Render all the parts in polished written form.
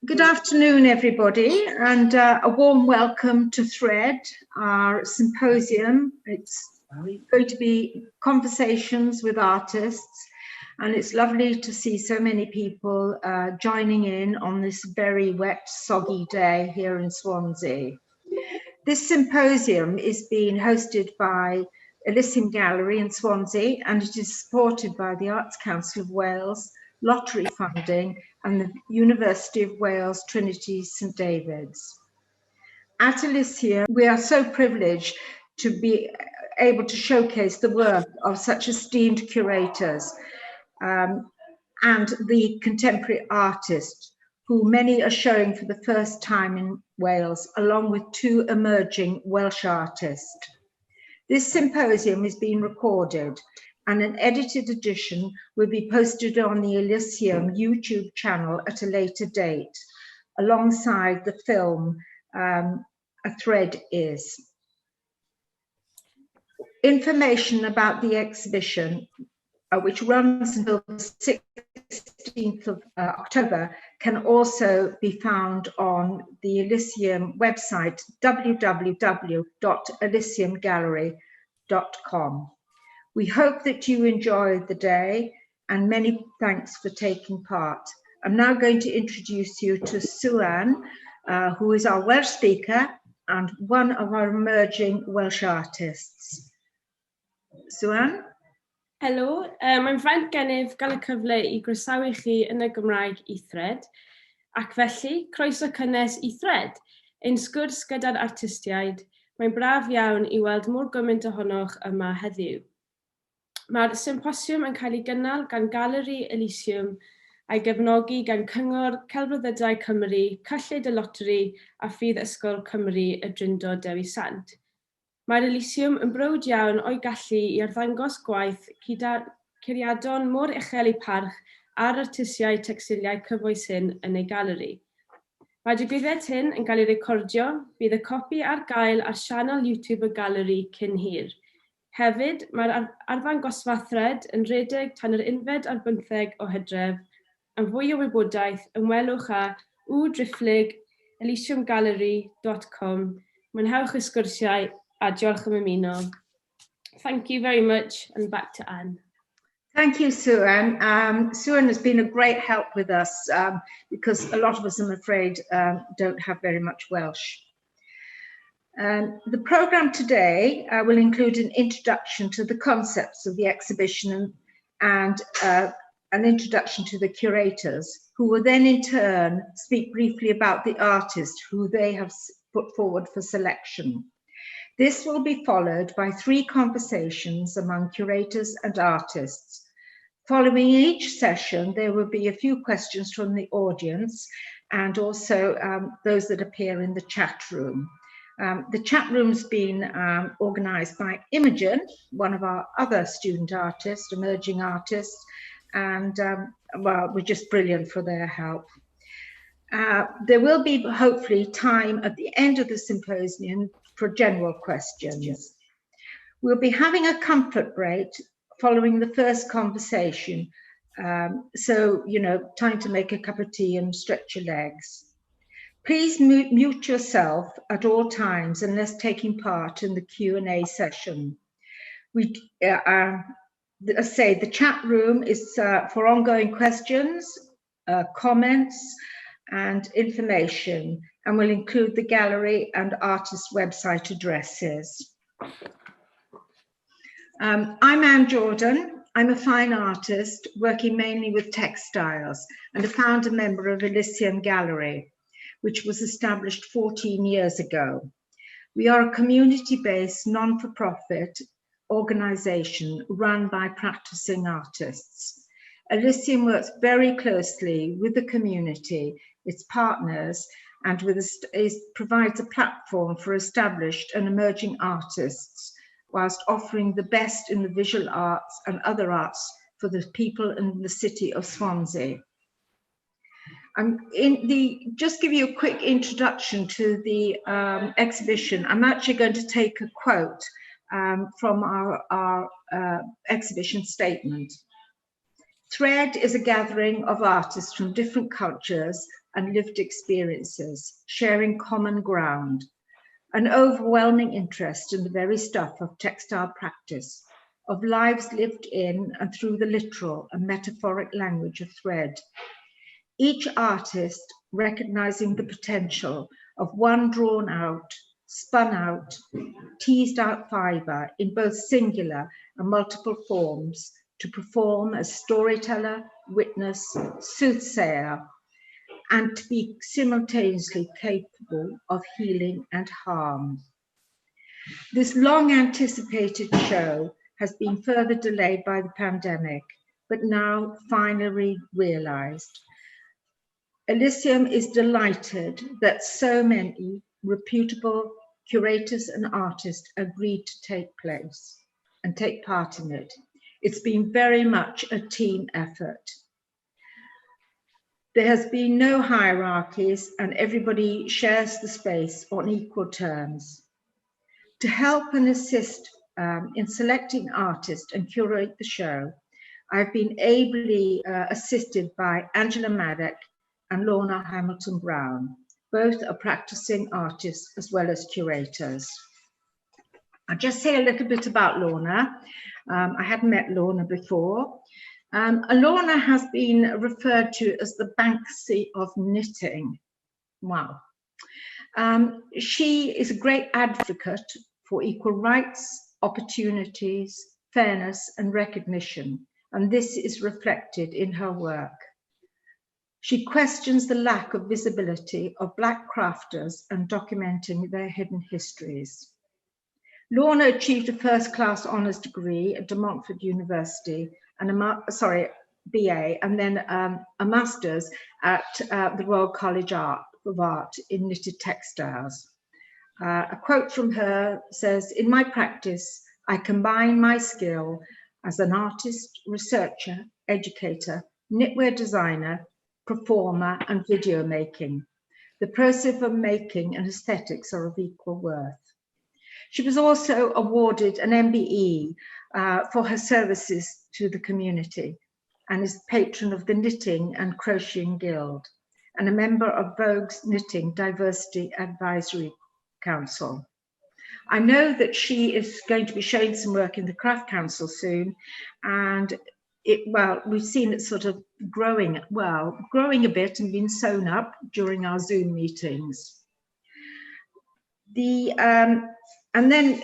Good afternoon, everybody, and a warm welcome to Thread, our symposium. It's going to be conversations with artists, and it's lovely to see so many people joining in on this very wet, soggy day here in Swansea. This symposium is being hosted by Elysium Gallery in Swansea, and it is supported by the Arts Council of Wales, lottery funding, and the University of Wales Trinity St David's. At Elysium, we are so privileged to be able to showcase the work of such esteemed curators and the contemporary artists, who many are showing for the first time in Wales, along with two emerging Welsh artists. This symposium is being recorded, and an edited edition will be posted on the Elysium YouTube channel at a later date, alongside the film A Thread Is. Information about the exhibition, which runs until the 16th of October, can also be found on the Elysium website, www.elysiumgallery.com. We hope that you enjoyed the day, and many thanks for taking part. I'm now going to introduce you to Suan, who is our Welsh speaker and one of our emerging Welsh artists. Suan? Helo, mae'n fraint gennyf gael y cyfle I groesawu chi yn y Gymraeg I Thread, ac felly, croeso cynnes I Thread, ein sgwrs gyda'r artistiaid. Mae'n braf iawn I weld mor gymaint ohonoch yma heddiw. Mae'r Symposium yn cael ei gynnal gan Galeri Elysium a'i gefnogi gan Cyngor Celfyddydau Cymru, Cyllid y Loteri a Ffydd Ysgol Cymru y Drindod Dewi Sant. Mae'r Elysium yn brwd iawn o'i gallu I arddangos gwaith curiadon mor uchel I parch a'r artistiaid textiliau cyfoesyn yn ei galeri. Mae'r digwyddiad hyn yn cael ei recordio, bydd y copi ar gael ar sianel YouTube y galeri cyn hir. Hefyd, mae'r arddangosfa Thread yn rhedeg tan yr 15 o Hydref. Am fwy o wybodaeth, ymwelwch â www.elysiumgallery.com. Mwynhewch y sgwrsiau a diolch am ymuno. Thank you very much, and back to Anne. Thank you, Suan. Suan has been a great help with us because a lot of us, I'm afraid, don't have very much Welsh. The programme today will include an introduction to the concepts of the exhibition and an introduction to the curators, who will then in turn speak briefly about the artist who they have put forward for selection. This will be followed by 3 conversations among curators and artists. Following each session, there will be a few questions from the audience and also those that appear in the chat room. The chat room's been organised by Imogen, one of our other student artists, emerging artists, and well, we're just brilliant for their help. There will be hopefully time at the end of the symposium for general questions. We'll be having a comfort break following the first conversation, so, you know, time to make a cup of tea and stretch your legs. Please mute yourself at all times unless taking part in the Q&A session. As I say, the chat room is for ongoing questions, comments, and information, and will include the gallery and artist website addresses. I'm Ann Jordan. I'm a fine artist working mainly with textiles and a founder member of Elysium Gallery, which was established 14 years ago. We are a community-based, non-for-profit organisation run by practicing artists. Elysium works very closely with the community, its partners, and provides a platform for established and emerging artists, whilst offering the best in the visual arts and other arts for the people in the city of Swansea. Just give you a quick introduction to the exhibition. I'm actually going to take a quote from our exhibition statement. Thread is a gathering of artists from different cultures and lived experiences, sharing common ground, an overwhelming interest in the very stuff of textile practice, of lives lived in and through the literal and metaphoric language of thread. Each artist recognizing the potential of one drawn out, spun out, teased out fibre in both singular and multiple forms to perform as storyteller, witness, soothsayer, and to be simultaneously capable of healing and harm. This long anticipated show has been further delayed by the pandemic, but now finally realized. Elysium is delighted that so many reputable curators and artists agreed to take part in it. It's been very much a team effort. There has been no hierarchies and everybody shares the space on equal terms. To help and assist in selecting artists and curate the show, I've been ably assisted by Angela Maddock and Lorna Hamilton-Brown. Both are practicing artists as well as curators. I'll just say a little bit about Lorna. I hadn't met Lorna before. Lorna has been referred to as the Banksy of knitting. Wow. She is a great advocate for equal rights, opportunities, fairness, and recognition, and this is reflected in her work. She questions the lack of visibility of Black crafters and documenting their hidden histories. Lorna achieved a first-class honours degree at De Montfort University and BA, and then a master's at the Royal College of Art in knitted textiles. A quote from her says, "In my practice, I combine my skill as an artist, researcher, educator, knitwear designer, performer, and video making. The process of making and aesthetics are of equal worth." She was also awarded an MBE for her services to the community and is patron of the Knitting and Crocheting Guild and a member of Vogue's Knitting Diversity Advisory Council. I know that she is going to be showing some work in the Craft Council soon, and we've seen it sort of growing a bit and been sewn up during our Zoom meetings. And then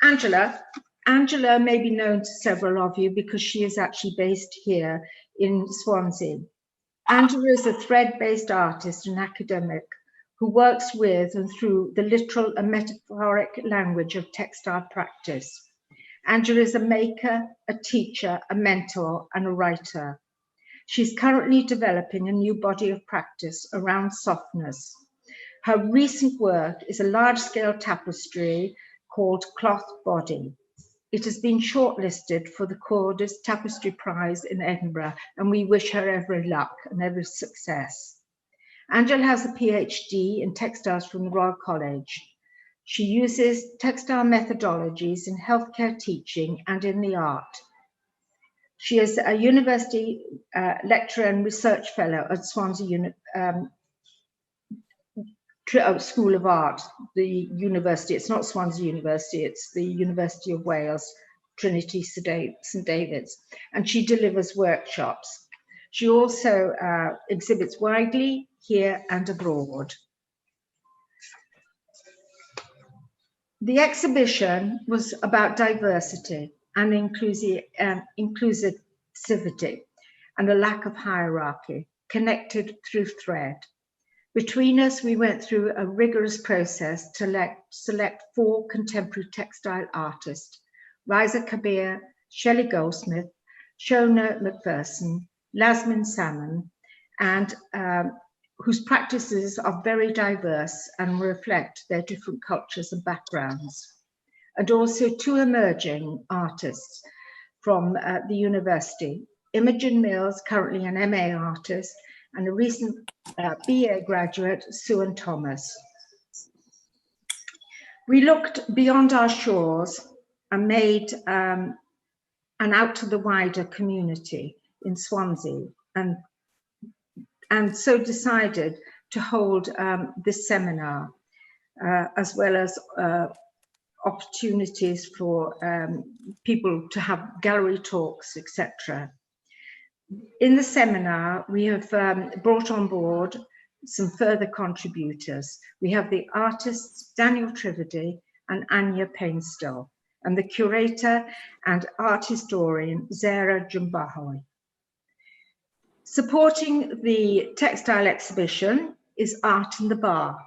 Angela may be known to several of you because she is actually based here in Swansea. Angela is a thread-based artist and academic who works with and through the literal and metaphoric language of textile practice. Angela is a maker, a teacher, a mentor, and a writer. She's currently developing a new body of practice around softness. Her recent work is a large-scale tapestry called Cloth Body. It has been shortlisted for the Cordis Tapestry Prize in Edinburgh, and we wish her every luck and every success. Angela has a PhD in textiles from the Royal College. She uses textile methodologies in healthcare teaching and in the art. She is a university lecturer and research fellow at Swansea School of Art, the university. It's not Swansea University, it's the University of Wales, Trinity St David's, and she delivers workshops. She also exhibits widely here and abroad. The exhibition was about diversity and inclusivity and a lack of hierarchy, connected through thread. Between us, we went through a rigorous process to select 4 contemporary textile artists: Raisa Kabir, Shelly Goldsmith, Shona MacPherson, Lasmin Salmon, and whose practices are very diverse and reflect their different cultures and backgrounds. And also 2 emerging artists from the university, Imogen Mills, currently an MA artist, and a recent BA graduate, Sue Thomas. We looked beyond our shores and made and out to the wider community in Swansea. And and so decided to hold this seminar, as well as opportunities for people to have gallery talks, etc. In the seminar, we have brought on board some further contributors. We have the artists Daniel Trivedy and Anya Painstall, and the curator and art historian Zhera Jumabhoy. Supporting the textile exhibition is Art in the Bar.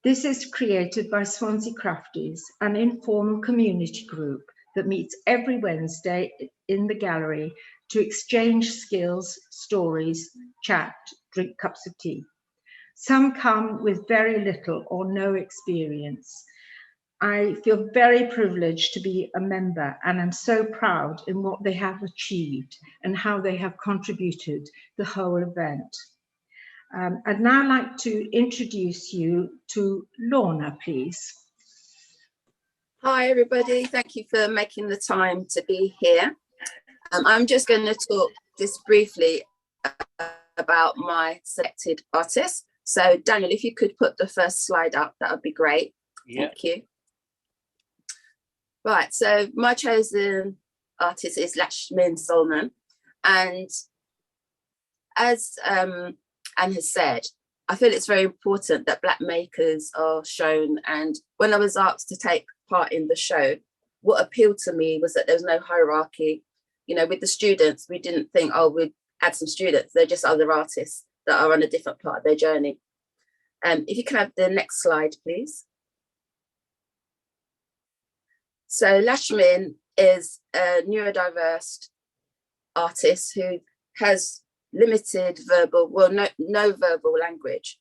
This is created by Swansea Crafties, an informal community group that meets every Wednesday in the gallery to exchange skills, stories, chat, drink cups of tea. Some come with very little or no experience. I feel very privileged to be a member, and I'm so proud in what they have achieved and how they have contributed the whole event. I'd now like to introduce you to Lorna, please. Hi, everybody. Thank you for making the time to be here. I'm just going to talk just briefly about my selected artists. So, Daniel, if you could put the first slide up, that would be great. Yeah. Thank you. Right, so my chosen artist is Lashmin Solomon. And as Anne has said, I feel it's very important that Black makers are shown. And when I was asked to take part in the show, what appealed to me was that there was no hierarchy. You know, with the students, we didn't think, oh, we'd add some students. They're just other artists that are on a different part of their journey. If you can have the next slide, please. So Lashmin is a neurodiverse artist who has limited verbal, well, no verbal language.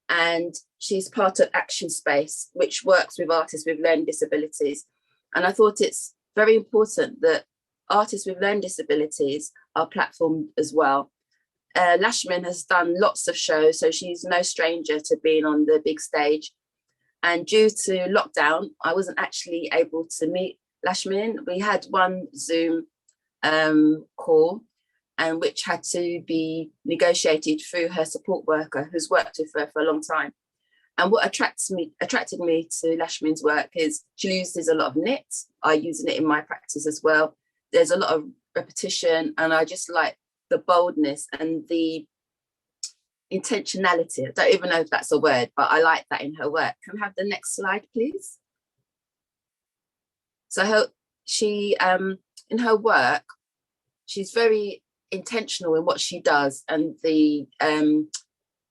And she's part of Action Space, which works with artists with learning disabilities. And I thought it's very important that artists with learning disabilities are platformed as well. Lashmin has done lots of shows, so she's no stranger to being on the big stage. And due to lockdown, I wasn't actually able to meet Lashmin. We had one Zoom call, and which had to be negotiated through her support worker, who's worked with her for a long time. And what attracted me to Lashmin's work is she uses a lot of knit. I use it in my practice as well. There's a lot of repetition, and I just like the boldness and the intentionality. I don't even know if that's a word, but I like that in her work. Can I have the next slide, please? So she, in her work, she's very intentional in what she does and the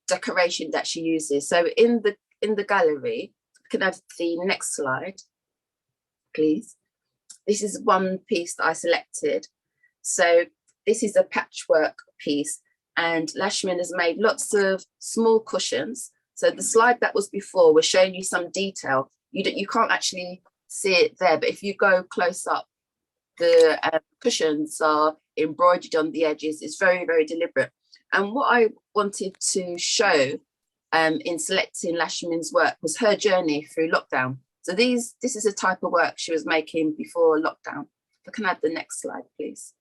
decoration that she uses. So in the gallery, can I have the next slide, please? This is one piece that I selected. So this is a patchwork piece, and Lashmin has made lots of small cushions. So the slide that was before was showing you some detail. You can't actually see it there, but if you go close up, the cushions are embroidered on the edges. It's very, very deliberate. And what I wanted to show in selecting Lashmin's work was her journey through lockdown. So this is a type of work she was making before lockdown. If I can add the next slide, please.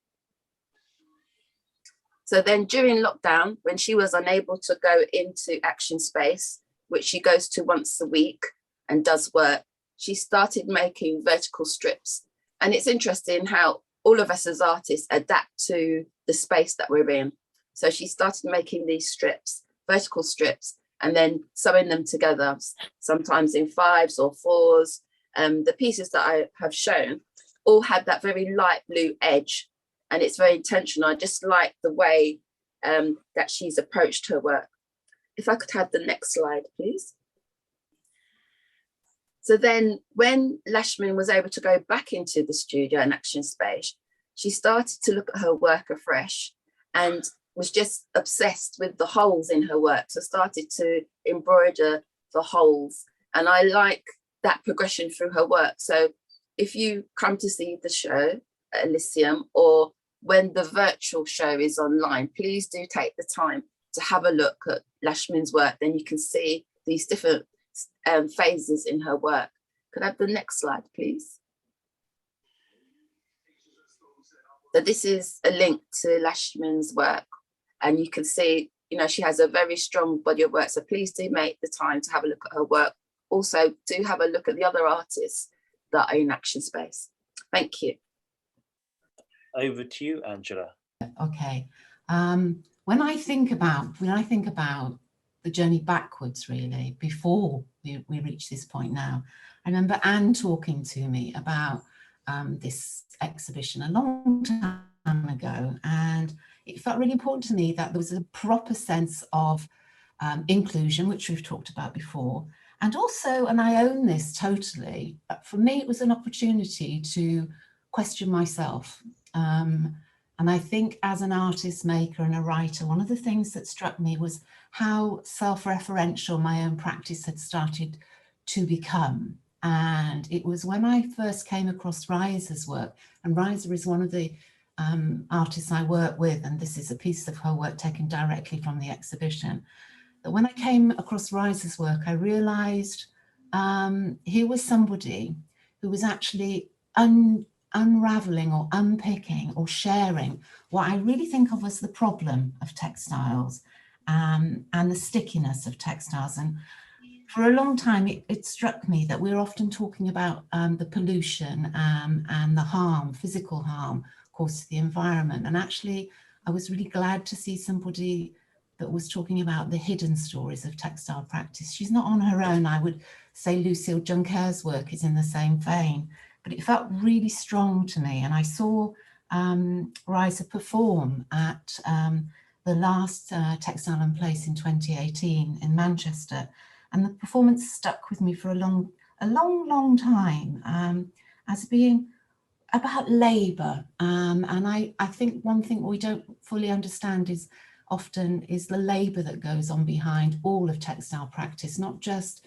So then during lockdown, when she was unable to go into Action Space, which she goes to once a week and does work, she started making vertical strips. And it's interesting how all of us as artists adapt to the space that we're in. So she started making these strips, vertical strips, and then sewing them together, sometimes in 5s or 4s. The pieces that I have shown all had that very light blue edge, and it's very intentional. I just like the way that she's approached her work. If I could have the next slide, please. So then when Lashmin was able to go back into the studio and Action Space, she started to look at her work afresh and was just obsessed with the holes in her work. So started to embroider the holes. And I like that progression through her work. So if you come to see the show at Elysium, or when the virtual show is online, please do take the time to have a look at Lashmin's work. Then you can see these different phases in her work. Could I have the next slide, please? So this is a link to Lashmin's work, and you can see you know, she has a very strong body of work. So please do make the time to have a look at her work. Also, do have a look at the other artists that are in Action Space. Thank you. Over to you, Angela. Okay. When I think about the journey backwards, really, before we reach this point now, I remember Anne talking to me about this exhibition a long time ago, and it felt really important to me that there was a proper sense of inclusion, which we've talked about before, and also, and I own this totally, for me it was an opportunity to question myself. And I think as an artist, maker and a writer, one of the things that struck me was how self-referential my own practice had started to become. And it was when I first came across Raisa's work, and Raisa is one of the artists I work with, and this is a piece of her work taken directly from the exhibition, that when I came across Raisa's work, I realized here was somebody who was actually unraveling or unpicking or sharing what I really think of as the problem of textiles and the stickiness of textiles. And for a long time, it struck me that we're often talking about the pollution and the harm, physical harm caused to the environment. And actually, I was really glad to see somebody that was talking about the hidden stories of textile practice. She's not on her own. I would say Lucille Junqueur's work is in the same vein. But it felt really strong to me. And I saw Raisa perform at the last Textile and Place in 2018 in Manchester. And the performance stuck with me for a long time as being about labour. And I think one thing we don't fully understand is the labour that goes on behind all of textile practice, not just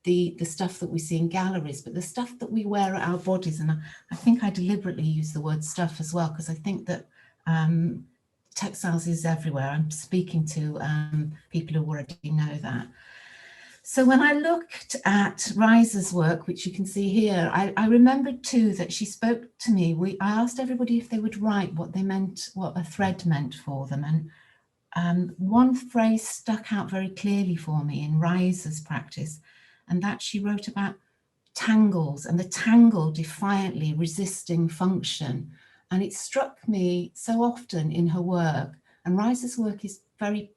the stuff that we see in galleries, but the stuff that we wear at our bodies. And I think I deliberately use the word stuff as well, because I think that textiles is everywhere. I'm speaking to people who already know that. So when I looked at Raisa's work, which you can see here, I remembered too that she spoke to me. I asked everybody if they would write what they meant, what a thread meant for them. And one phrase stuck out very clearly for me in Raisa's practice, and that she wrote about tangles and the tangle defiantly resisting function. And it struck me so often in her work. And Raisa's work is very,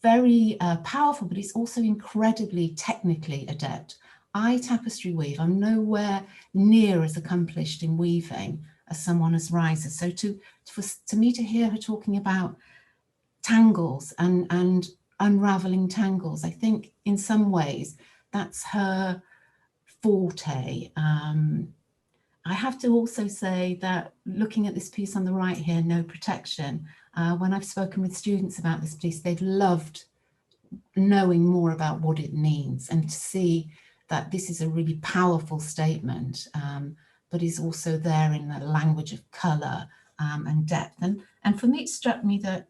very powerful, but it's also incredibly technically adept. I tapestry weave. I'm nowhere near as accomplished in weaving as someone as Raisa. So to me to hear her talking about tangles and unraveling tangles, I think in some ways that's her forte. I have to also say that looking at this piece on the right here, No Protection, when I've spoken with students about this piece, they've loved knowing more about what it means and to see that this is a really powerful statement, but is also there in the language of colour and depth. And for me, it struck me that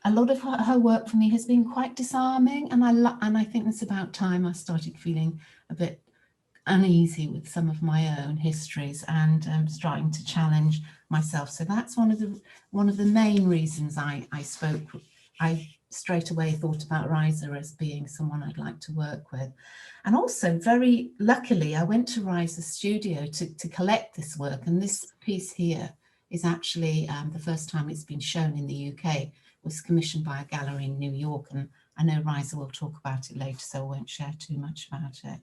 a lot of her work for me has been quite disarming, and I think it's about time I started feeling a bit uneasy with some of my own histories and starting to challenge myself. So that's one of the main reasons I straight away thought about Raisa as being someone I'd like to work with. And also, very luckily, I went to Raisa's studio to collect this work, and this piece here is actually the first time it's been shown in the UK. Was commissioned by a gallery in New York, and I know Raisa will talk about it later, so I won't share too much about it.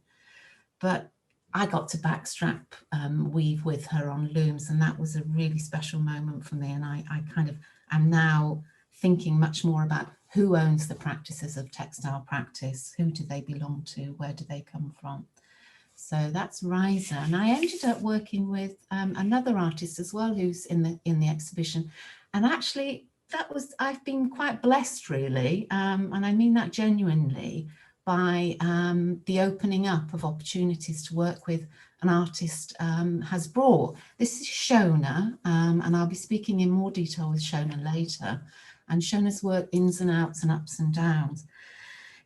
But I got to backstrap weave with her on looms, and that was a really special moment for me. And I kind of am now thinking much more about who owns the practices of textile practice, who do they belong to, where do they come from. So that's Raisa. And I ended up working with another artist as well who's in the exhibition, and actually I've been quite blessed really, and I mean that genuinely, by the opening up of opportunities to work with an artist has brought. This is Shona, and I'll be speaking in more detail with Shona later, and Shona's work, ins and outs and ups and downs.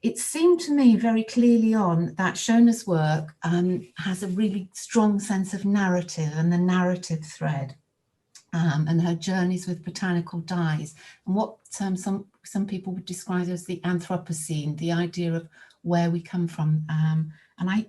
It seemed to me very clearly on that Shona's work has a really strong sense of narrative and the narrative thread. and her journeys with botanical dyes, and what some people would describe as the Anthropocene, the idea of where we come from. And I,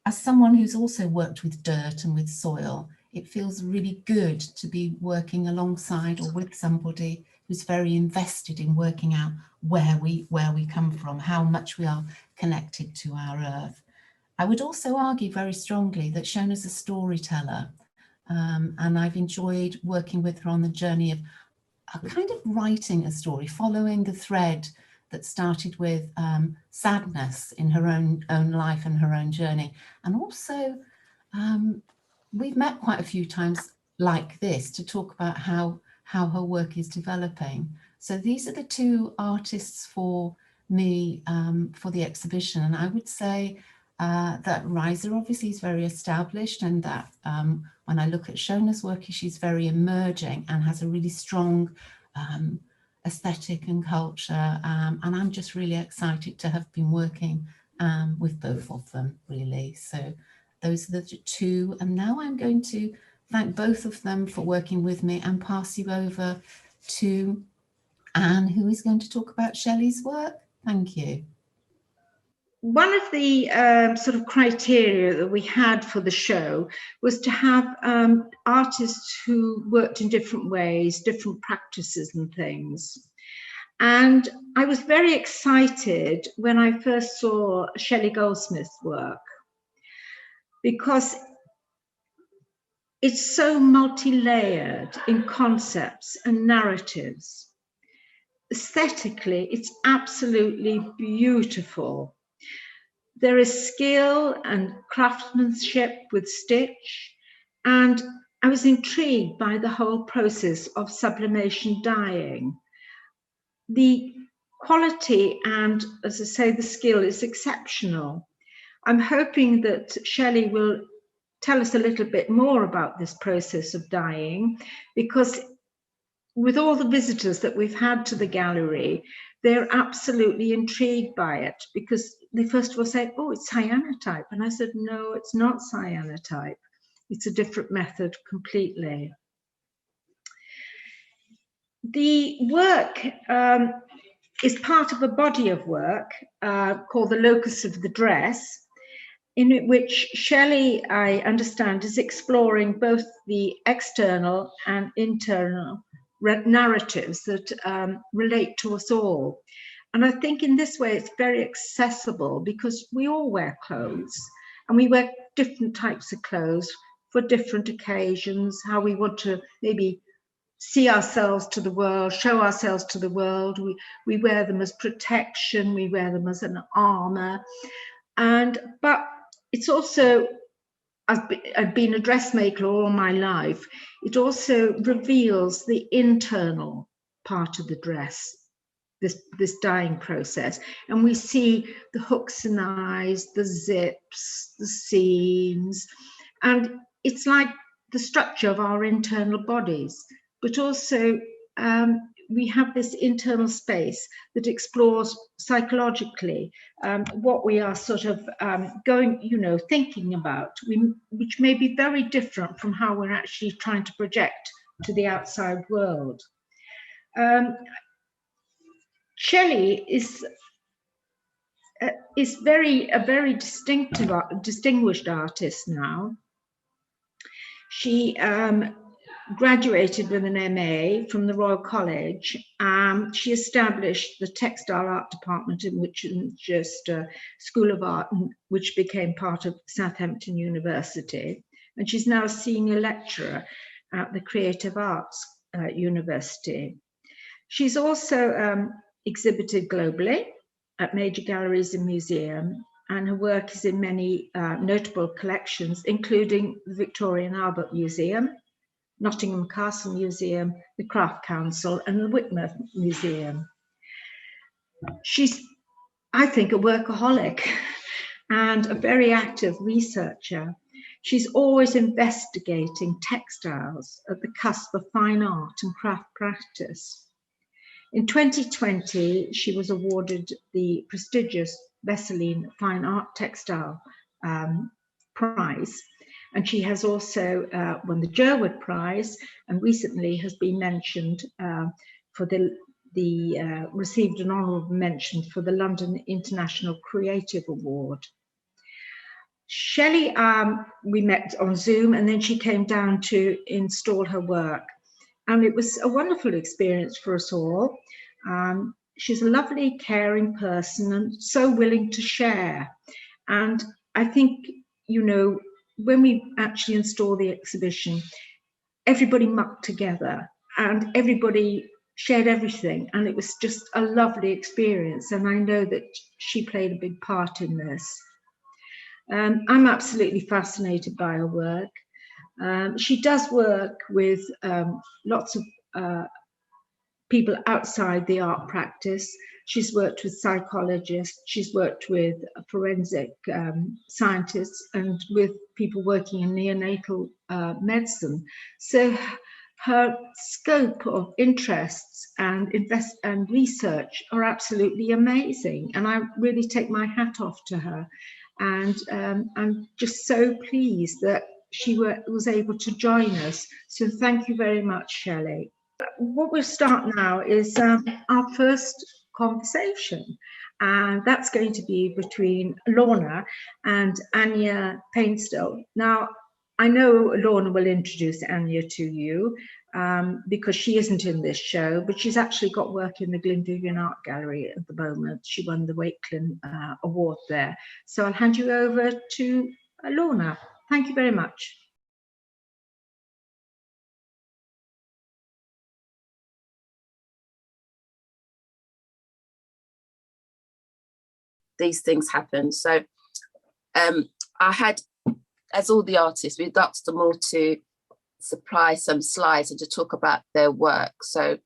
as someone who's also worked with dirt and with soil, it feels really good to be working alongside or with somebody who's very invested in working out where we come from, how much we are connected to our earth. I would also argue very strongly that Shona's a storyteller, and I've enjoyed working with her on the journey of kind of writing a story, following the thread that started with sadness in her own life and her own journey. And also, we've met quite a few times like this to talk about how her work is developing. So these are the two artists for me for the exhibition. And I would say that Raisa obviously is very established, and that when I look at Shona's work, she's very emerging and has a really strong aesthetic and culture. And I'm just really excited to have been working with both of them, really. So those are the two. And now I'm going to thank both of them for working with me and pass you over to Anne, who is going to talk about Shelley's work. Thank you. One of the sort of criteria that we had for the show was to have artists who worked in different ways, different practices and things. And I was very excited when I first saw Shelly Goldsmith's work, because it's so multi-layered in concepts and narratives. Aesthetically, it's absolutely beautiful. There is skill and craftsmanship with stitch, and I was intrigued by the whole process of sublimation dyeing. The quality and, as I say, the skill is exceptional. I'm hoping that Shelley will tell us a little bit more about this process of dyeing, because with all the visitors that we've had to the gallery, they're absolutely intrigued by it, because they first of all say, oh, it's cyanotype. And I said, no, it's not cyanotype. It's a different method completely. The work is part of a body of work called the Locus of the Dress, in which Shelley, I understand, is exploring both the external and internal narratives that relate to us all. And I think in this way it's very accessible, because we all wear clothes, and we wear different types of clothes for different occasions, how we want to maybe see ourselves to the world, show ourselves to the world. We wear them as protection, we wear them as an armor. But it's also, I've been a dressmaker all my life, it also reveals the internal part of the dress, this dyeing process. And we see the hooks and eyes, the zips, the seams, and it's like the structure of our internal bodies. But also we have this internal space that explores psychologically what we are sort of thinking about, which may be very different from how we're actually trying to project to the outside world. Shelley is a very distinguished artist now. She graduated with an MA from the Royal College. She established the Textile Art Department in Winchester School of Art, which became part of Southampton University. And she's now a senior lecturer at the Creative Arts University. She's also exhibited globally at major galleries and museums, and her work is in many notable collections, including the Victoria and Albert Museum, Nottingham Castle Museum, the Craft Council, and the Whitmer Museum. She's, I think, a workaholic and a very active researcher. She's always investigating textiles at the cusp of fine art and craft practice. In 2020, she was awarded the prestigious Vesseline Fine Art Textile Prize, And she has also won the Jurwood Prize, and recently has been mentioned for received an honourable mention for the London International Creative Award. Shelley, we met on Zoom, and then she came down to install her work. And it was a wonderful experience for us all. She's a lovely, caring person and so willing to share. And I think, you know, when we actually install the exhibition, everybody mucked together and everybody shared everything. And it was just a lovely experience. And I know that she played a big part in this. I'm absolutely fascinated by her work. She does work with lots of people outside the art practice. She's worked with psychologists, she's worked with forensic scientists, and with people working in neonatal medicine. So her scope of interests and research are absolutely amazing. And I really take my hat off to her. And I'm just so pleased that she was able to join us. So thank you very much, Shelley. What we'll start now is our first conversation, and that's going to be between Lorna and Anya Painstall. Now, I know Lorna will introduce Anya to you because she isn't in this show, but she's actually got work in the Glyndwr Art Gallery at the moment. She won the Wakelin Award there. So I'll hand you over to Lorna. Thank you very much. These things happen. So I had, as all the artists, we'd asked them all to supply some slides and to talk about their work. So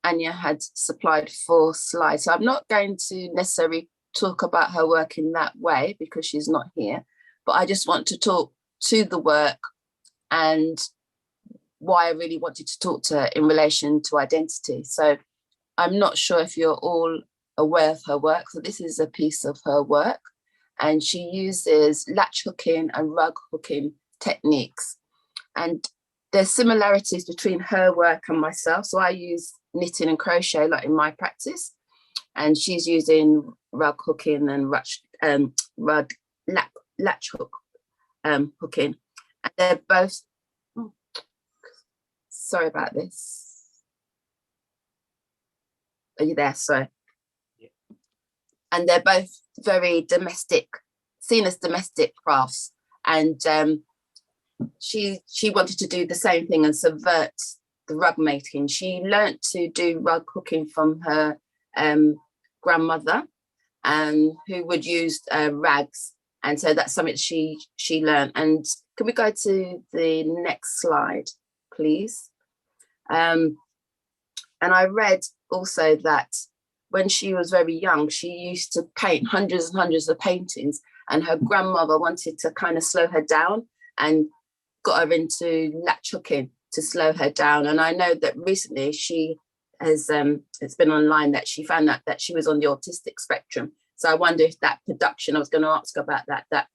Anya had supplied 4 slides. So I'm not going to necessarily talk about her work in that way because she's not here, but I just want to talk to the work and why I really wanted to talk to her in relation to identity. So I'm not sure if you're all aware of her work. So this is a piece of her work, and she uses latch hooking and rug hooking techniques. And there's similarities between her work and myself. So I use knitting and crochet like in my practice, and she's using rug hooking and latch hook hooking. And they're both, sorry about this. Are you there? Sorry. And they're both very domestic, seen as domestic crafts. And she wanted to do the same thing and subvert the rug making. She learnt to do rug hooking from her grandmother, who would use rags. And so that's something she learned. And can we go to the next slide, please? And I read also that when she was very young, she used to paint hundreds and hundreds of paintings, and her grandmother wanted to kind of slow her down and got her into latch hooking to slow her down. And I know that recently she has, it's been online that she found out that she was on the autistic spectrum. So I wonder if that production, I was going to ask about that,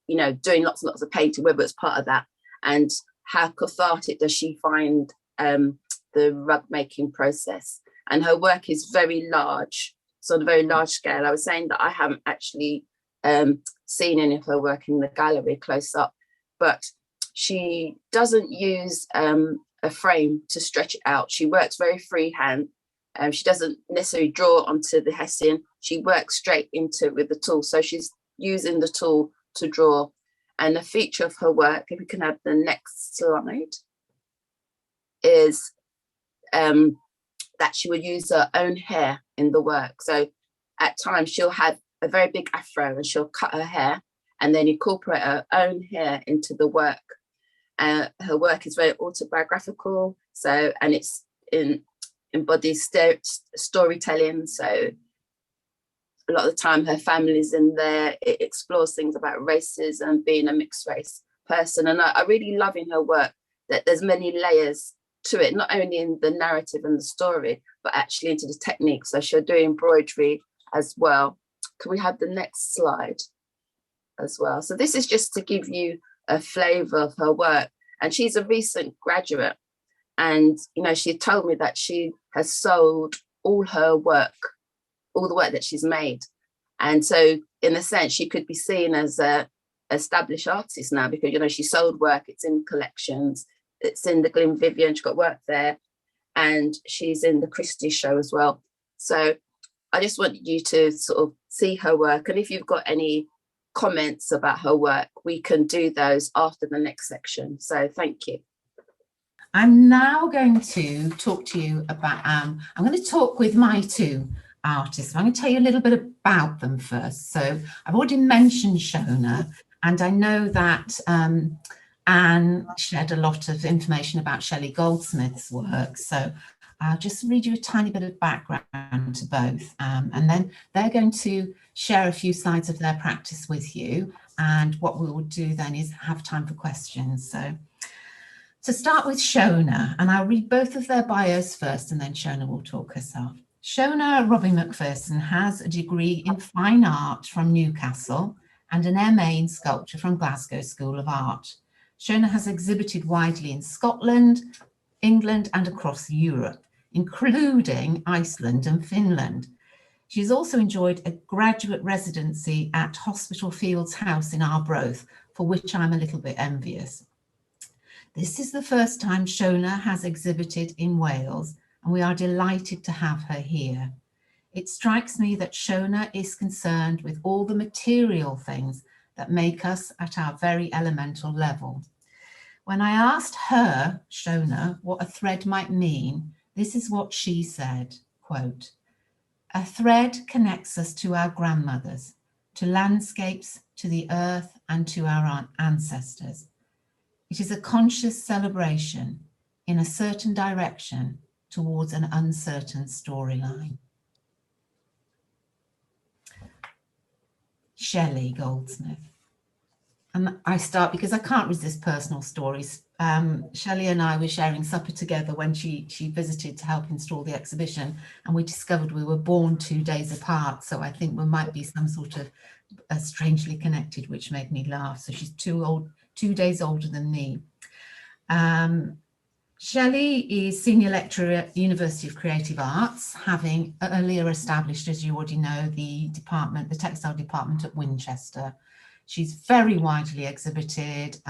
you know, doing lots and lots of painting, whether it's part of that, and how cathartic does she find the rug making process. And her work is very large, so on a very large scale. I was saying that I haven't actually seen any of her work in the gallery close up, but she doesn't use a frame to stretch it out. She works very freehand. She doesn't necessarily draw onto the hessian. She works straight into it with the tool. So she's using the tool to draw. And a feature of her work, if we can have the next slide, is that she would use her own hair in the work. So at times she'll have a very big afro and she'll cut her hair and then incorporate her own hair into the work. Her work is very autobiographical, so, and it's embodies storytelling. So a lot of the time her family's in there. It explores things about racism, being a mixed race person. And I really love in her work that there's many layers to it, not only in the narrative and the story, but actually into the technique. So she'll do embroidery as well. Can we have the next slide as well? So this is just to give you a flavour of her work. And she's a recent graduate. And, you know, she told me that she has sold all her work, all the work that she's made. And so, in a sense, she could be seen as a established artist now because, you know, she sold work, it's in collections, it's in the Glenvivian, she got work there, and she's in the Christie show as well. So I just want you to sort of see her work. And if you've got any comments about her work, we can do those after the next section. So thank you. I'm now going to talk to you about, I'm going to talk with my two artists. I'm going to tell you a little bit about them first. So I've already mentioned Shona, and I know that Anne shared a lot of information about Shelly Goldsmith's work. So I'll just read you a tiny bit of background to both, and then they're going to share a few slides of their practice with you. And what we will do then is have time for questions. So to start with Shona, and I'll read both of their bios first, and then Shona will talk herself. Shona Robin MacPherson has a degree in fine art from Newcastle and an MA in sculpture from Glasgow School of Art. Shona has exhibited widely in Scotland, England, and across Europe, including Iceland and Finland. She's also enjoyed a graduate residency at Hospital Fields House in Arbroath, for which I'm a little bit envious. This is the first time Shona has exhibited in Wales, and we are delighted to have her here. It strikes me that Shona is concerned with all the material things that make us at our very elemental level. When I asked her, Shona, what a thread might mean, this is what she said, quote, "A thread connects us to our grandmothers, to landscapes, to the earth, and to our ancestors. It is a conscious celebration in a certain direction towards an uncertain storyline." Shelly Goldsmith. And I start because I can't resist personal stories. Shelly and I were sharing supper together when she visited to help install the exhibition, and we discovered we were born 2 days apart. So I think we might be some sort of strangely connected, which made me laugh. So she's 2 days older than me. Shelley is Senior Lecturer at University of Creative Arts, having earlier established, as you already know, the textile department at Winchester. She's very widely exhibited,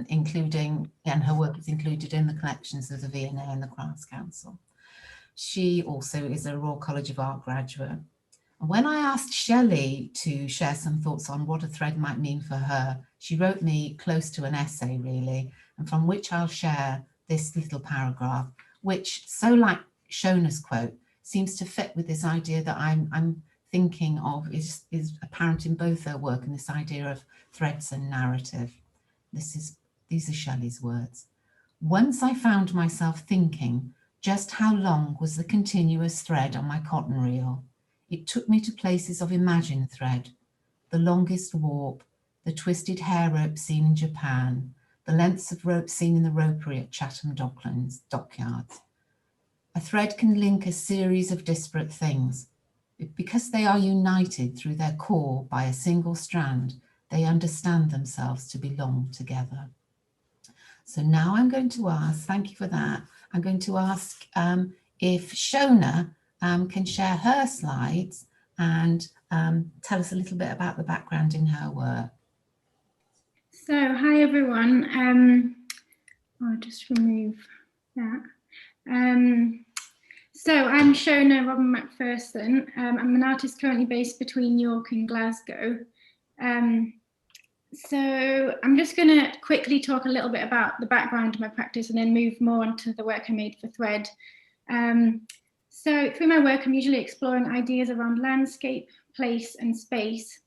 including, and her work is included in the collections of the V&A and the Crafts Council. She also is a Royal College of Art graduate. And when I asked Shelley to share some thoughts on what a thread might mean for her, she wrote me close to an essay, really, and from which I'll share this little paragraph, which, so like Shona's quote, seems to fit with this idea that I'm thinking of is apparent in both her work, and this idea of threads and narrative. These are Shelley's words. "Once I found myself thinking just how long was the continuous thread on my cotton reel. It took me to places of imagined thread, the longest warp, the twisted hair rope seen in Japan, the lengths of rope seen in the ropery at Chatham dockyards. A thread can link a series of disparate things. Because they are united through their core by a single strand, they understand themselves to belong together." So now I'm going to ask, thank you for that, I'm going to ask if Shona can share her slides and tell us a little bit about the background in her work. So, hi everyone. I'll just remove that. So I'm Shona Robin MacPherson. I'm an artist currently based between York and Glasgow. So I'm just going to quickly talk a little bit about the background of my practice and then move more onto the work I made for Thread. So through my work, I'm usually exploring ideas around landscape, place, and space.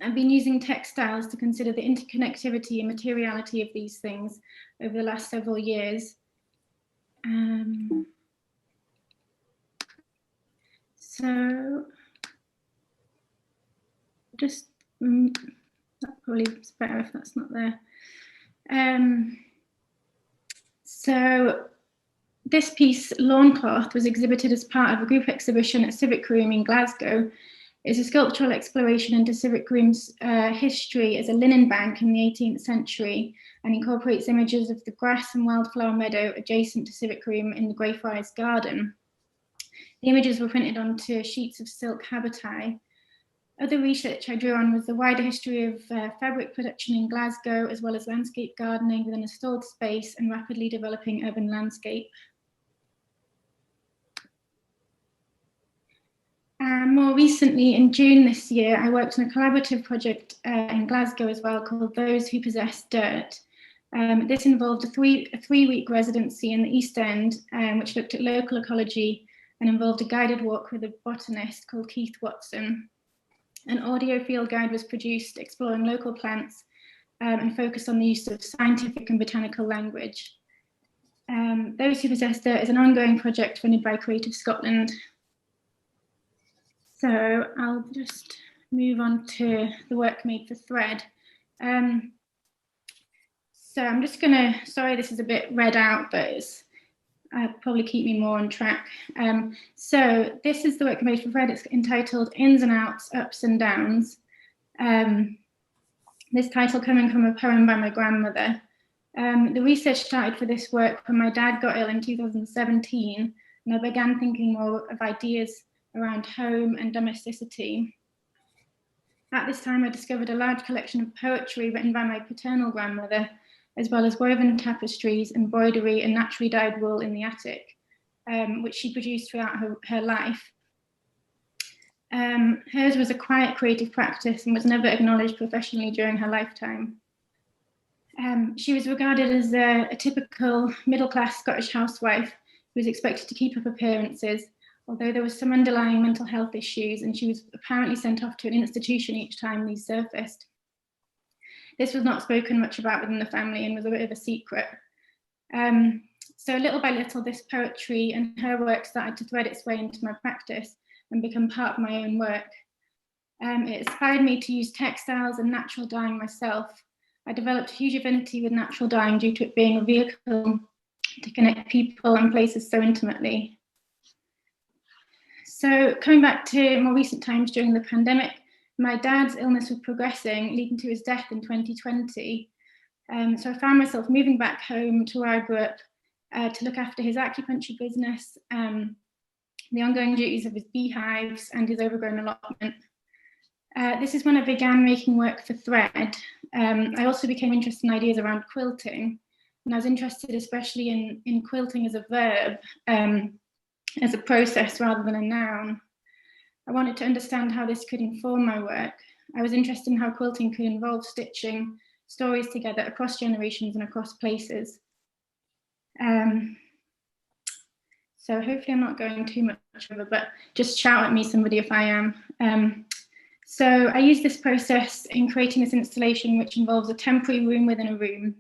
I've been using textiles to consider the interconnectivity and materiality of these things over the last several years. So just, that probably is better if that's not there. So this piece, Lawn Cloth, was exhibited as part of a group exhibition at Civic Room in Glasgow. It's a sculptural exploration into civic room's history as a linen bank in the 18th century, and incorporates images of the grass and wildflower meadow adjacent to civic room in the Greyfriars Garden. The images were printed onto sheets of silk habitat. Other research I drew on was the wider history of fabric production in Glasgow, as well as landscape gardening within a stalled space and rapidly developing urban landscape. More recently, in June this year, I worked on a collaborative project in Glasgow as well called Those Who Possess Dirt. This involved a three-week residency in the East End, which looked at local ecology and involved a guided walk with a botanist called Keith Watson. An audio field guide was produced exploring local plants and focused on the use of scientific and botanical language. Those Who Possess Dirt is an ongoing project funded by Creative Scotland. So I'll just move on to the work made for Thread. So I'm just gonna, sorry this is a bit read out, but it's probably keep me more on track. So this is the work made for Thread. It's entitled Ins and Outs, Ups and Downs. This title coming from a poem by my grandmother. The research started for this work when my dad got ill in 2017, and I began thinking more of ideas around home and domesticity. At this time, I discovered a large collection of poetry written by my paternal grandmother, as well as woven tapestries, embroidery, and naturally dyed wool in the attic, which she produced throughout her life. Hers was a quiet creative practice and was never acknowledged professionally during her lifetime. She was regarded as a typical middle-class Scottish housewife who was expected to keep up appearances, although there was some underlying mental health issues, and she was apparently sent off to an institution each time these surfaced. This was not spoken much about within the family and was a bit of a secret. So little by little, this poetry and her work started to thread its way into my practice and become part of my own work. It inspired me to use textiles and natural dyeing myself. I developed a huge affinity with natural dyeing due to it being a vehicle to connect people and places so intimately. So coming back to more recent times during the pandemic, my dad's illness was progressing, leading to his death in 2020. So I found myself moving back home to where I grew up to look after his acupuncture business, the ongoing duties of his beehives and his overgrown allotment. This is when I began making work for Thread. I also became interested in ideas around quilting, and I was interested especially in quilting as a verb, as a process rather than a noun. I wanted to understand how this could inform my work. I was interested in how quilting could involve stitching stories together across generations and across places. So hopefully I'm not going too much over, but just shout at me, somebody, if I am. So I use this process in creating this installation, which involves a temporary room within a room,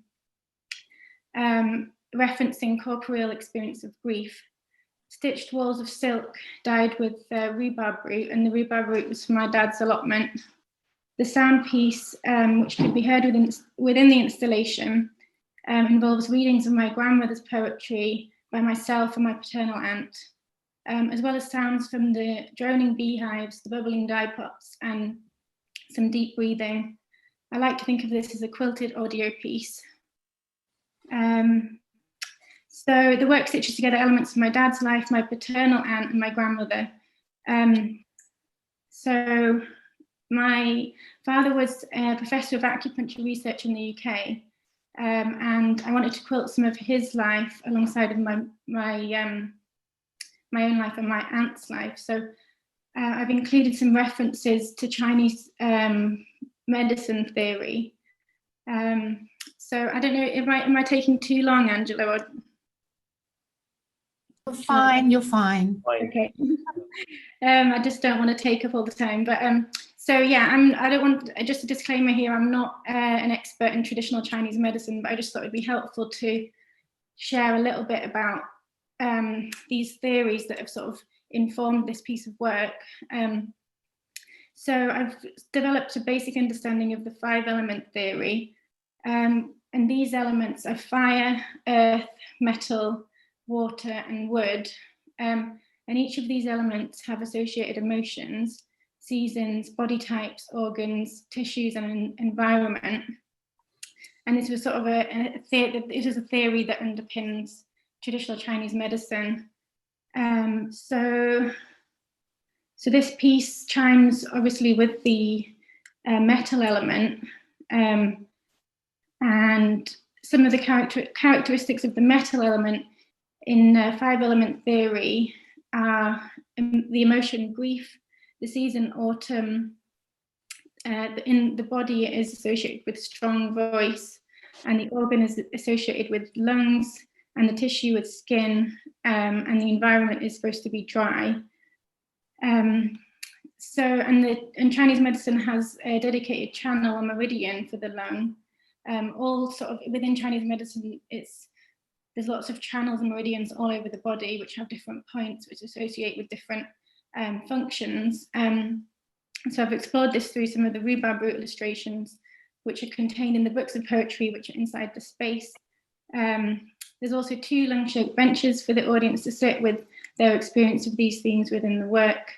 referencing corporeal experience of grief. Stitched walls of silk dyed with rhubarb root, and the rhubarb root was from my dad's allotment. The sound piece, which could be heard within the installation, involves readings of my grandmother's poetry by myself and my paternal aunt, as well as sounds from the droning beehives, the bubbling dye pots, and some deep breathing. I like to think of this as a quilted audio piece. So the work stitches together elements of my dad's life, my paternal aunt, and my grandmother. So my father was a professor of acupuncture research in the UK, and I wanted to quilt some of his life alongside of my own life and my aunt's life. So I've included some references to Chinese medicine theory. So I don't know, am I taking too long, Angela? Or... You're fine, you're fine. Okay. I just don't want to take up all the time, but so yeah, I don't want, just a disclaimer here, I'm not an expert in traditional Chinese medicine, but I just thought it'd be helpful to share a little bit about these theories that have sort of informed this piece of work. So I've developed a basic understanding of the 5-element theory, and these elements are fire, earth, metal, water, and wood. And each of these elements have associated emotions, seasons, body types, organs, tissues, and environment. And this was sort of it is a theory that underpins traditional Chinese medicine. So this piece chimes obviously with the metal element, and some of the characteristics of the metal element in 5-element theory are the emotion grief, the season autumn. In the body is associated with strong voice, and the organ is associated with lungs, and the tissue with skin, and the environment is supposed to be dry. And Chinese medicine has a dedicated channel, a meridian for the lung. All sort of within Chinese medicine, there's lots of channels and meridians all over the body, which have different points, which associate with different functions. So I've explored this through some of the rhubarb root illustrations, which are contained in the books of poetry, which are inside the space. There's also 2 lung-shaped benches for the audience to sit with their experience of these themes within the work.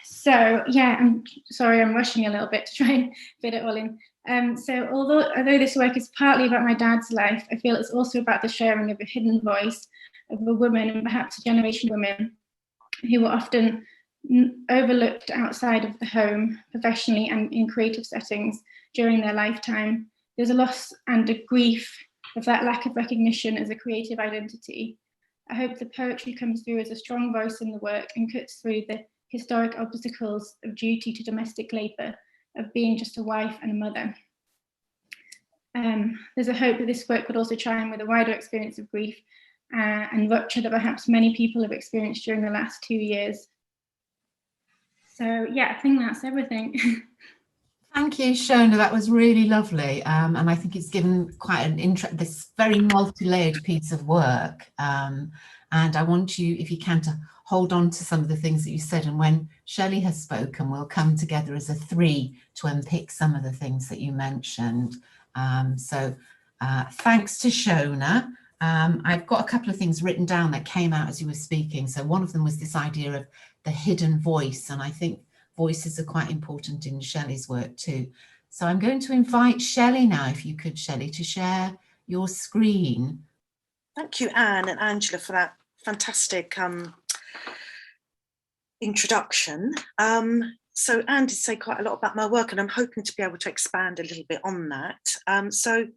So yeah, I'm sorry, I'm rushing a little bit to try and fit it all in. So although this work is partly about my dad's life, I feel it's also about the sharing of a hidden voice of a woman, and perhaps a generation of women who were often overlooked outside of the home, professionally and in creative settings during their lifetime. There's a loss and a grief of that lack of recognition as a creative identity. I hope the poetry comes through as a strong voice in the work and cuts through the historic obstacles of duty to domestic labour, of being just a wife and a mother. There's a hope that this work could also chime with a wider experience of grief and rupture that perhaps many people have experienced during the last 2 years. So yeah, I think that's everything. Thank you, Shona. That was really lovely, and I think it's given quite an this very multi-layered piece of work. And I want you, if you can, to hold on to some of the things that you said. And when Shelley has spoken, we'll come together as a 3 to unpick some of the things that you mentioned. So thanks to Shona. I've got a couple of things written down that came out as you were speaking. So one of them was this idea of the hidden voice, and I think voices are quite important in Shelley's work too. So I'm going to invite Shelley now, if you could, Shelley, to share your screen. Thank you, Anne and Angela, for that fantastic introduction. So Anne did say quite a lot about my work, and I'm hoping to be able to expand a little bit on that. So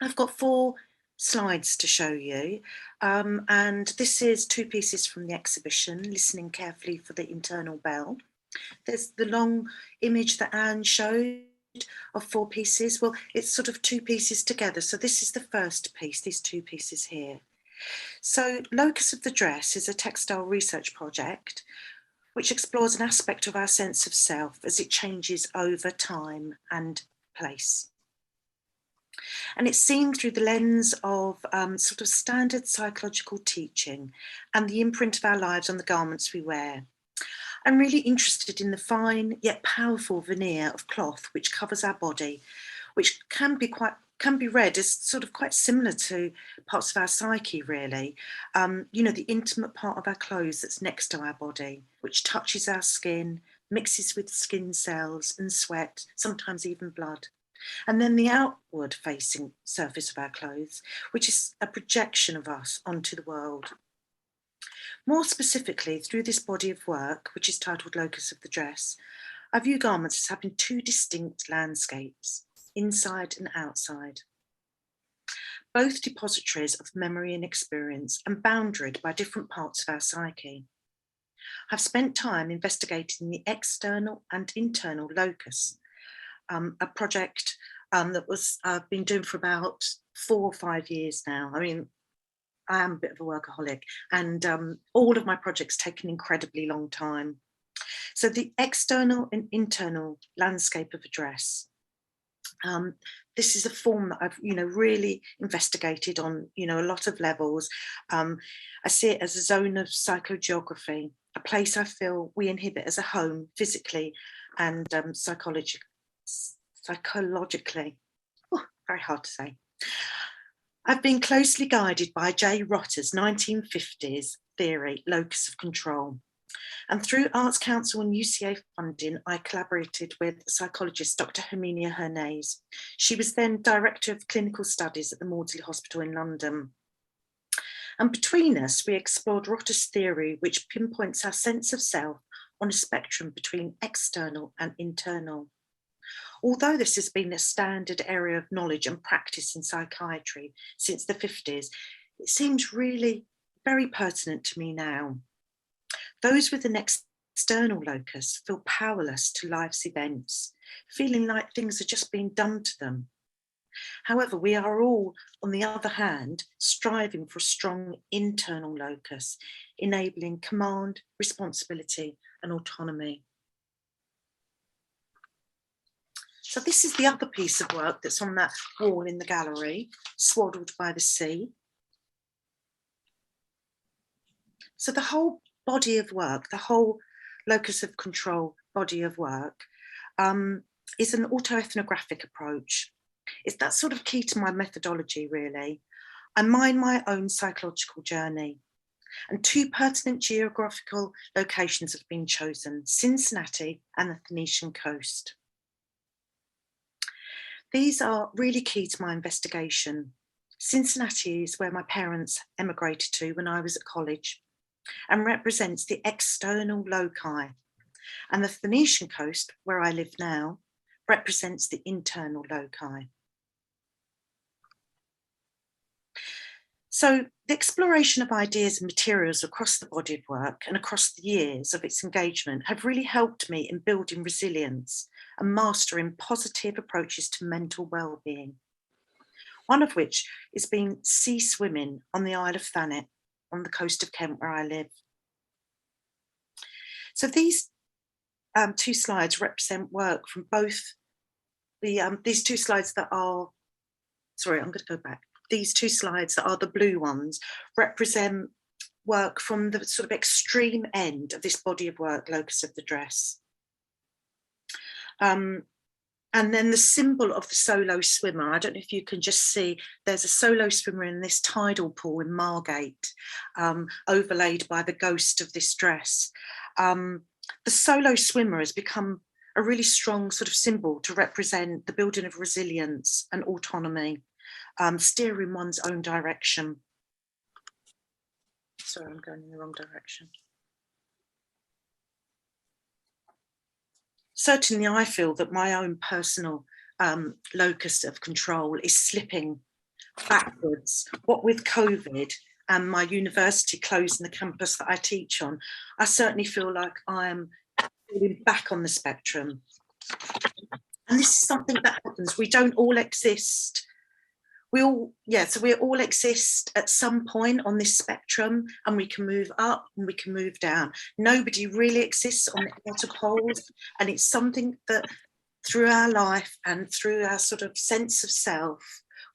I've got 4 slides to show you, and this is 2 pieces from the exhibition, Listening Carefully for the Internal Bell. There's the long image that Anne showed of 4 pieces. Well, it's sort of 2 pieces together. So this is the first piece, these 2 pieces here. So Locus of the Dress is a textile research project which explores an aspect of our sense of self as it changes over time and place. And it's seen through the lens of sort of standard psychological teaching and the imprint of our lives on the garments we wear. I'm really interested in the fine yet powerful veneer of cloth which covers our body, which can be read as sort of quite similar to parts of our psyche, really. You know, the intimate part of our clothes that's next to our body, which touches our skin, mixes with skin cells and sweat, sometimes even blood. And then the outward facing surface of our clothes, which is a projection of us onto the world. More specifically, through this body of work, which is titled Locus of the Dress, I view garments as having 2 distinct landscapes, inside and outside, both depositories of memory and experience and boundaried by different parts of our psyche. I've spent time investigating the external and internal locus, a project that I've been doing for about 4 or 5 years now. I mean, I am a bit of a workaholic, and all of my projects take an incredibly long time. So the external and internal landscape of a dress. This is a form that I've, really investigated on, a lot of levels. I see it as a zone of psychogeography, a place I feel we inhabit as a home, physically and psychologically. Oh, very hard to say. I've been closely guided by J. Rotter's 1950s theory, locus of control. And through Arts Council and UCA funding, I collaborated with psychologist Dr. Herminia Hernays. She was then Director of Clinical Studies at the Maudsley Hospital in London. And between us, we explored Rotter's theory, which pinpoints our sense of self on a spectrum between external and internal. Although this has been a standard area of knowledge and practice in psychiatry since the 50s, it seems really very pertinent to me now. Those with an external locus feel powerless to life's events, feeling like things are just being done to them. However, we are all, on the other hand, striving for a strong internal locus, enabling command, responsibility, and autonomy. So this is the other piece of work that's on that wall in the gallery, Swaddled by the Sea. So the whole body of work, the whole locus of control body of work is an autoethnographic approach. It's that sort of key to my methodology, really. I mine my own psychological journey, and two pertinent geographical locations have been chosen, Cincinnati and the Phoenician coast. These are really key to my investigation. Cincinnati is where my parents emigrated to when I was at college and represents the external loci. And the Phoenician coast, where I live now, represents the internal loci. So the exploration of ideas and materials across the body of work and across the years of its engagement have really helped me in building resilience and mastering positive approaches to mental well-being. One of which is being sea swimming on the Isle of Thanet on the coast of Kent, where I live. So these two slides represent work from both these two slides that are, sorry, I'm going to go back. These two slides that are the blue ones represent work from the sort of extreme end of this body of work, locus of the dress. And then the symbol of the solo swimmer, I don't know if you can just see, there's a solo swimmer in this tidal pool in Margate, overlaid by the ghost of this dress. The solo swimmer has become a really strong sort of symbol to represent the building of resilience and autonomy, steering one's own direction. Sorry, I'm going in the wrong direction. Certainly, I feel that my own personal locus of control is slipping backwards. What with COVID and my university closing the campus that I teach on, I certainly feel like I am falling back on the spectrum. And this is something that happens. We don't all exist. We all exist at some point on this spectrum, and we can move up and we can move down. Nobody really exists on the outer poles, and it's something that through our life and through our sort of sense of self,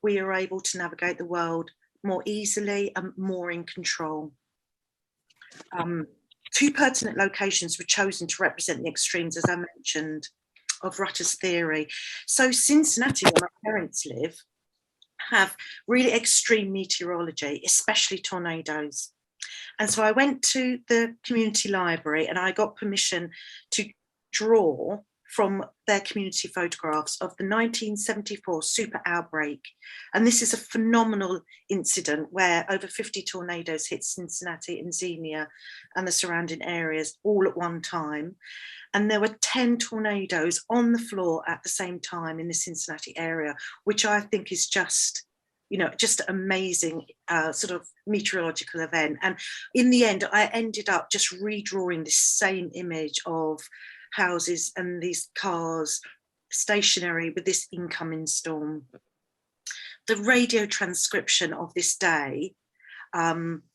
we are able to navigate the world more easily and more in control. Two pertinent locations were chosen to represent the extremes, as I mentioned, of Rutter's theory. So Cincinnati, where my parents live, have really extreme meteorology, especially tornadoes. And so I went to the community library and I got permission to draw from their community photographs of the 1974 super outbreak. And this is a phenomenal incident where over 50 tornadoes hit Cincinnati and Xenia and the surrounding areas all at one time. And there were 10 tornadoes on the floor at the same time in the Cincinnati area, which I think is just, you know, just amazing sort of meteorological event. And in the end, I ended up just redrawing this same image of houses and these cars stationary with this incoming storm. The radio transcription of this day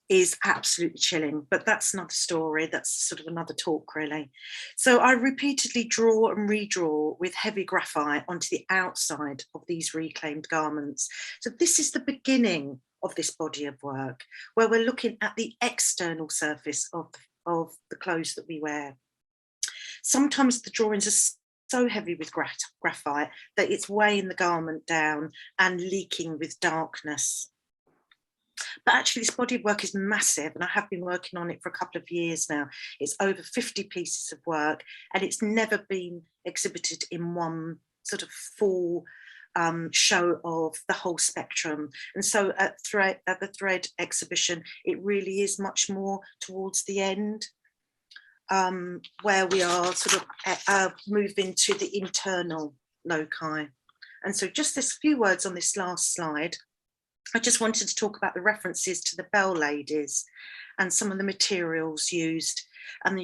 is absolutely chilling, but that's another story. That's sort of another talk, really. So I repeatedly draw and redraw with heavy graphite onto the outside of these reclaimed garments. So this is the beginning of this body of work, where we're looking at the external surface of the clothes that we wear. Sometimes the drawings are so heavy with graphite that it's weighing the garment down and leaking with darkness. But actually this body of work is massive, and I have been working on it for a couple of years now. It's over 50 pieces of work, and it's never been exhibited in one sort of full show of the whole spectrum. And so at the Thread exhibition, it really is much more towards the end, where we are sort of moving to the internal loci. And so just this few words on this last slide. I just wanted to talk about the references to the bell ladies and some of the materials used and the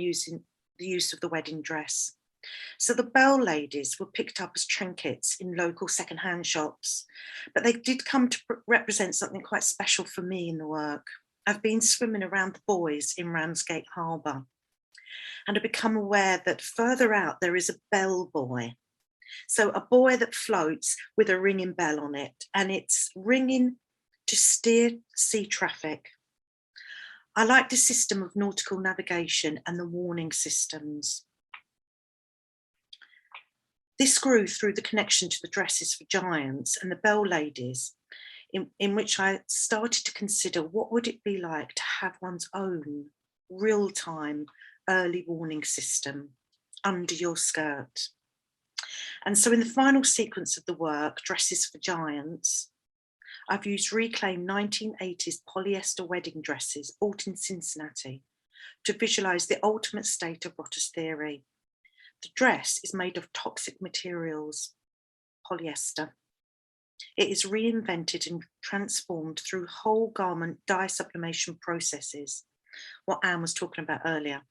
use of the wedding dress. So the bell ladies were picked up as trinkets in local second-hand shops, but they did come to represent something quite special for me in the work. I've been swimming around the buoys in Ramsgate Harbour, and I've become aware that further out there is a bell buoy. So a buoy that floats with a ringing bell on it, and it's ringing to steer sea traffic. I like the system of nautical navigation and the warning systems. This grew through the connection to the dresses for giants and the bell ladies, in which I started to consider what would it be like to have one's own real-time early warning system under your skirt. And so in the final sequence of the work, Dresses for Giants, I've used reclaimed 1980s polyester wedding dresses bought in Cincinnati to visualize the ultimate state of Rotter's theory. The dress is made of toxic materials, polyester. It is reinvented and transformed through whole garment dye sublimation processes, what Anne was talking about earlier,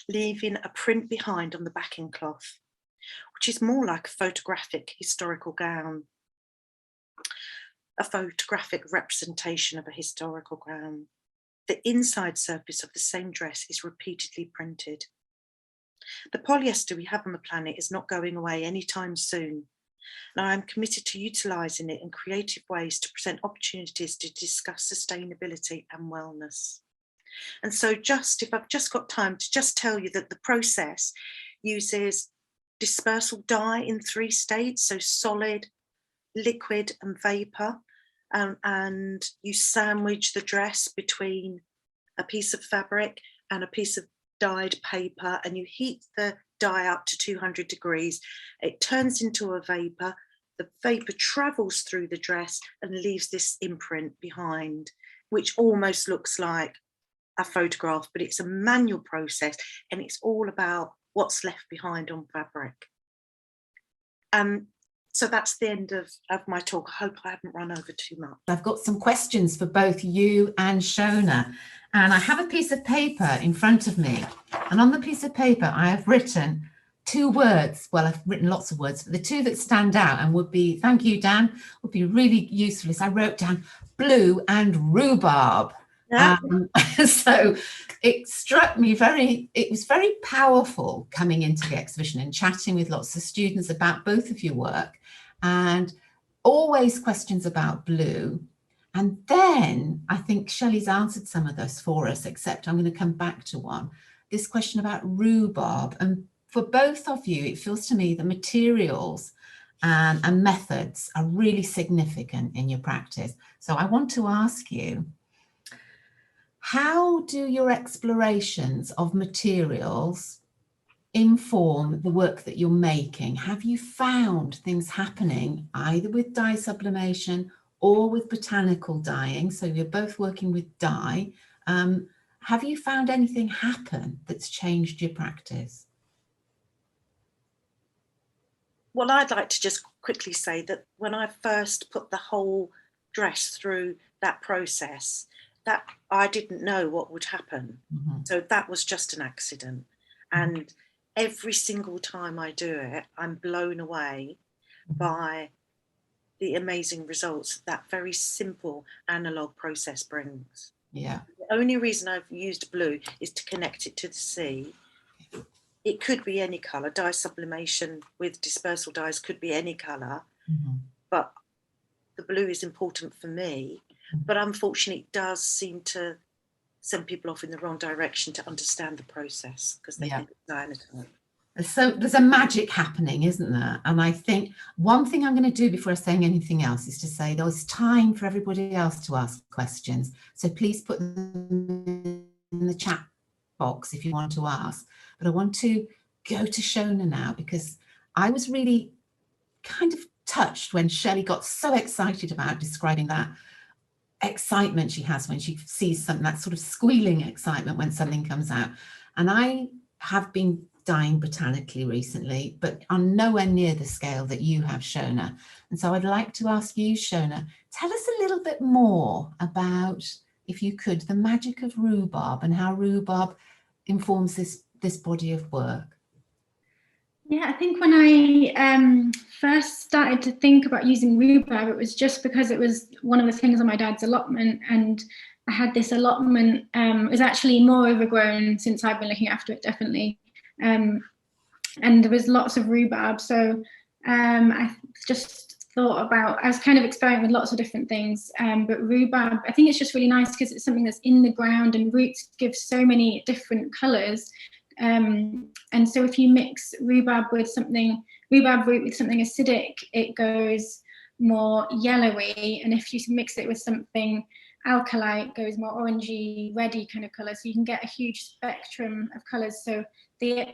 leaving a print behind on the backing cloth, which is more like a photographic historical gown, a photographic representation of a historical gown. The inside surface of the same dress is repeatedly printed. The polyester we have on the planet is not going away anytime soon, and I am committed to utilising it in creative ways to present opportunities to discuss sustainability and wellness. And so if I've just got time to just tell you that the process uses dispersal dye in 3 states, so solid, liquid and vapour, and you sandwich the dress between a piece of fabric and a piece of dyed paper, and you heat the dye up to 200 degrees. It turns into a vapour. The vapour travels through the dress and leaves this imprint behind, which almost looks like a photograph, but it's a manual process, and it's all about what's left behind on fabric. So that's the end of my talk. I hope I haven't run over too much. I've got some questions for both you and Shona, and I have a piece of paper in front of me, and on the piece of paper I have written 2 words. Well, I've written lots of words, but the 2 that stand out and would be, thank you Dan, would be really useful is I wrote down blue and rhubarb. Yeah. So it struck me it was very powerful coming into the exhibition and chatting with lots of students about both of your work, and always questions about blue. And then I think Shelley's answered some of those for us, except I'm going to come back to one. This question about rhubarb. And for both of you, it feels to me the materials and methods are really significant in your practice. So I want to ask you, how do your explorations of materials inform the work that you're making? Have you found things happening either with dye sublimation or with botanical dyeing? So you're both working with dye. Have you found anything happen that's changed your practice? Well, I'd like to just quickly say that when I first put the whole dress through that process, that I didn't know what would happen. Mm-hmm. So that was just an accident. Mm-hmm. And every single time I do it, I'm blown away by the amazing results that very simple analog process brings. Yeah. The only reason I've used blue is to connect it to the sea. It could be any colour. Dye sublimation with dispersal dyes could be any colour, mm-hmm. but the blue is important for me. But unfortunately, it does seem to send people off in the wrong direction to understand the process because they think it's cyanide. So there's a magic happening, isn't there? And I think one thing I'm going to do before saying anything else is to say there's time for everybody else to ask questions. So please put them in the chat box if you want to ask. But I want to go to Shona now, because I was really kind of touched when Shelley got so excited about describing that excitement she has when she sees something, that sort of squealing excitement when something comes out. And I have been dyeing botanically recently, but on nowhere near the scale that you have, Shona. And so I'd like to ask you, Shona, tell us a little bit more about, if you could, the magic of rhubarb and how rhubarb informs this body of work. Yeah, I think when I first started to think about using rhubarb, it was just because it was one of the things on my dad's allotment, and I had this allotment. It was actually more overgrown since I've been looking after it, definitely. And there was lots of rhubarb, so I just thought about, I was kind of experimenting with lots of different things, but rhubarb, I think it's just really nice because it's something that's in the ground, and roots give so many different colours. And so if you mix rhubarb root with something acidic, it goes more yellowy, and if you mix it with something alkali, it goes more orangey, reddy kind of colour. So you can get a huge spectrum of colours. So the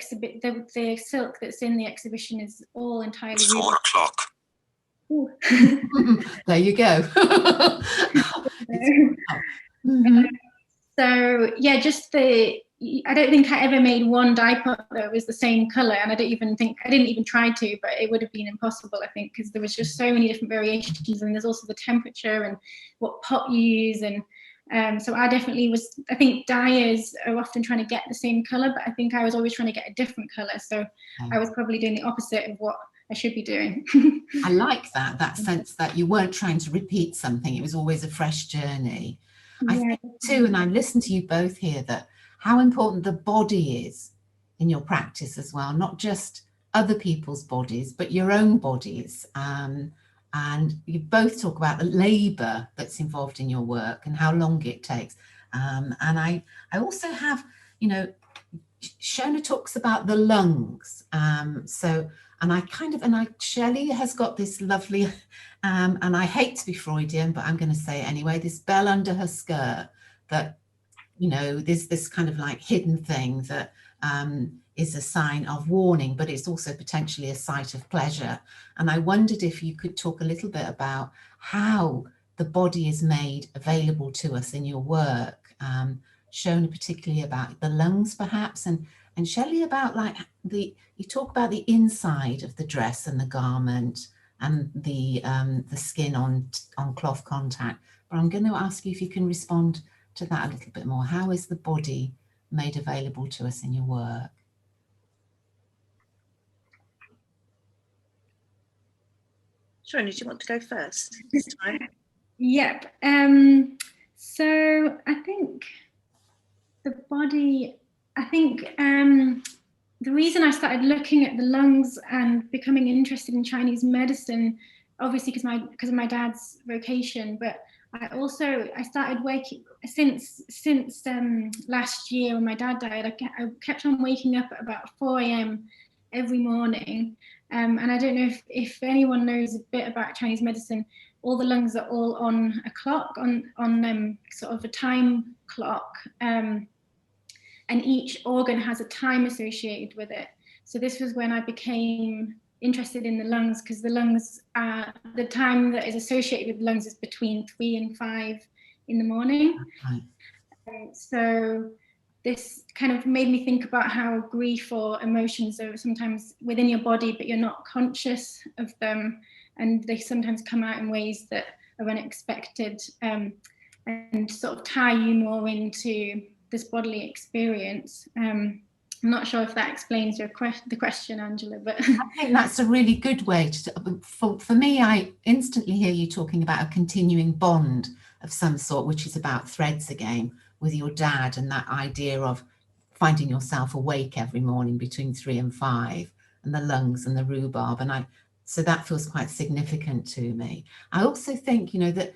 silk that's in the exhibition is all entirely It's 4 o'clock. There you go. So yeah, just I don't think I ever made one dye pot that was the same colour, and I didn't even try to, but it would have been impossible, I think, because there was just so many different variations, and there's also the temperature and what pot you use, and so I definitely was, I think dyers are often trying to get the same colour, but I think I was always trying to get a different colour, so I was probably doing the opposite of what I should be doing. I like that sense that you weren't trying to repeat something, it was always a fresh journey. Yeah. I think too, and I listened to you both here, that how important the body is in your practice as well, not just other people's bodies, but your own bodies. And you both talk about the labour that's involved in your work and how long it takes. And I also have, you know, Shona talks about the lungs. Shelley has got this lovely, and I hate to be Freudian, but I'm going to say it anyway, this bell under her skirt that, you know, there's this kind of like hidden thing that is a sign of warning, but it's also potentially a site of pleasure. And I wondered if you could talk a little bit about how the body is made available to us in your work. Shona particularly about the lungs perhaps, and Shelley about like you talk about the inside of the dress and the garment and the skin on cloth contact. But I'm going to ask you if you can respond to that a little bit more. How is the body made available to us in your work? Shona, do you want to go first this time? Yep. So I think the body, the reason I started looking at the lungs and becoming interested in Chinese medicine, obviously because of my dad's vocation, but I started waking since last year when my dad died. I kept on waking up at about 4 a.m. every morning, and I don't know if anyone knows a bit about Chinese medicine. All the lungs are all on a clock, on sort of a time clock, and each organ has a time associated with it. So this was when I became interested in the lungs, because the lungs, the time that is associated with the lungs is between 3 and 5 in the morning. So this kind of made me think about how grief or emotions are sometimes within your body, but you're not conscious of them, and they sometimes come out in ways that are unexpected, and sort of tie you more into this bodily experience. I'm not sure if that explains the question, Angela, but I think that's a really good way to, for me, I instantly hear you talking about a continuing bond of some sort, which is about threads again with your dad, and that idea of finding yourself awake every morning between 3 and 5, and the lungs and the rhubarb. And so that feels quite significant to me. I also think, you know, that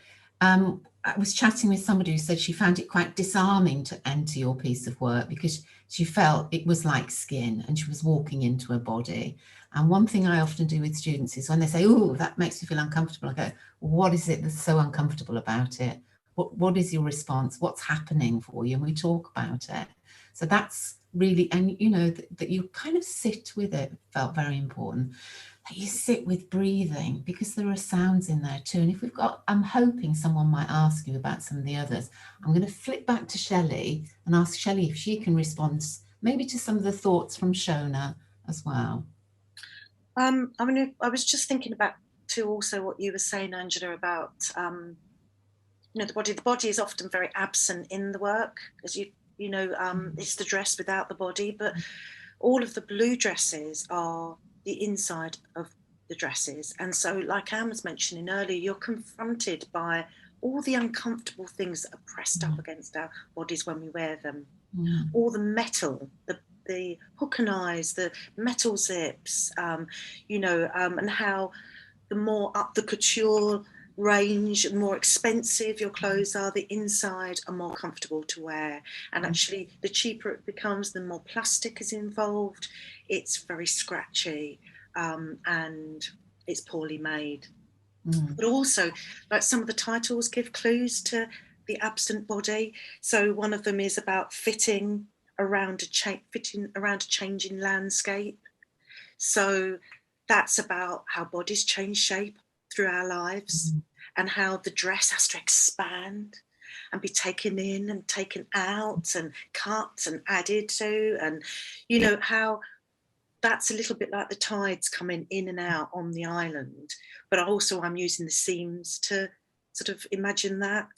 I was chatting with somebody who said she found it quite disarming to enter your piece of work because she felt it was like skin and she was walking into a body. And one thing I often do with students is when they say, oh, that makes me feel uncomfortable, I go, well, what is it that's so uncomfortable about it? What is your response? What's happening for you? And we talk about it. So that's really, and you know, that you kind of sit with it felt very important. That you sit with breathing, because there are sounds in there too. And if we've got, I'm hoping someone might ask you about some of the others. I'm going to flip back to Shelley and ask Shelley if she can respond maybe to some of the thoughts from Shona as well. I mean, I was just thinking about too also what you were saying, Angela, about you know, the body. The body is often very absent in the work, as you know, it's the dress without the body, but all of the blue dresses are the inside of the dresses. And so, like Anne was mentioning earlier, you're confronted by all the uncomfortable things that are pressed up against our bodies when we wear them. All the metal, the hook and eyes, the metal zips, you know, and how the more up the couture range, more expensive your clothes are, the inside are more comfortable to wear. And actually, the cheaper it becomes, the more plastic is involved. It's very scratchy and it's poorly made. But also, like, some of the titles give clues to the absent body. So one of them is about fitting around a changing landscape. So that's about how bodies change shape through our lives and how the dress has to expand and be taken in and taken out and cut and added to, and you know how that's a little bit like the tides coming in and out on the island. But also I'm using the seams to sort of imagine that.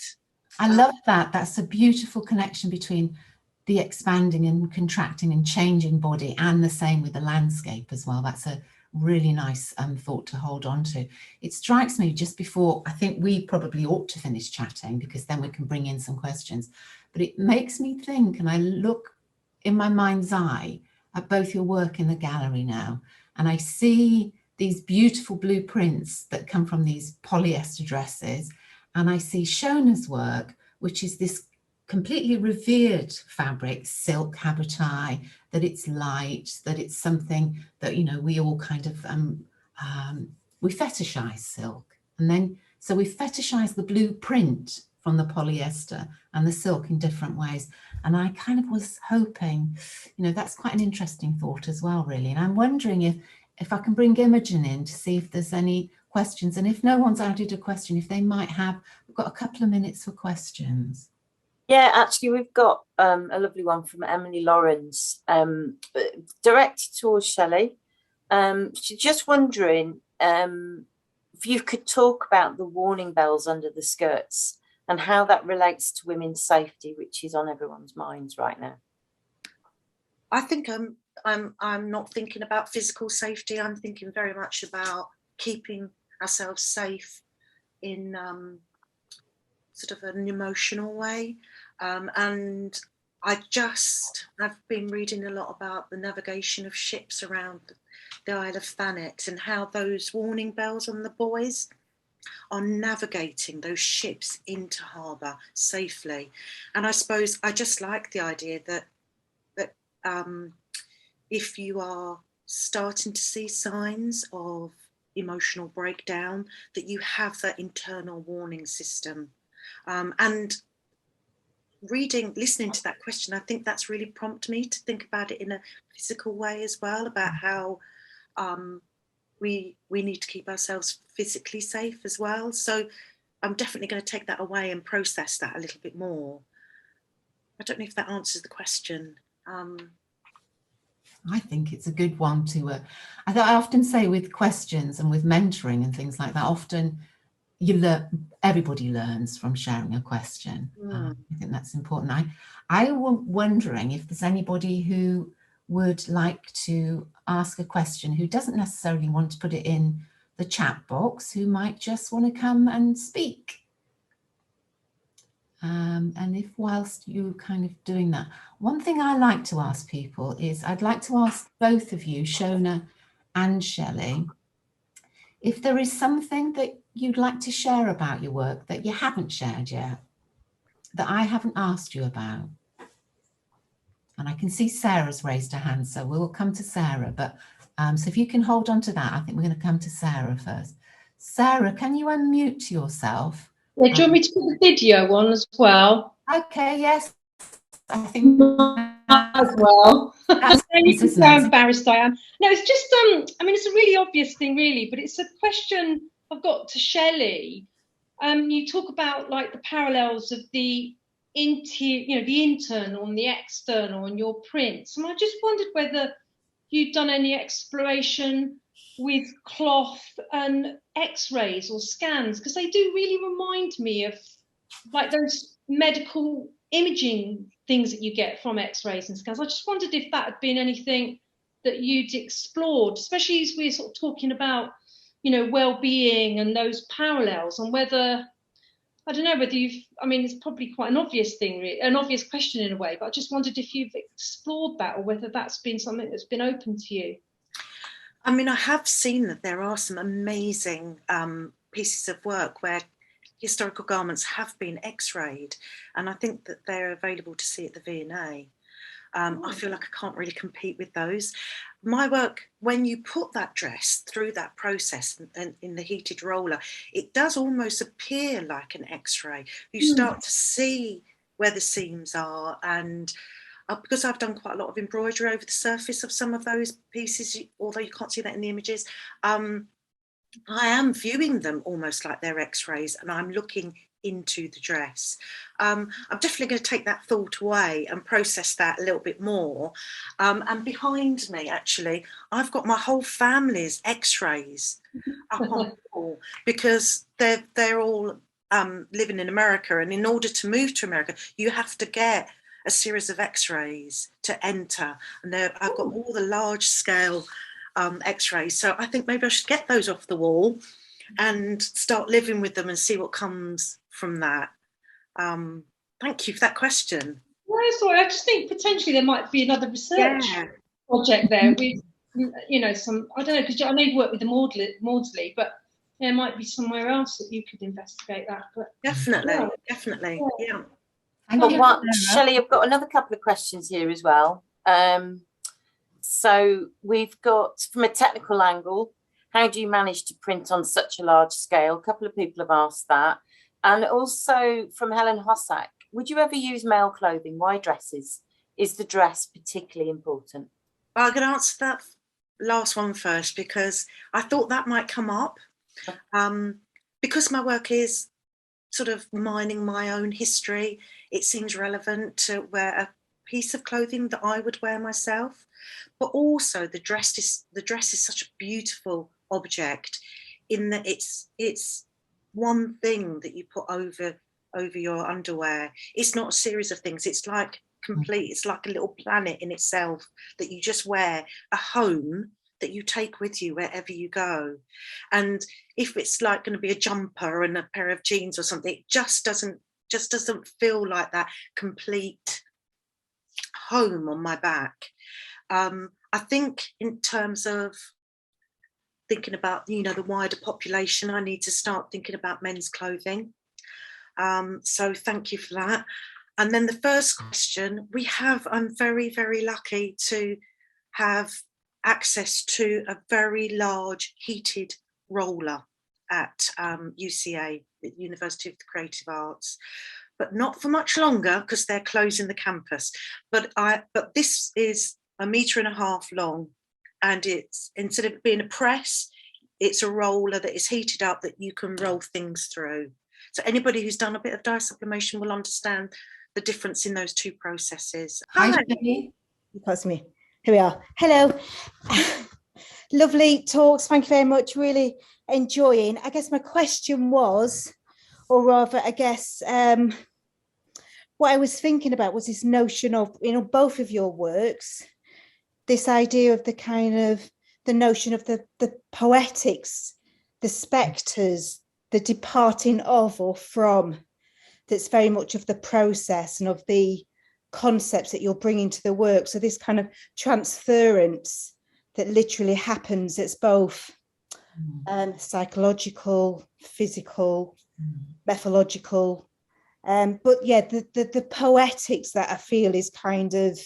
I love that. That's a beautiful connection between the expanding and contracting and changing body, and the same with the landscape as well. That's a really nice thought to hold on to. It strikes me just before, I think we probably ought to finish chatting, because then we can bring in some questions, but it makes me think, and I look in my mind's eye at both your work in the gallery now, and I see these beautiful blueprints that come from these polyester dresses, and I see Shona's work, which is this completely revered fabric, silk habitat, that it's light, that it's something that, you know, we all kind of, we fetishize silk. And then, so we fetishize the blueprint from the polyester and the silk in different ways. And I kind of was hoping, you know, that's quite an interesting thought as well, really. And I'm wondering if I can bring Imogen in to see if there's any questions. And if no one's added a question, if they might have, we've got a couple of minutes for questions. Yeah, actually, we've got a lovely one from Emily Lawrence, directed towards Shelley. She's just wondering if you could talk about the warning bells under the skirts and how that relates to women's safety, which is on everyone's minds right now. I think I'm not thinking about physical safety. I'm thinking very much about keeping ourselves safe in sort of an emotional way. And I've been reading a lot about the navigation of ships around the Isle of Thanet and how those warning bells on the buoys are navigating those ships into harbour safely. And I suppose I just like the idea that if you are starting to see signs of emotional breakdown, that you have that internal warning system. And listening to that question, I think that's really prompted me to think about it in a physical way as well, about how we need to keep ourselves physically safe as well. So I'm definitely going to take that away and process that a little bit more. I don't know if that answers the question. I think it's a good one to, I often say with questions and with mentoring and things like that, often everybody learns from sharing a question. I think that's important. I was wondering if there's anybody who would like to ask a question who doesn't necessarily want to put it in the chat box, who might just want to come and speak. And if whilst you're kind of doing that, one thing I like to ask people is, I'd like to ask both of you, Shona and Shelley, if there is something that you'd like to share about your work that you haven't shared yet, that I haven't asked you about? And I can see Sarah's raised her hand, so we'll come to Sarah. But so if you can hold on to that, I think we're going to come to Sarah first. Sarah, can you unmute yourself? Yeah, do you want me to put the video on as well? Okay, yes. I think as well. That's You can see how embarrassed I am. No, it's just I mean, it's a really obvious thing, really, but it's a question I've got to Shelley. You talk about like the parallels of the the internal and the external in your prints, and I just wondered whether you'd done any exploration with cloth and X-rays or scans, because they do really remind me of like those medical imaging things that you get from X-rays and scans. I just wondered if that had been anything that you'd explored, especially as we're sort of talking about, well-being and those parallels, and whether, I don't know whether I mean, it's probably quite an obvious thing, an obvious question in a way, but I just wondered if you've explored that, or whether that's been something that's been open to you. I mean, I have seen that there are some amazing pieces of work where historical garments have been X-rayed, and I think that they're available to see at the V&A. I feel like I can't really compete with those. My work, when you put that dress through that process and in the heated roller, it does almost appear like an X-ray. You start to see where the seams are, and because I've done quite a lot of embroidery over the surface of some of those pieces, although you can't see that in the images, I am viewing them almost like they're X-rays, and I'm looking into the dress. I'm definitely going to take that thought away and process that a little bit more. And behind me, actually, I've got my whole family's X-rays up on the wall, because they're all living in America, and in order to move to America, you have to get a series of X-rays to enter, and I've got all the large scale X-rays, so I think maybe I should get those off the wall and start living with them and see what comes from that. Thank you for that question. No, sorry, I just think potentially there might be another research project there with, some, I don't know, because I know you work with the Maudsley, but there might be somewhere else that you could investigate that. But definitely. Shelley, I've got another couple of questions here as well. So we've got, from a technical angle, how do you manage to print on such a large scale? A couple of people have asked that. And also from Helen Hossack, would you ever use male clothing? Why dresses? Is the dress particularly important? Well, I'm going to answer that last one first, because I thought that might come up. Because my work is sort of mining my own history, it seems relevant to wear a piece of clothing that I would wear myself. But also the dress is such a beautiful object, in that it's one thing that you put over your underwear. It's not a series of things. It's like complete. It's like a little planet in itself that you just wear, a home that you take with you wherever you go. And if it's like going to be a jumper and a pair of jeans or something, it just doesn't feel like that complete home on my back. I think in terms of thinking about, the wider population, I need to start thinking about men's clothing. So thank you for that. And then the first question, I'm very, very lucky to have access to a very large heated roller at UCA, the University of the Creative Arts, but not for much longer because they're closing the campus. But this is 1.5 meters long, and it's, instead of being a press, it's a roller that is heated up that you can roll things through. So anybody who's done a bit of dye sublimation will understand the difference in those two processes. Hi. That's me. Here we are. Hello. Lovely talks. Thank you very much. Really enjoying. I guess my question was, or rather, I guess, what I was thinking about was this notion of, both of your works, this idea of the notion of the poetics, the spectres, the departing of or from, that's very much of the process and of the concepts that you're bringing to the work. So this kind of transference that literally happens, it's both psychological, physical, methodological. But yeah, the poetics that I feel is kind of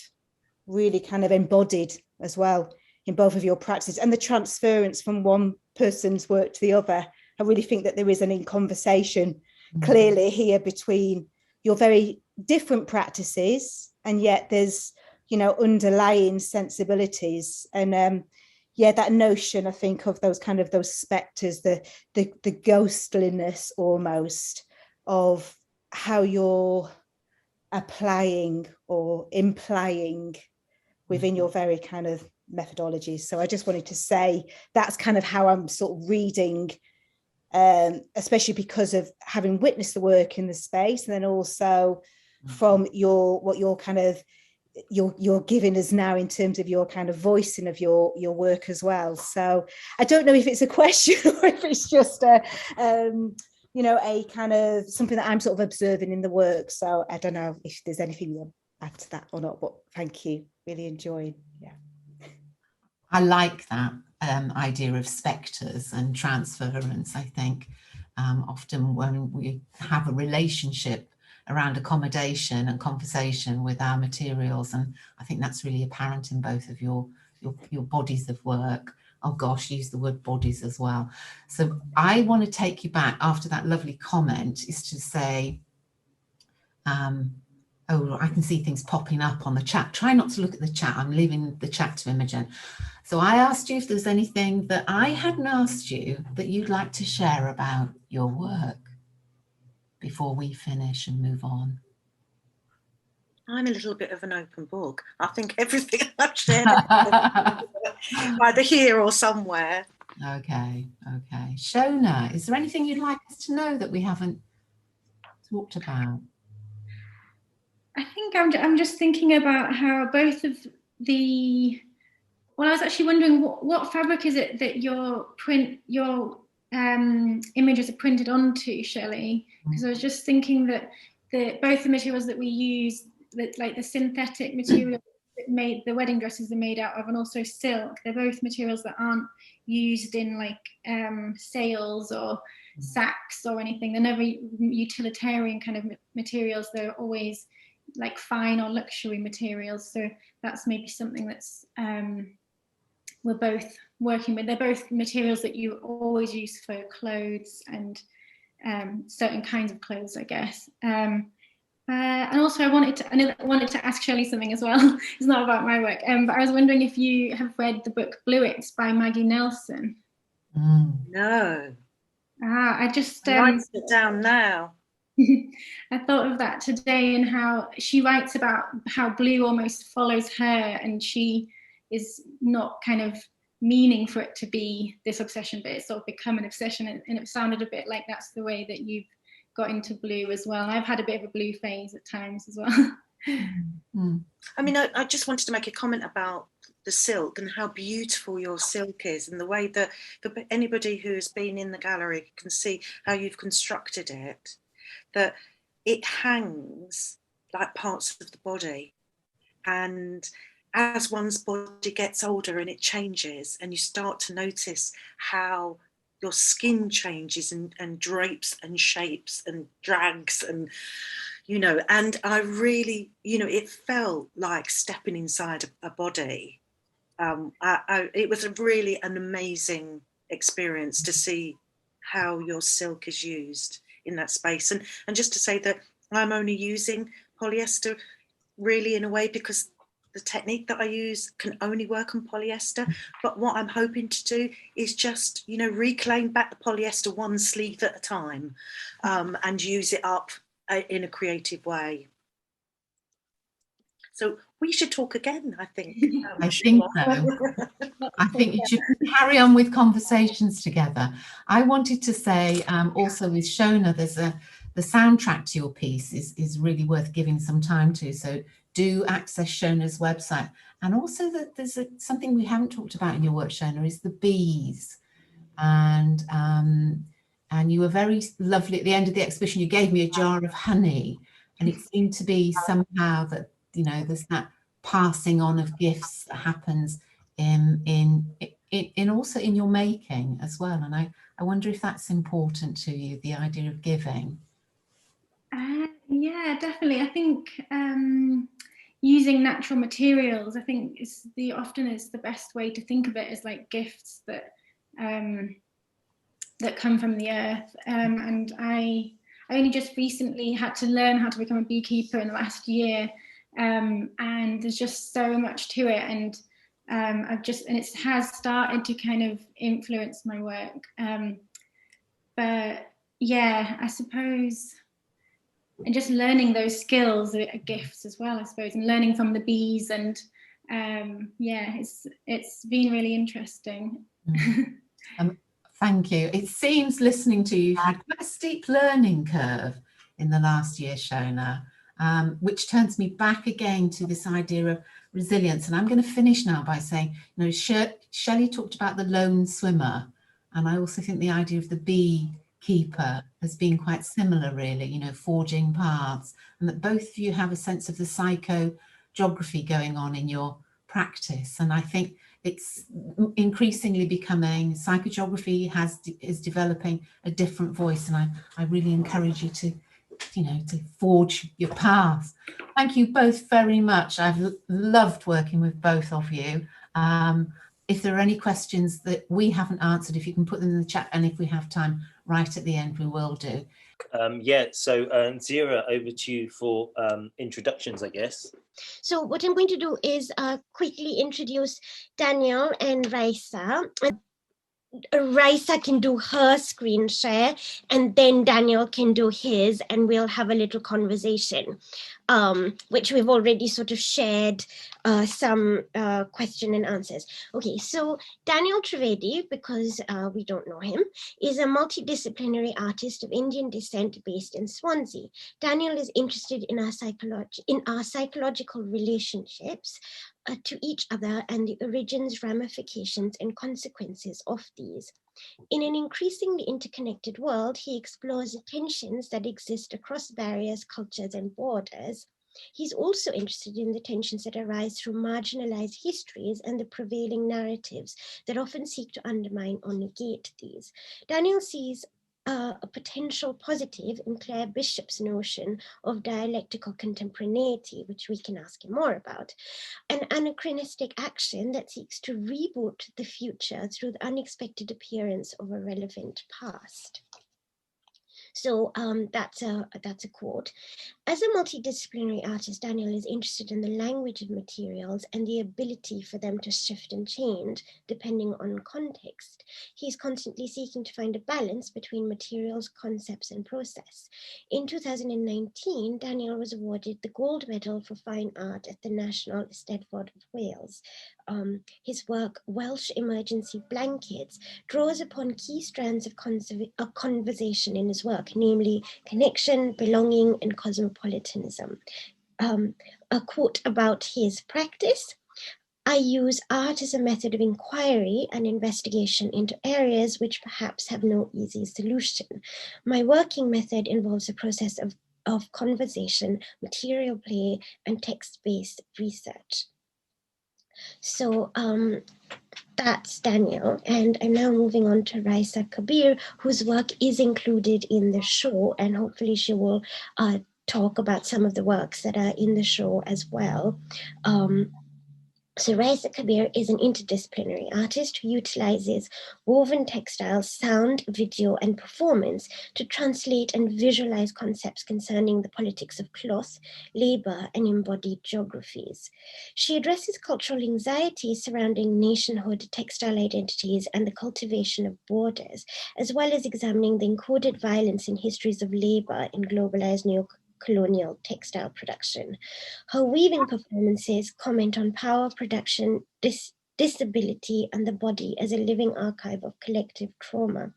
really kind of embodied as well in both of your practices, and the transference from one person's work to the other. I really think that there is an in conversation clearly here between your very different practices, and yet there's, you know, underlying sensibilities. And yeah, that notion, I think, of those kind of those spectres, the ghostliness almost of how you're applying or implying within your very kind of methodologies. So I just wanted to say that's kind of how I'm sort of reading, especially because of having witnessed the work in the space, and then also from what you're kind of you're giving us now in terms of your kind of voicing of your work as well. So I don't know if it's a question or if it's just a you know, a kind of something that I'm sort of observing in the work. So I don't know if there's anything you want to add to that or not, but thank you. Really enjoying. Yeah. I like that idea of spectres and transference. I think often when we have a relationship around accommodation and conversation with our materials, and I think that's really apparent in both of your bodies of work. Oh gosh, use the word bodies as well. So I want to take you back after that lovely comment, is to say, oh, I can see things popping up on the chat. Try not to look at the chat. I'm leaving the chat to Imogen. So I asked you if there's anything that I hadn't asked you that you'd like to share about your work before we finish and move on. I'm a little bit of an open book. I think everything I've shared either here or somewhere. Okay, okay. Shona, is there anything you'd like us to know that we haven't talked about? I think I'm just thinking about how both of the, well, I was actually wondering what fabric is it that your images are printed onto, Shelley? Because I was just thinking that both the materials that we use, like the synthetic material that made the wedding dresses are made out of, and also silk, they're both materials that aren't used in like sails or sacks or anything. They're never utilitarian kind of materials. They're always like fine or luxury materials. So that's maybe something that's we're both working with. They're both materials that you always use for clothes and certain kinds of clothes, I guess. And also I wanted to ask Shelley something as well. It's not about my work, but I was wondering if you have read the book Bluets by Maggie Nelson. No. I just write it down now. I thought of that today, and how she writes about how blue almost follows her, and she is not kind of meaning for it to be this obsession, but it's sort of become an obsession, and it sounded a bit like that's the way that you've got into blue as well. And I've had a bit of a blue phase at times as well. I mean, I just wanted to make a comment about the silk and how beautiful your silk is, and the way that for anybody who's been in the gallery can see how you've constructed it, that it hangs like parts of the body, and as one's body gets older and it changes, and you start to notice how your skin changes and drapes and shapes and drags, and you know, and I really, you know, it felt like stepping inside a body. It was really an amazing experience to see how your silk is used in that space, and just to say that I'm only using polyester really in a way because the technique that I use can only work on polyester. But what I'm hoping to do is just, you know, reclaim back the polyester one sleeve at a time, and use it up in a creative way. So we should talk again, I think. I think so. I think you should carry on with conversations together. I wanted to say also with Shona, there's the soundtrack to your piece is really worth giving some time to. So do access Shona's website. And also that there's something we haven't talked about in your work, Shona, is the bees. And you were very lovely at the end of the exhibition. You gave me a jar of honey, and it seemed to be somehow that, you know, there's that passing on of gifts that happens in also in your making as well. And I wonder if that's important to you, the idea of giving. Yeah, definitely. I think using natural materials, I think often is the best way to think of it, as like gifts that that come from the earth. And I only just recently had to learn how to become a beekeeper in the last year, and there's just so much to it, and it has started to kind of influence my work. But yeah, I suppose, and just learning those skills are gifts as well, I suppose, and learning from the bees, and yeah, it's been really interesting. Thank you. It seems, listening to you, you've had quite a steep learning curve in the last year, Shona, which turns me back again to this idea of resilience. And I'm going to finish now by saying, you know, Shelley talked about the lone swimmer, and I also think the idea of the beekeeper has been quite similar, really, you know, forging paths, and that both of you have a sense of the psychogeography going on in your practice. And I think it's increasingly becoming, psychogeography is developing a different voice, and I really encourage you to, you know, to forge your path. Thank you both very much. I've loved working with both of you. If there are any questions that we haven't answered, if you can put them in the chat, and if we have time right at the end, we will do. Yeah, so Zhera, over to you for introductions, I guess. So what I'm going to do is quickly introduce Daniel and Raisa. Raisa can do her screen share, and then Daniel can do his, and we'll have a little conversation, which we've already sort of shared some question and answers. Okay, so Daniel Trivedy, because we don't know him, is a multidisciplinary artist of Indian descent based in Swansea. Daniel is interested in our psychological relationships to each other and the origins, ramifications, and consequences of these. In an increasingly interconnected world, he explores the tensions that exist across barriers, cultures, and borders. He's also interested in the tensions that arise through marginalized histories and the prevailing narratives that often seek to undermine or negate these. Daniel sees a potential positive in Claire Bishop's notion of dialectical contemporaneity, which we can ask him more about, an anachronistic action that seeks to reboot the future through the unexpected appearance of a relevant past. So that's a quote. As a multidisciplinary artist, Daniel is interested in the language of materials and the ability for them to shift and change depending on context. He's constantly seeking to find a balance between materials, concepts, and process. In 2019, Daniel was awarded the Gold Medal for Fine Art at the National Eisteddfod of Wales. His work, Welsh Emergency Blankets, draws upon key strands of conversation in his work, namely connection, belonging, and cosmopolitanism. A quote about his practice: I use art as a method of inquiry and investigation into areas which perhaps have no easy solution. My working method involves a process of conversation, material play, and text-based research. So that's Daniel, and I'm now moving on to Raisa Kabir, whose work is included in the show, and hopefully she will talk about some of the works that are in the show as well. So Raisa Kabir is an interdisciplinary artist who utilizes woven textiles, sound, video, and performance to translate and visualize concepts concerning the politics of cloth, labor, and embodied geographies. She addresses cultural anxieties surrounding nationhood, textile identities, and the cultivation of borders, as well as examining the encoded violence in histories of labor in globalized neo-colonial textile production. Her weaving performances comment on power, production, disability, and the body as a living archive of collective trauma.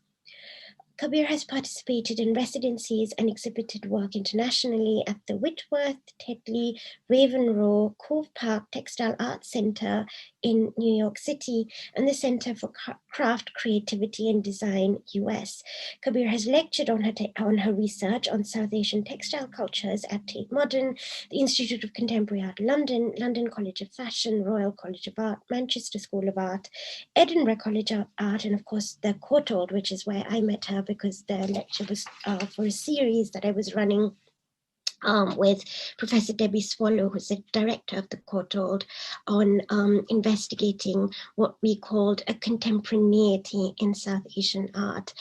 Kabir has participated in residencies and exhibited work internationally at the Whitworth, Tetley, Raven Row, Cove Park Textile Arts Center in New York City and the Center for Craft, Creativity and Design, US. Kabir has lectured on her research on South Asian textile cultures at Tate Modern, the Institute of Contemporary Art London, London College of Fashion, Royal College of Art, Manchester School of Art, Edinburgh College of Art, and of course the Courtauld, which is where I met her because the lecture was for a series that I was running with Professor Debbie Swallow, who's the director of the Courtauld, on investigating what we called a contemporaneity in South Asian art.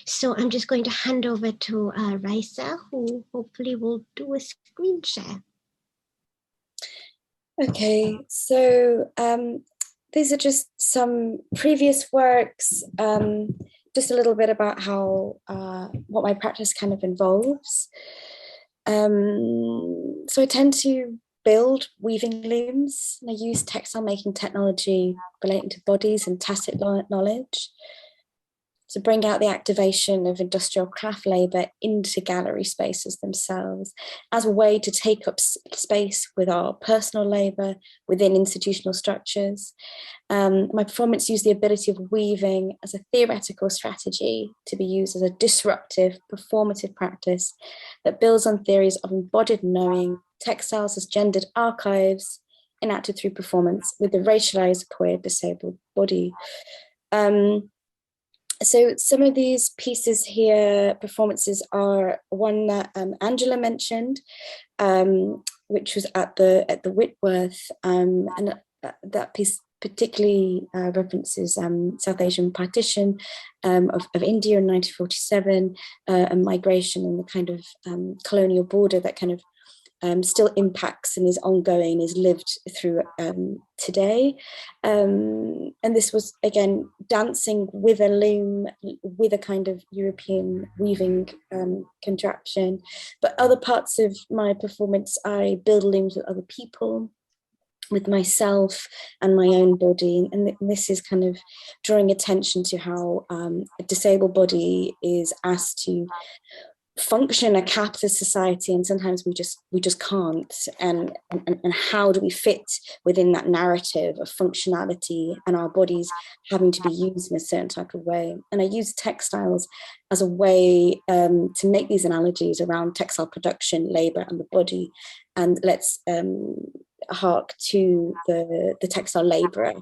So I'm just going to hand over to Raisa, who hopefully will do a screen share. Okay, so these are just some previous works, just a little bit about how what my practice kind of involves. So I tend to build weaving looms, and I use textile making technology relating to bodies and tacit knowledge to bring out the activation of industrial craft labour into gallery spaces themselves as a way to take up space with our personal labour within institutional structures. My performance used the ability of weaving as a theoretical strategy to be used as a disruptive, performative practice that builds on theories of embodied knowing, textiles as gendered archives, enacted through performance with the racialized, queer, disabled body. So some of these pieces here, performances, are one that Angela mentioned, which was at the Whitworth, and that piece particularly references South Asian partition of India in 1947, and migration and the kind of colonial border that kind of still impacts and is ongoing, is lived through today. And this was, again, dancing with a loom, with a kind of European weaving contraption. But other parts of my performance, I build looms with other people, with myself and my own body. And this is kind of drawing attention to how a disabled body is asked to function a capitalist society, and sometimes we just can't, and how do we fit within that narrative of functionality and our bodies having to be used in a certain type of way. And I use textiles as a way to make these analogies around textile production, labor and the body. And let's hark to the textile laborer.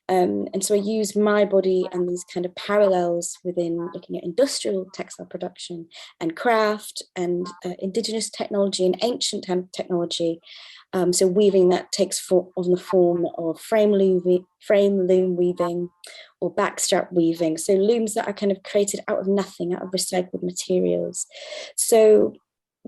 And so I use my body and these kind of parallels within looking at industrial textile production and craft and indigenous technology and ancient technology. So weaving that takes on the form of frame loom weaving or backstrap weaving. So looms that are kind of created out of nothing, out of recycled materials. So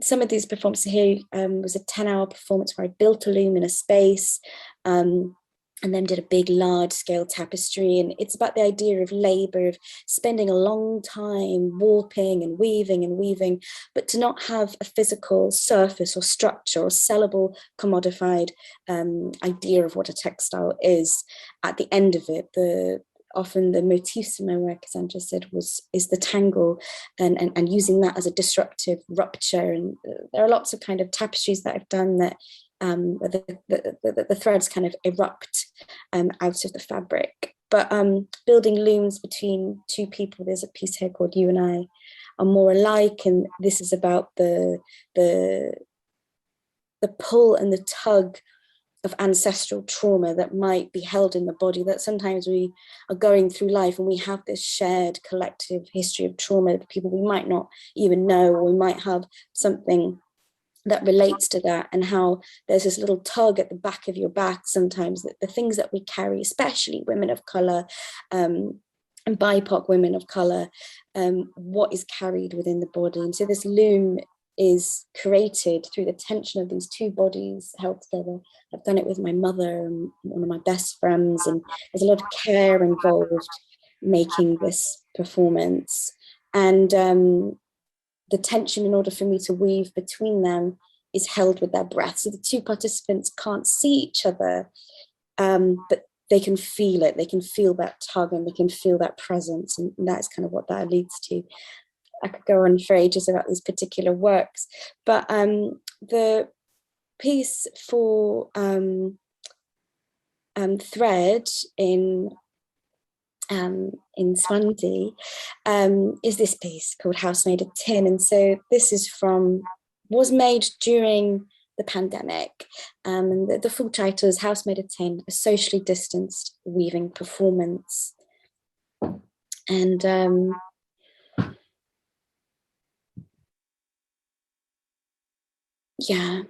some of these performances here was a 10-hour performance where I built a loom in a space and then did a big large-scale tapestry. And it's about the idea of labour, of spending a long time warping and weaving, but to not have a physical surface or structure or sellable, commodified idea of what a textile is at the end of it. Often the motifs in my work, as Angela said, is the tangle and using that as a disruptive rupture. And there are lots of kind of tapestries that I've done that the threads kind of erupt out of the fabric. But building looms between two people, there's a piece here called You and I Are More Alike, and this is about the pull and the tug of ancestral trauma that might be held in the body, that sometimes we are going through life and we have this shared collective history of trauma that people we might not even know, or we might have something that relates to that, and how there's this little tug at the back of your back sometimes, that the things that we carry, especially women of colour and BIPOC women of colour, what is carried within the body. And so this loom is created through the tension of these two bodies held together. I've done it with my mother and one of my best friends, and there's a lot of care involved making this performance. And the tension, in order for me to weave between them, is held with their breath. So the two participants can't see each other, but they can feel it, they can feel that tug, and they can feel that presence, and that's kind of what that alludes to. I could go on for ages about these particular works, but the piece for Thread in Swansea is this piece called House Made of Tin, and so this was made during the pandemic, and the full title is House Made of Tin, a socially distanced weaving performance. And yeah,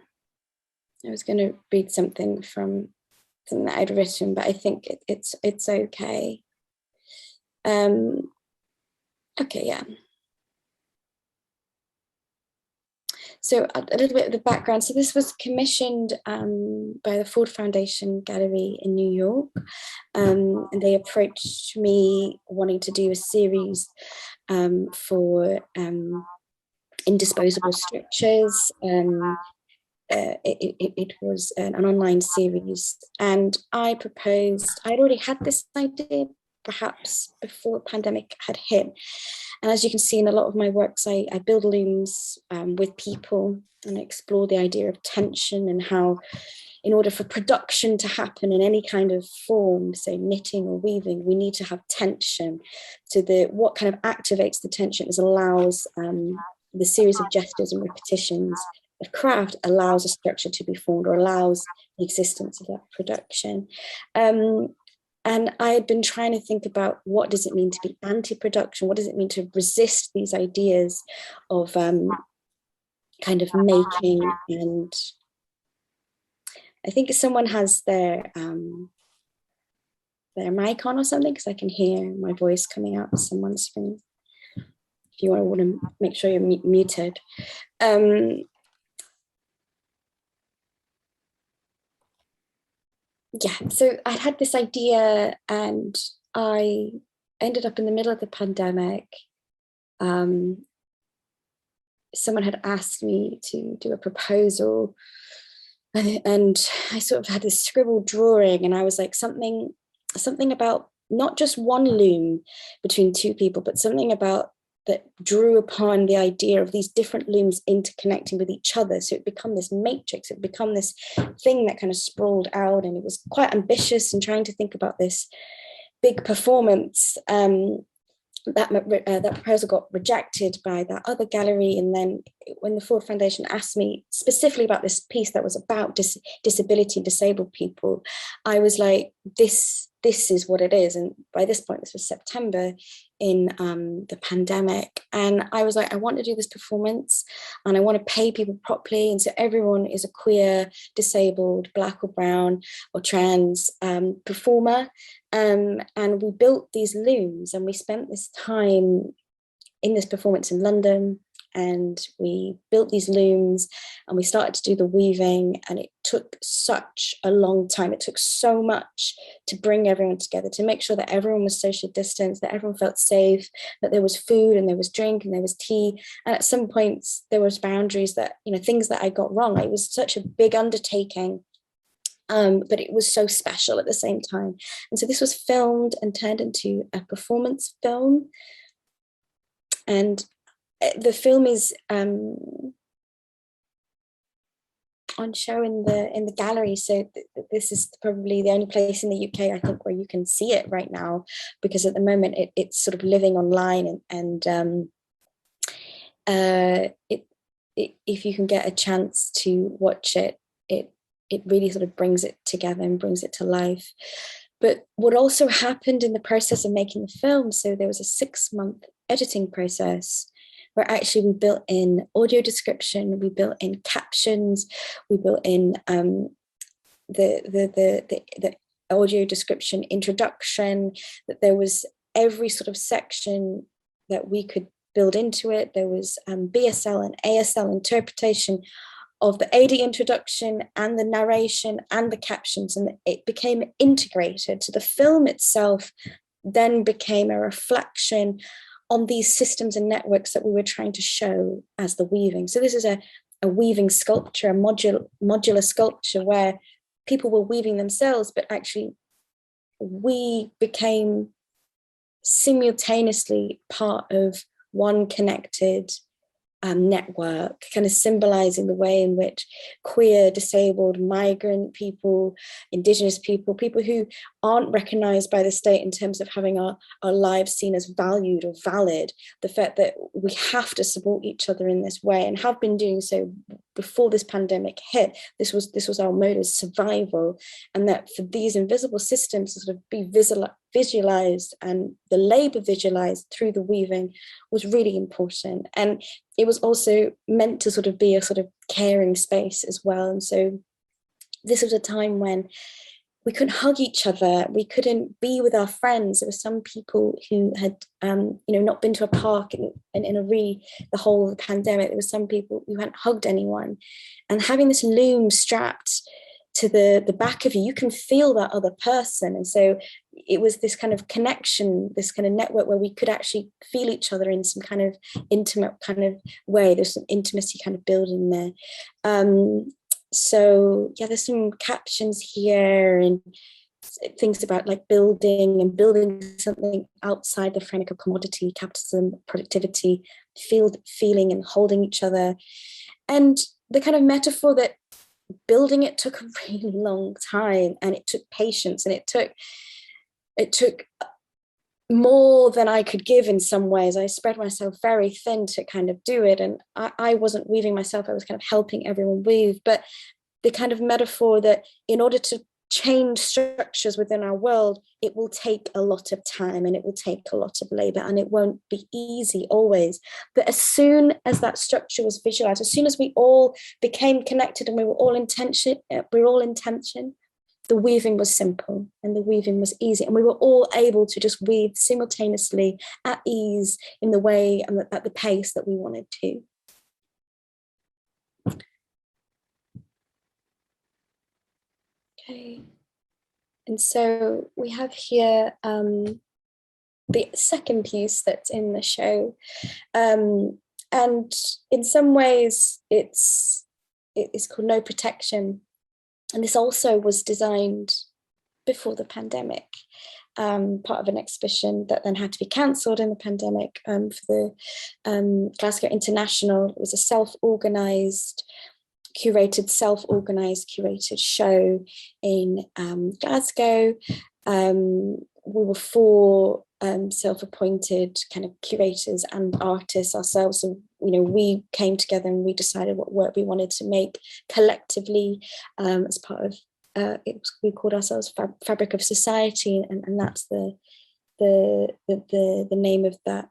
I was going to read something that I'd written, but I think it's okay. Okay, yeah. So a little bit of the background. So this was commissioned by the Ford Foundation Gallery in New York, and they approached me wanting to do a series for indisposable structures. It was an online series, and I proposed, I'd already had this idea perhaps before the pandemic had hit. And as you can see in a lot of my works, I build looms with people, and I explore the idea of tension and how, in order for production to happen in any kind of form, say knitting or weaving, we need to have tension. So what kind of activates the tension is allows the series of gestures and repetitions of craft allows a structure to be formed, or allows the existence of that production. And I had been trying to think about, what does it mean to be anti-production? What does it mean to resist these ideas of kind of making? And I think if someone has their mic on or something, because I can hear my voice coming out of someone's screen. If you want to make sure you're muted. Yeah, so I had this idea, and I ended up in the middle of the pandemic. Someone had asked me to do a proposal, and I sort of had this scribbled drawing, and I was like, something about not just one loom between two people, but something about that drew upon the idea of these different looms interconnecting with each other. So it became this matrix, it became this thing that kind of sprawled out, and it was quite ambitious and trying to think about this big performance. That proposal got rejected by that other gallery. And then when the Ford Foundation asked me specifically about this piece that was about disability and disabled people, I was like, this is what it is. And by this point, this was September in the pandemic. And I was like, I want to do this performance, and I want to pay people properly. And so everyone is a queer, disabled, Black or brown or trans performer. And we built these looms, and we spent this time in this performance in London, and we built these looms, and we started to do the weaving, and it took such a long time. It took so much to bring everyone together, to make sure that everyone was social distance, that everyone felt safe, that there was food and there was drink and there was tea. And at some points there was boundaries that, things that I got wrong. It was such a big undertaking. But it was so special at the same time. And so this was filmed and turned into a performance film. And the film is on show in the gallery. So this is probably the only place in the UK, I think, where you can see it right now, because at the moment it's sort of living online, and if you can get a chance to watch it, it really sort of brings it together and brings it to life. But what also happened in the process of making the film, so there was a 6-month editing process where actually we built in audio description, we built in captions, we built in the audio description introduction, that there was every sort of section that we could build into it. There was BSL and ASL interpretation of the AD introduction and the narration and the captions, and it became integrated. So the film itself then became a reflection on these systems and networks that we were trying to show as the weaving. So this is a weaving sculpture, a modular sculpture, where people were weaving themselves, but actually we became simultaneously part of one connected network, kind of symbolizing the way in which queer, disabled, migrant people, indigenous people, people who aren't recognized by the state in terms of having our lives seen as valued or valid, the fact that we have to support each other in this way and have been doing so before this pandemic hit. This was our mode of survival, and that for these invisible systems to sort of be visualized and the labor visualized through the weaving was really important. And it was also meant to sort of be a sort of caring space as well. And so this was a time when we couldn't hug each other, we couldn't be with our friends. There were some people who had not been to a park the whole of the pandemic. There were some people who hadn't hugged anyone. And having this loom strapped to the back of you, you can feel that other person. And so it was this kind of connection, this kind of network where we could actually feel each other in some kind of intimate kind of way. There's some intimacy kind of building there. So yeah, there's some captions here and things about like building something outside the framework of commodity, capitalism, productivity, feeling and holding each other. And the kind of metaphor that building it took a really long time, and it took patience, and it took more than I could give in some ways. I spread myself very thin to kind of do it, and I wasn't weaving myself, I was kind of helping everyone weave. But the kind of metaphor that in order to change structures within our world, it will take a lot of time and it will take a lot of labor, and it won't be easy always. But as soon as that structure was visualized, as soon as we all became connected and we were all in tension, the weaving was simple and the weaving was easy, and we were all able to just weave simultaneously at ease in the way and at the pace that we wanted to. Okay, and so we have here the second piece that's in the show, and in some ways it's called No Protection. And this also was designed before the pandemic, part of an exhibition that then had to be cancelled in the pandemic for the Glasgow International. It was a self-organised curated show in Glasgow. We were 4 self-appointed kind of curators and artists ourselves. So, we came together and we decided what work we wanted to make collectively as part of, we called ourselves Fabric of Society, and that's the name of that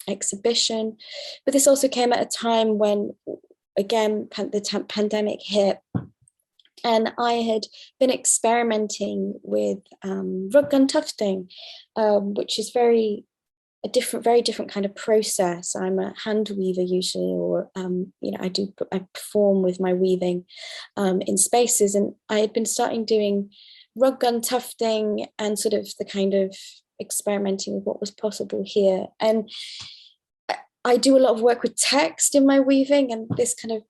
exhibition. But this also came at a time when, again, the pandemic hit, and I had been experimenting with rug gun tufting, which is very different kind of process. I'm a hand weaver usually, or I perform with my weaving in spaces, and I had been starting doing rug gun tufting and sort of the kind of experimenting with what was possible here. And I do a lot of work with text in my weaving, and this kind of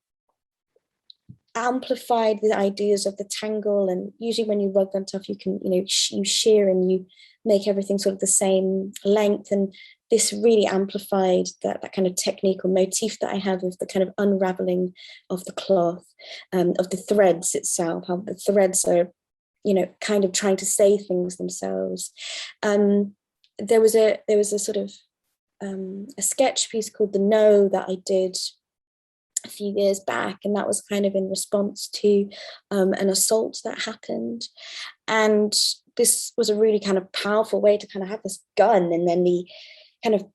amplified the ideas of the tangle. And usually when you rug gun tuft, you can, you shear and you make everything sort of the same length. And this really amplified that kind of technique or motif that I have of the kind of unraveling of the cloth, of the threads itself, how the threads are, kind of trying to say things themselves. There was a sort of a sketch piece called The No that I did a few years back, and that was kind of in response to an assault that happened. And this was a really kind of powerful way to kind of have this gun, and then the kind of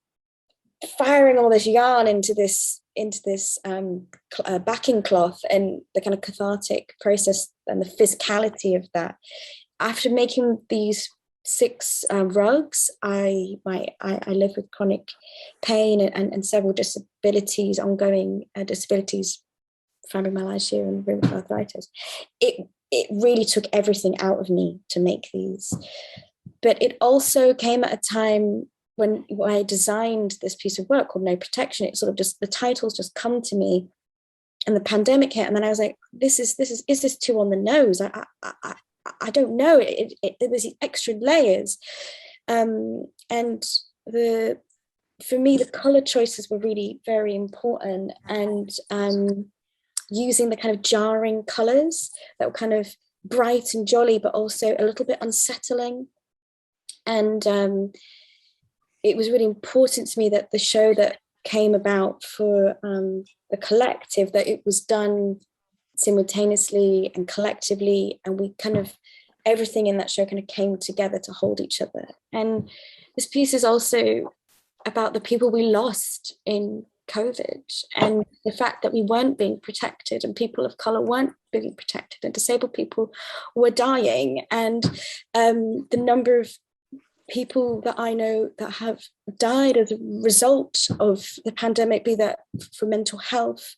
firing all this yarn into this backing cloth, and the kind of cathartic process and the physicality of that. After making these 6 rugs, I live with chronic pain and several disabilities, ongoing disabilities, fibromyalgia and rheumatoid arthritis. It really took everything out of me to make these. But it also came at a time when I designed this piece of work called No Protection. It sort of just, the titles just come to me, and the pandemic hit, and then I was like, is this too on the nose? I don't know, there was extra layers. And for me, the color choices were really very important, and using the kind of jarring colors that were kind of bright and jolly, but also a little bit unsettling. And it was really important to me that the show that came about for the collective, that it was done simultaneously and collectively, and we kind of, everything in that show kind of came together to hold each other. And this piece is also about the people we lost in COVID, and the fact that we weren't being protected, and people of colour weren't being protected, and disabled people were dying, and the number of people that I know that have died as a result of the pandemic, be that for mental health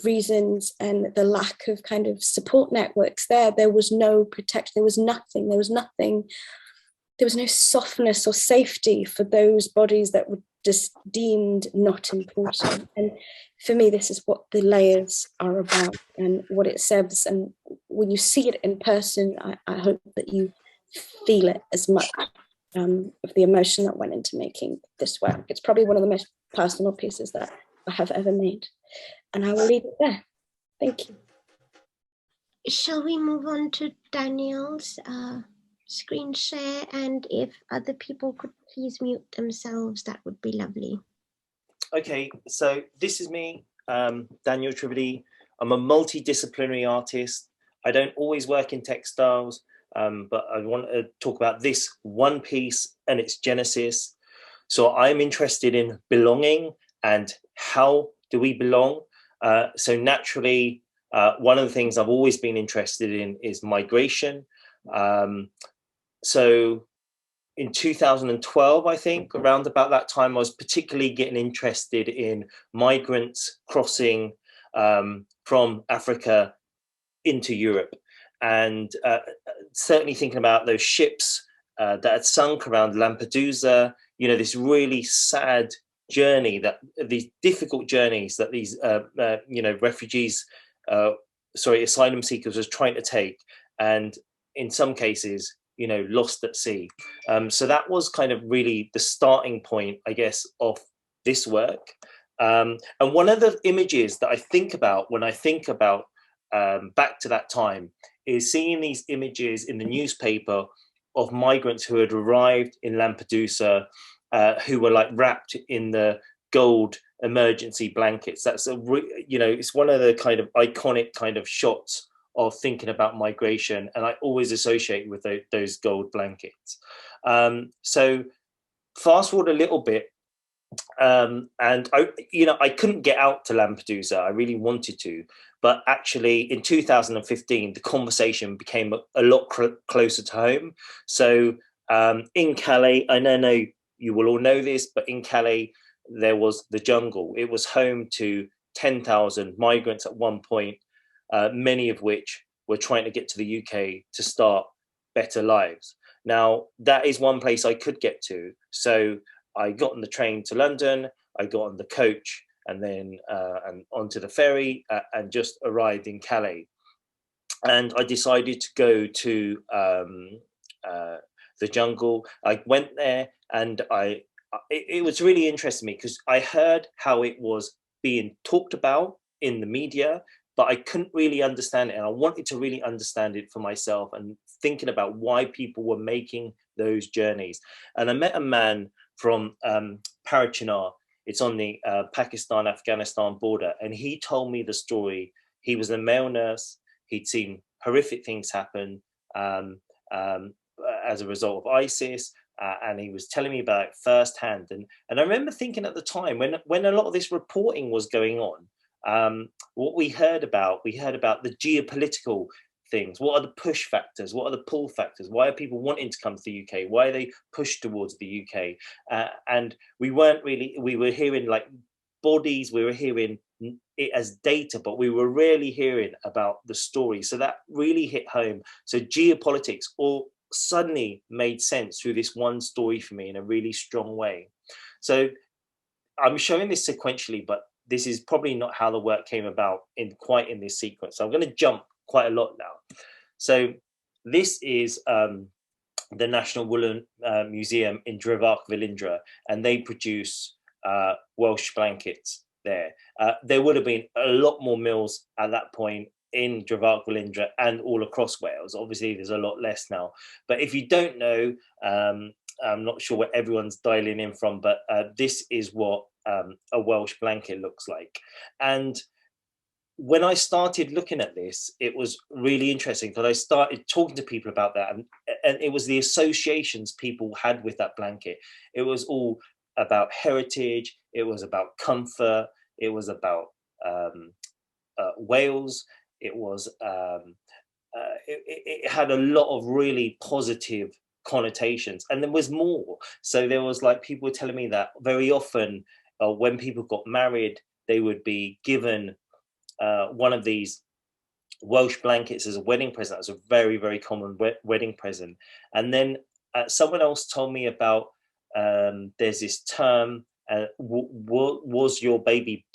reasons, and the lack of kind of support networks there was no protection, there was no softness or safety for those bodies that were just deemed not important. And for me, this is what the layers are about and what it serves. And when you see it in person, I hope that you feel it as much of the emotion that went into making this work. It's probably one of the most personal pieces that I have ever made. And I will leave it there. Thank you. Shall we move on to Daniel's screen share? And if other people could please mute themselves, that would be lovely. Okay, so this is me, Daniel Trivedy. I'm a multidisciplinary artist. I don't always work in textiles, but I want to talk about this one piece and its genesis. So I'm interested in belonging and how do we belong? So naturally, one of the things I've always been interested in is migration. So in 2012, I think, around about that time, I was particularly getting interested in migrants crossing from Africa into Europe. And certainly thinking about those ships that had sunk around Lampedusa, you know, this really sad journey, that these difficult journeys that these, you know, refugees, asylum seekers was trying to take. And in some cases, you know, lost at sea. So that was kind of really the starting point, I guess, of this work. And one of the images that I think about when I think about back to that time is seeing these images in the newspaper of migrants who had arrived in Lampedusa, who were like wrapped in the gold emergency blankets. That's you know, it's one of the kind of iconic kind of shots of thinking about migration, and I always associate with those gold blankets. So fast forward a little bit, and I couldn't get out to Lampedusa. I really wanted to, but actually in 2015, the conversation became a lot closer to home. So in Calais, I know you will all know this, but in Calais, there was the jungle. It was home to 10,000 migrants at one point, many of which were trying to get to the UK to start better lives. Now, that is one place I could get to. So I got on the train to London, I got on the coach, and then and onto the ferry, and just arrived in Calais. And I decided to go to the jungle. I went there, and it was really interesting to me because I heard how it was being talked about in the media, but I couldn't really understand it. And I wanted to really understand it for myself, and thinking about why people were making those journeys. And I met a man from Parachinar. It's on the Pakistan-Afghanistan border. And he told me the story. He was a male nurse. He'd seen horrific things happen as a result of ISIS. And he was telling me about it firsthand. And I remember thinking at the time, when a lot of this reporting was going on, what we heard about the geopolitical things. What are the push factors? What are the pull factors? Why are people wanting to come to the UK? Why are they pushed towards the UK? And we were hearing like bodies, we were hearing it as data, but we were rarely hearing about the story. So that really hit home. So geopolitics all suddenly made sense through this one story for me in a really strong way. So I'm showing this sequentially, but this is probably not how the work came about in this sequence. So I'm going to jump quite a lot now. So this is the National Woolen Museum in Trivedy, and they produce Welsh blankets there. There would have been a lot more mills at that point in Trivedy and all across Wales. Obviously, there's a lot less now. But if you don't know, I'm not sure where everyone's dialing in from, but this is what a Welsh blanket looks like. And when I started looking at this, it was really interesting because I started talking to people about that, and it was the associations people had with that blanket. It was all about heritage, it was about comfort, it was about Wales, it was it had a lot of really positive connotations, and there was more. So there was like, people were telling me that very often when people got married, they would be given one of these Welsh blankets as a wedding present. It was a very, very common wedding present. And then someone else told me about there's this term, was your baby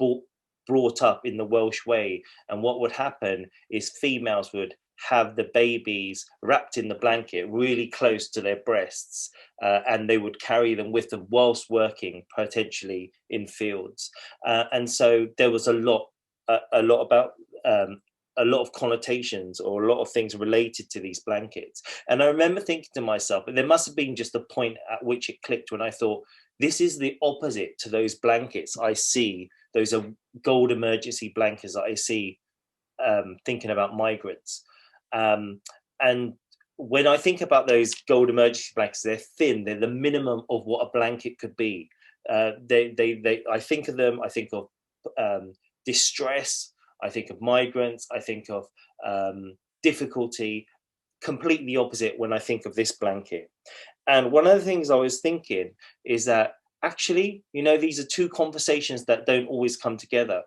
brought up in the Welsh way? And what would happen is females would have the babies wrapped in the blanket really close to their breasts, and they would carry them with them whilst working, potentially in fields. And so there was a lot about a lot of connotations or a lot of things related to these blankets. And I remember thinking to myself, and there must have been just a point at which it clicked when I thought, this is the opposite to those blankets I see. Those are gold emergency blankets that I see thinking about migrants. And when I think about those gold emergency blankets, they're thin, they're the minimum of what a blanket could be. I think of them, I think of distress, I think of migrants, I think of difficulty. Completely opposite when I think of this blanket. And one of the things I was thinking is that actually, you know, these are two conversations that don't always come together.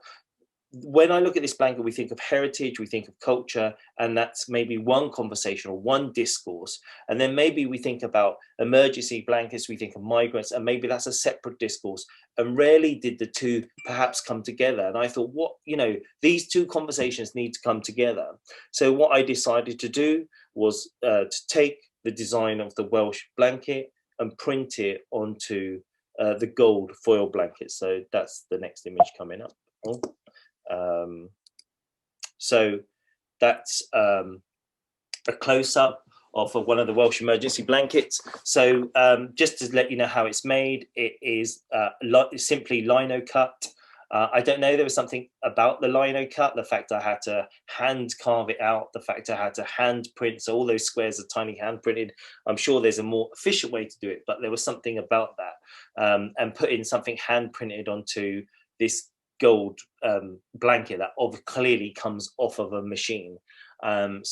When I look at this blanket, we think of heritage, we think of culture, and that's maybe one conversation or one discourse. And then maybe we think about emergency blankets, we think of migrants, and maybe that's a separate discourse. And rarely did the two perhaps come together. And I thought, what, you know, these two conversations need to come together. So what I decided to do was to take the design of the Welsh blanket and print it onto the gold foil blanket. So that's the next image coming up. So that's a close-up of one of the Welsh emergency blankets. So just to let you know how it's made, it is simply lino cut. I don't know, there was something about the lino cut, the fact I had to hand carve it out, the fact I had to hand print, so all those squares are tiny hand printed. I'm sure there's a more efficient way to do it, but there was something about that. And putting something hand printed onto this gold blanket that clearly comes off of a machine. And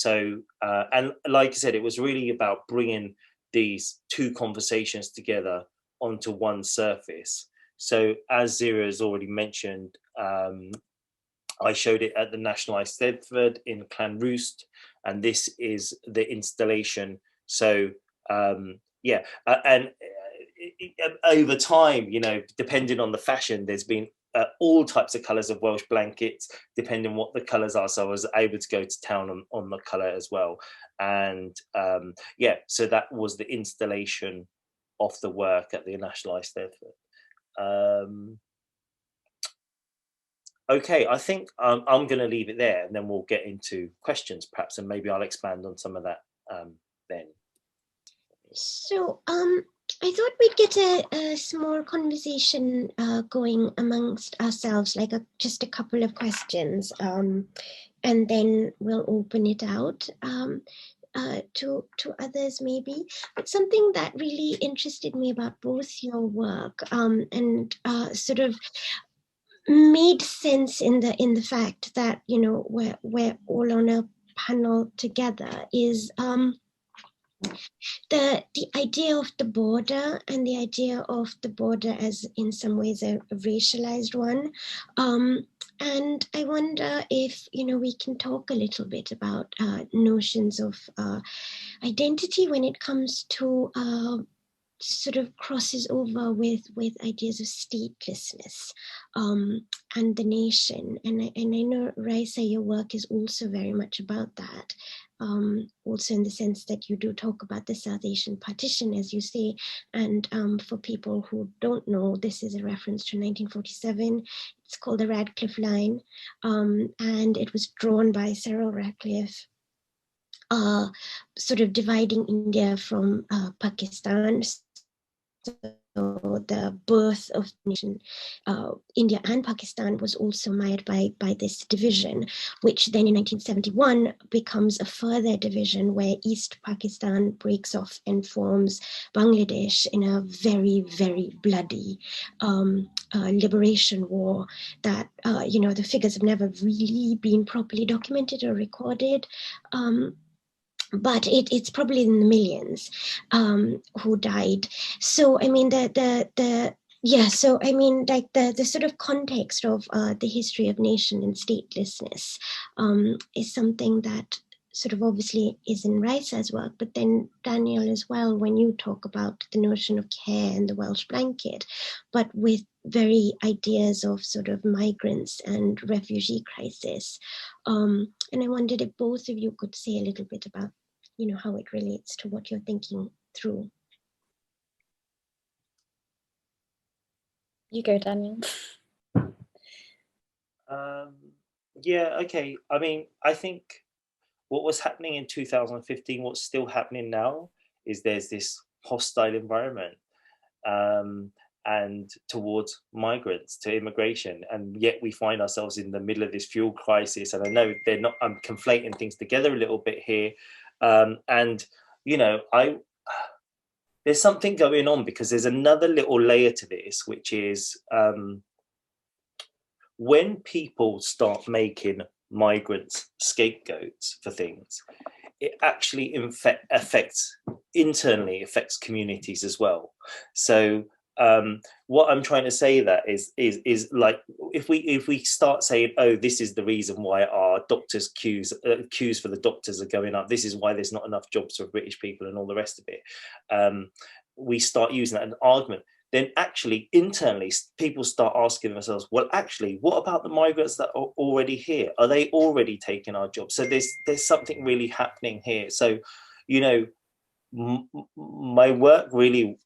like I said, it was really about bringing these two conversations together onto one surface. So as Zhera has already mentioned, I showed it at the National Eisteddfod in Llanrwst, and this is the installation. So and over time, you know, depending on the fashion, there's been all types of colours of Welsh blankets, depending on what the colours are. So I was able to go to town on the colour as well. And so that was the installation of the work at the National Eisteddfod. Okay, I think I'm going to leave it there, and then we'll get into questions perhaps, and maybe I'll expand on some of that then. So I thought we'd get a small conversation going amongst ourselves, like just a couple of questions, and then we'll open it out to others maybe. But something that really interested me about both your work and sort of made sense in the fact that, you know, we're all on a panel together is the idea of the border, and the idea of the border as in some ways a racialized one. And I wonder if, you know, we can talk a little bit about notions of identity when it comes to sort of crosses over with ideas of statelessness and the nation. And I know, Raisa, your work is also very much about that. Also in the sense that you do talk about the South Asian partition, as you say. And for people who don't know, this is a reference to 1947. It's called the Radcliffe Line. And it was drawn by Cyril Radcliffe, sort of dividing India from Pakistan. So the birth of the nation, India and Pakistan, was also marred by this division, which then in 1971 becomes a further division where East Pakistan breaks off and forms Bangladesh in a very, very bloody liberation war that, the figures have never really been properly documented or recorded. But it's probably in the millions who died. So I mean the sort of context of the history of nation and statelessness is something that sort of obviously is in Raisa's work, but then Daniel as well, when you talk about the notion of care and the Welsh blanket, but with very ideas of sort of migrants and refugee crisis. And I wondered if both of you could say a little bit about how it relates to what you're thinking through. You go, Daniel. Yeah, okay. I mean, I think what was happening in 2015, what's still happening now, is there's this hostile environment and towards migrants, to immigration, and yet we find ourselves in the middle of this fuel crisis. And I know they're not, I'm conflating things together a little bit here. And there's something going on, because there's another little layer to this, which is when people start making migrants scapegoats for things, it actually internally affects communities as well. So what I'm trying to say that is like, if we start saying, oh, this is the reason why our doctors queues for the doctors are going up, this is why there's not enough jobs for British people and all the rest of it, we start using that as an argument, then actually internally people start asking themselves, well, actually, what about the migrants that are already here? Are they already taking our jobs? So there's something really happening here. So my work really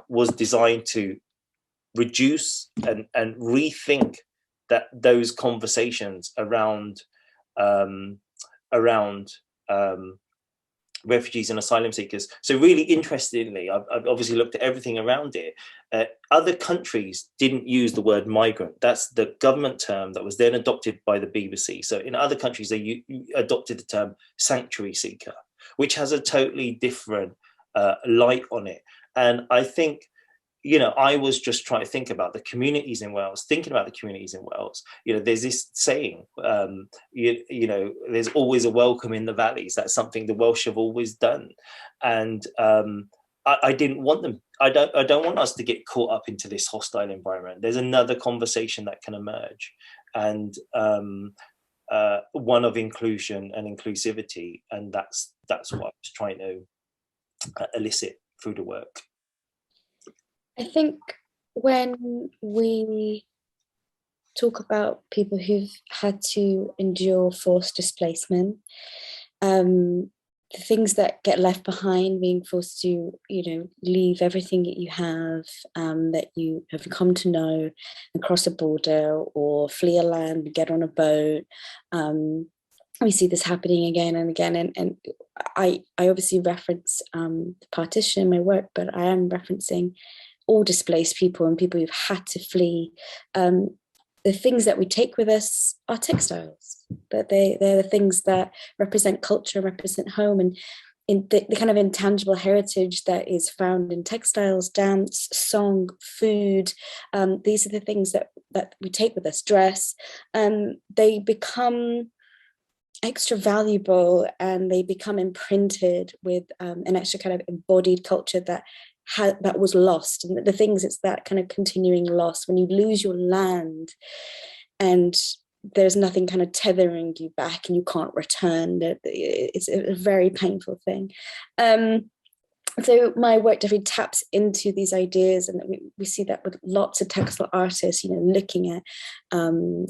was designed to reduce and rethink those conversations around refugees and asylum seekers. So really interestingly, I've obviously looked at everything around it. Other countries didn't use the word migrant. That's the government term that was then adopted by the BBC. So in other countries, they adopted the term sanctuary seeker, which has a totally different light on it. And I think, I was just trying to think about the communities in Wales, there's this saying, there's always a welcome in the valleys. That's something the Welsh have always done. And I didn't want them, I don't want us to get caught up into this hostile environment. There's another conversation that can emerge, and one of inclusion and inclusivity. And that's what I was trying to elicit through the work. I think when we talk about people who've had to endure forced displacement, the things that get left behind, being forced to, leave everything that you have, that you have come to know, and cross a border or flee a land, get on a boat. We see this happening again and again. And I obviously reference the partition in my work, but I am referencing all displaced people and people who've had to flee. The things that we take with us are textiles, but they're the things that represent culture, represent home, and in the kind of intangible heritage that is found in textiles, dance, song, food. These are the things that we take with us, dress. They become extra valuable, and they become imprinted with an extra kind of embodied culture that was lost. And the things, it's that kind of continuing loss when you lose your land and there's nothing kind of tethering you back and you can't return. It's a very painful thing. so my work definitely taps into these ideas, and we see that with lots of textile artists, looking at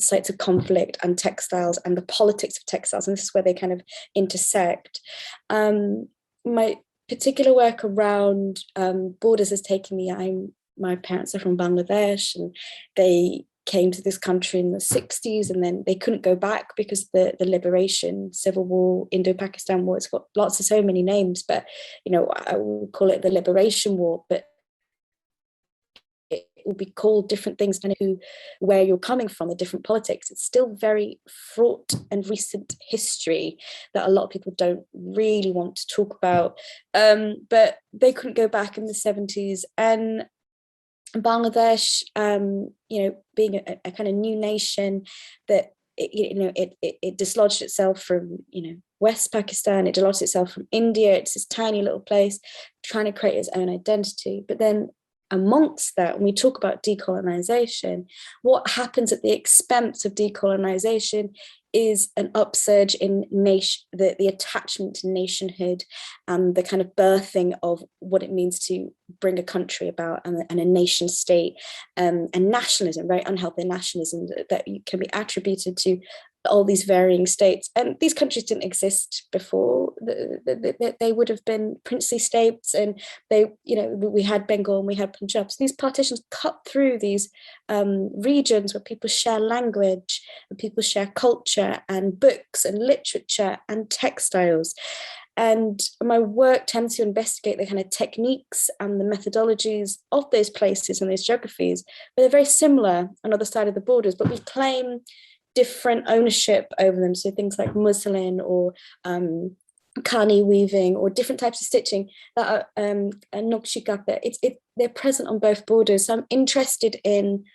sites of conflict and textiles and the politics of textiles, and this is where they kind of intersect. My particular work around borders has taken me. My parents are from Bangladesh, and they came to this country in the 60s, and then they couldn't go back because the liberation, civil war, Indo-Pakistan war, it's got so many names, but I will call it the Liberation War, but it will be called different things depending on where you're coming from, the different politics. It's still very fraught and recent history that a lot of people don't really want to talk about, but they couldn't go back in the 70s, and Bangladesh, being a kind of new nation that it dislodged itself from West Pakistan, it dislodged itself from India. It's this tiny little place trying to create its own identity. But then amongst that, when we talk about decolonization, what happens at the expense of decolonization is an upsurge in the attachment to nationhood and the kind of birthing of what it means to bring a country about, and a nation state, and nationalism, very unhealthy nationalism that can be attributed to all these varying states. And these countries didn't exist before. They would have been princely states, and we had Bengal and we had Punjab. So these partitions cut through these regions where people share language, and people share culture and books and literature and textiles. And my work tends to investigate the kind of techniques and the methodologies of those places and those geographies, but they're very similar on the other side of the borders, but we claim different ownership over them. So things like muslin or kani weaving or different types of stitching that are nokshikata, they're present on both borders. So I'm interested in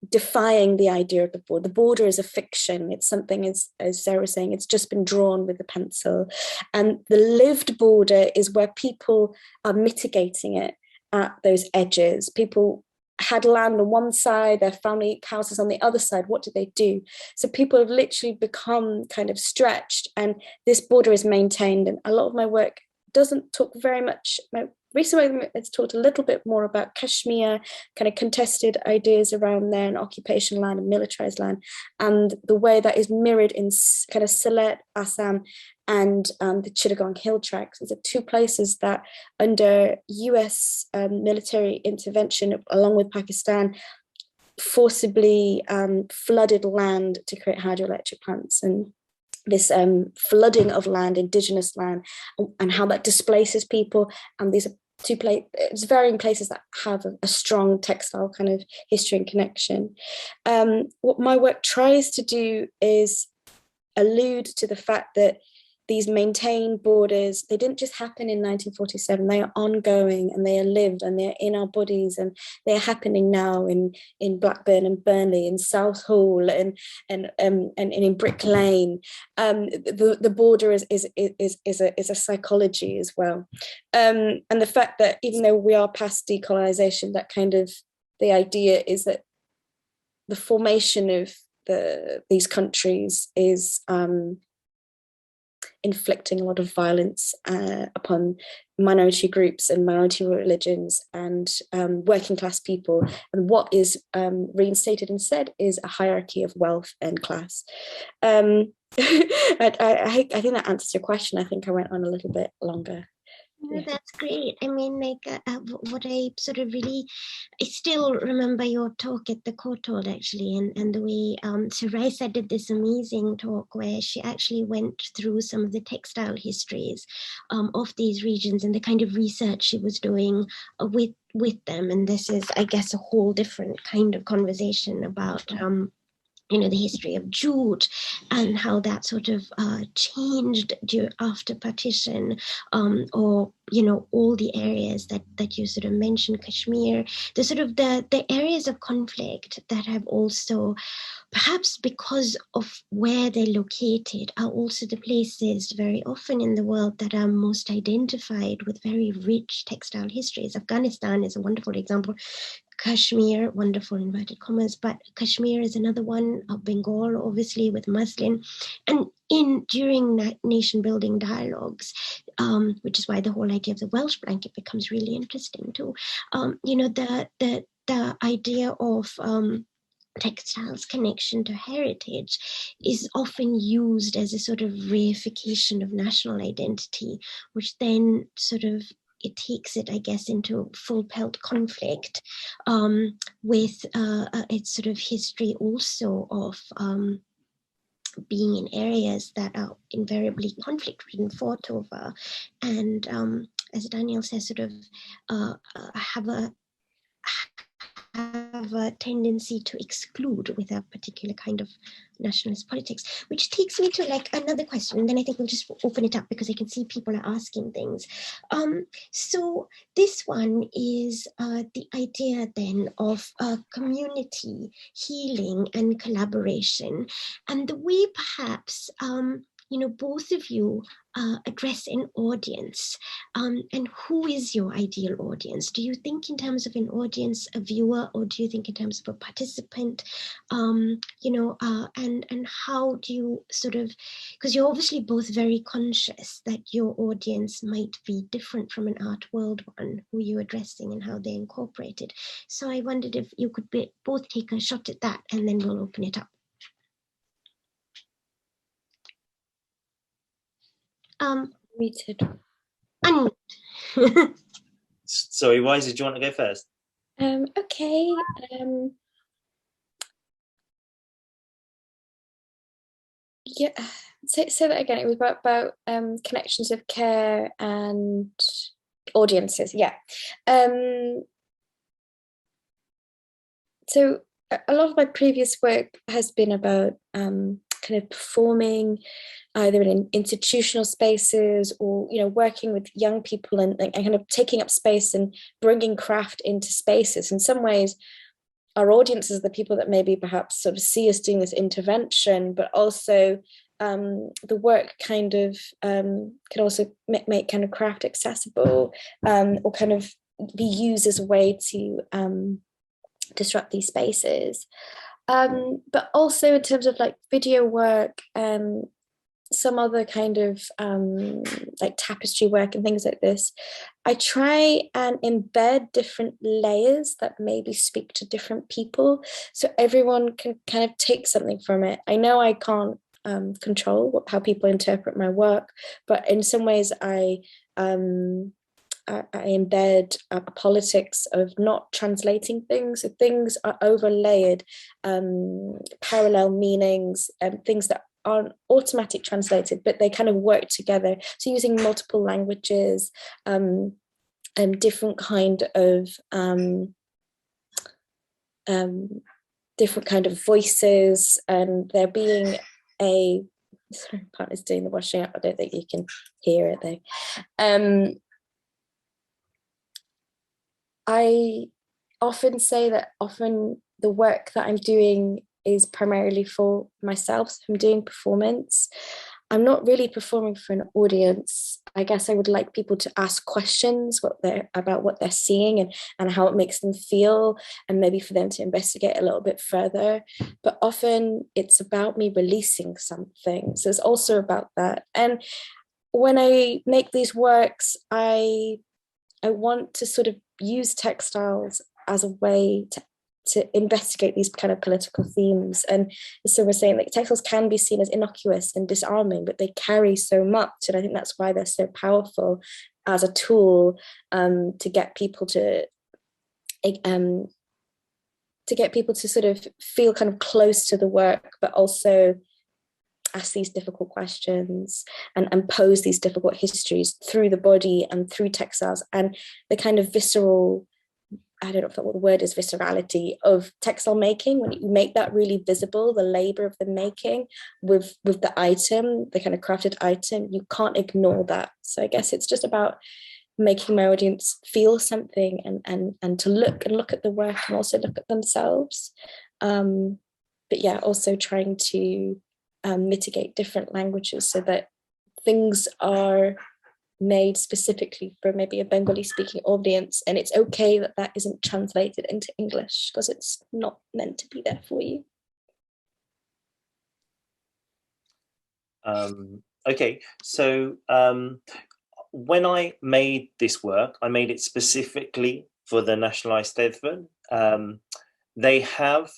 defying the idea of the border. The border is a fiction. It's something, as Zhera was saying, it's just been drawn with a pencil. And the lived border is where people are mitigating it at those edges. People had land on one side, their family houses on the other side. What did they do? So people have literally become kind of stretched, and this border is maintained. And a lot of my work doesn't talk very much. Recently, it's talked a little bit more about Kashmir, kind of contested ideas around there, and occupation land and militarized land, and the way that is mirrored in kind of Sylhet, Assam, and the Chittagong Hill Tracts. These are two places that, under US military intervention, along with Pakistan, forcibly flooded land to create hydroelectric plants. And this flooding of land, indigenous land, and how that displaces people. And these are it's varying places that have a strong textile kind of history and connection. What my work tries to do is allude to the fact that these maintained borders, they didn't just happen in 1947, they are ongoing, and they are lived, and they're in our bodies, and they're happening now in Blackburn and Burnley and Southall and in Brick Lane. The border is a psychology as well. And the fact that even though we are past decolonization, that kind of, the idea is that the formation of these countries is inflicting a lot of violence upon minority groups and minority religions and working class people. And what is reinstated instead is a hierarchy of wealth and class. I think that answers your question. I think I went on a little bit longer. No, that's great. I mean, what I sort of really, I still remember your talk at the Courtauld actually, and the way so Raisa did this amazing talk where she actually went through some of the textile histories of these regions and the kind of research she was doing with them. And this is, I guess, a whole different kind of conversation about the history of jute and how that sort of changed after partition, or all the areas that you sort of mentioned, Kashmir, the sort of the areas of conflict that have also, perhaps because of where they're located, are also the places very often in the world that are most identified with very rich textile histories. Afghanistan is a wonderful example. Kashmir, wonderful inverted commas, but Kashmir is another one, of Bengal, obviously, with muslin. And during nation building dialogues, which is why the whole idea of the Welsh blanket becomes really interesting too. You know, the idea of textiles connection to heritage is often used as a sort of reification of national identity, which then sort of it takes it, I guess, into full pelt conflict with its sort of history also of being in areas that are invariably conflict-ridden, fought over, and as Daniel says, sort of have a tendency to exclude with a particular kind of nationalist politics, which takes me to like another question, and then I think we'll just open it up because I can see people are asking things. So this one is the idea then of community healing and collaboration, and the way perhaps you know, both of you address an audience, and who is your ideal audience? Do you think in terms of an audience, a viewer, or do you think in terms of a participant? You know, and how do you sort of, because you're obviously both very conscious that your audience might be different from an art world one, who you're addressing and how they're incorporated. So I wondered if you could both take a shot at that, and then we'll open it up. Muted. Sorry, Raisa, do you want to go first? Okay. Yeah. Say that again. It was about connections of care and audiences. Yeah. So a lot of my previous work has been about kind of performing either in institutional spaces or, you know, working with young people and kind of taking up space and bringing craft into spaces. In some ways, our audiences are the people that maybe perhaps sort of see us doing this intervention, but also the work kind of can also make kind of craft accessible, or kind of be used as a way to disrupt these spaces. But also in terms of like video work, some other kind of like tapestry work and things like this, I try and embed different layers that maybe speak to different people, so everyone can kind of take something from it. I know I can't control how people interpret my work, but in some ways I embed a politics of not translating things. So things are overlaid, parallel meanings, and things that aren't automatic translated, but they kind of work together. So using multiple languages, different kind of voices, and there being a, sorry, partner's doing the washing up. I don't think you can hear it though. I often say that often the work that I'm doing is primarily for myself. So I'm doing performance. I'm not really performing for an audience. I guess I would like people to ask questions about what they're seeing and how it makes them feel, and maybe for them to investigate a little bit further. But often it's about me releasing something. So it's also about that. And when I make these works, I want to sort of use textiles as a way to investigate these kind of political themes. And so we're saying that textiles can be seen as innocuous and disarming, but they carry so much. And I think that's why they're so powerful as a tool to get people to sort of feel kind of close to the work, but also ask these difficult questions and pose these difficult histories through the body and through textiles, and the kind of visceral, I don't know if what the word is, viscerality of textile making. When you make that really visible, the labor of the making with the item, the kind of crafted item, you can't ignore that. So I guess it's just about making my audience feel something and to look at the work and also look at themselves. But yeah, also trying to mitigate different languages so that things are made specifically for maybe a Bengali speaking audience, and it's okay that that isn't translated into English because it's not meant to be there for you. Okay, so when I made this work, I made it specifically for the National Eisteddfod. They have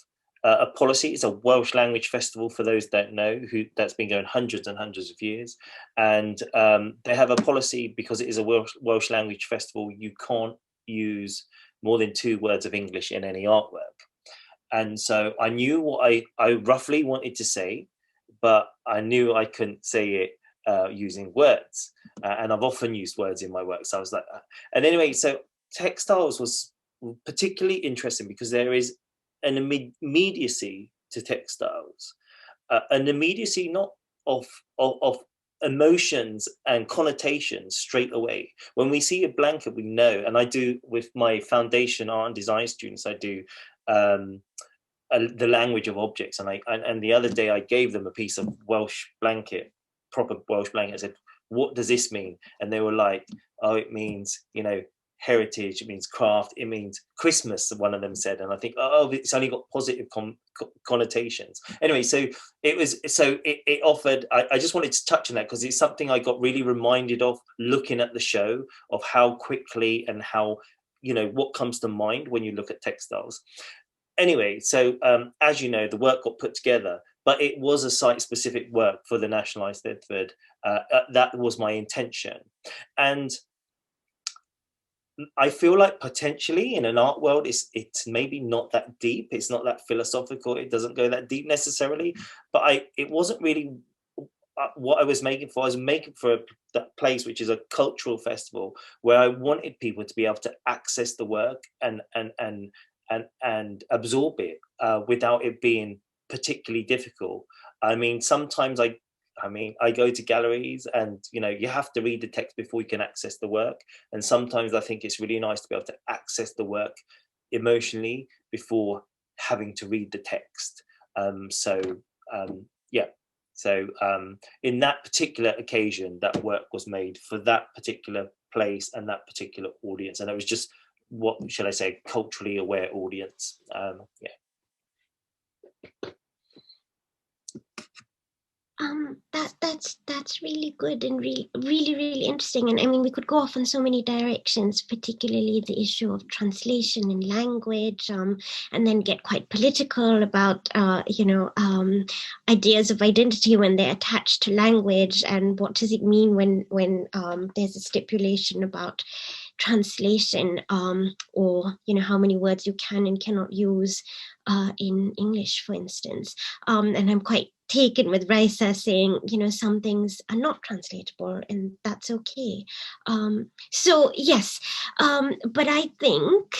a policy. It's a Welsh language festival, for those that don't know, that's been going hundreds and hundreds of years. And they have a policy, because it is a Welsh language festival, you can't use more than 2 words of English in any artwork. And so I knew what I roughly wanted to say, but I knew I couldn't say it using words. And I've often used words in my work. So I was like, and anyway, so textiles was particularly interesting because there is an immediacy to textiles, an immediacy not of emotions and connotations straight away. When we see a blanket, we know, and I do with my foundation art and design students, I do the language of objects. And the other day I gave them a piece of Welsh blanket, proper Welsh blanket. I said, what does this mean? And they were like, oh, it means, heritage, it means craft, it means Christmas, one of them said. And I think, oh, it's only got positive connotations. Anyway, so it offered, I just wanted to touch on that because it's something I got really reminded of looking at the show, of how quickly and how, what comes to mind when you look at textiles. Anyway, so as you know, the work got put together, but it was a site-specific work for the National Eisteddfod. That was my intention. And I feel like potentially in an art world, it's maybe not that deep. It's not that philosophical. It doesn't go that deep necessarily. But it wasn't really what I was making for. I was making for that place, which is a cultural festival, where I wanted people to be able to access the work and absorb it without it being particularly difficult. I mean, sometimes I go to galleries and, you have to read the text before you can access the work. And sometimes I think it's really nice to be able to access the work emotionally before having to read the text. So in that particular occasion, that work was made for that particular place and that particular audience. And it was just, what should I say, culturally aware audience. That's really good and really interesting. And I mean, we could go off in so many directions, particularly the issue of translation and language, and then get quite political about ideas of identity when they're attached to language, and what does it mean when there's a stipulation about translation, or how many words you can and cannot use in English, for instance. And I'm quite taken with Raisa saying, some things are not translatable, and that's okay. So yes, but I think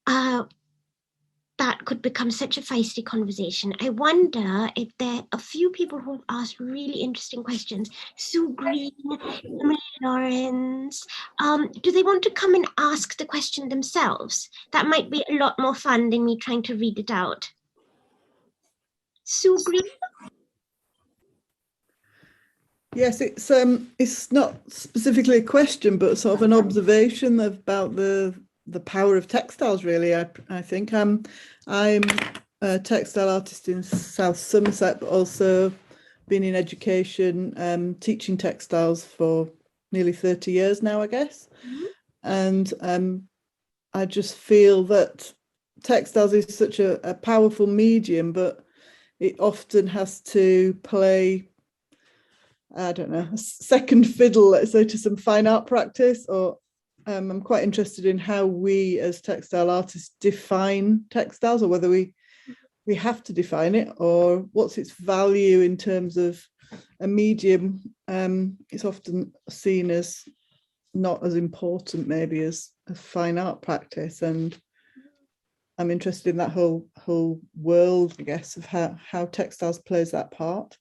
that could become such a feisty conversation. I wonder if there are a few people who have asked really interesting questions. Sue Green, Emily Lawrence, do they want to come and ask the question themselves? That might be a lot more fun than me trying to read it out. Sue Green? Yes, it's not specifically a question, but sort of an observation about the power of textiles, really. I think I'm a textile artist in South Somerset, but also been in education, teaching textiles for nearly 30 years now, I guess. And I just feel that textiles is such a powerful medium, but it often has to play, I don't know, a second fiddle, let's say, to some fine art practice. Or I'm quite interested in how we as textile artists define textiles, or whether we have to define it, or what's its value in terms of a medium. It's often seen as not as important maybe as a fine art practice, and I'm interested in that whole world, I guess, of how textiles plays that part.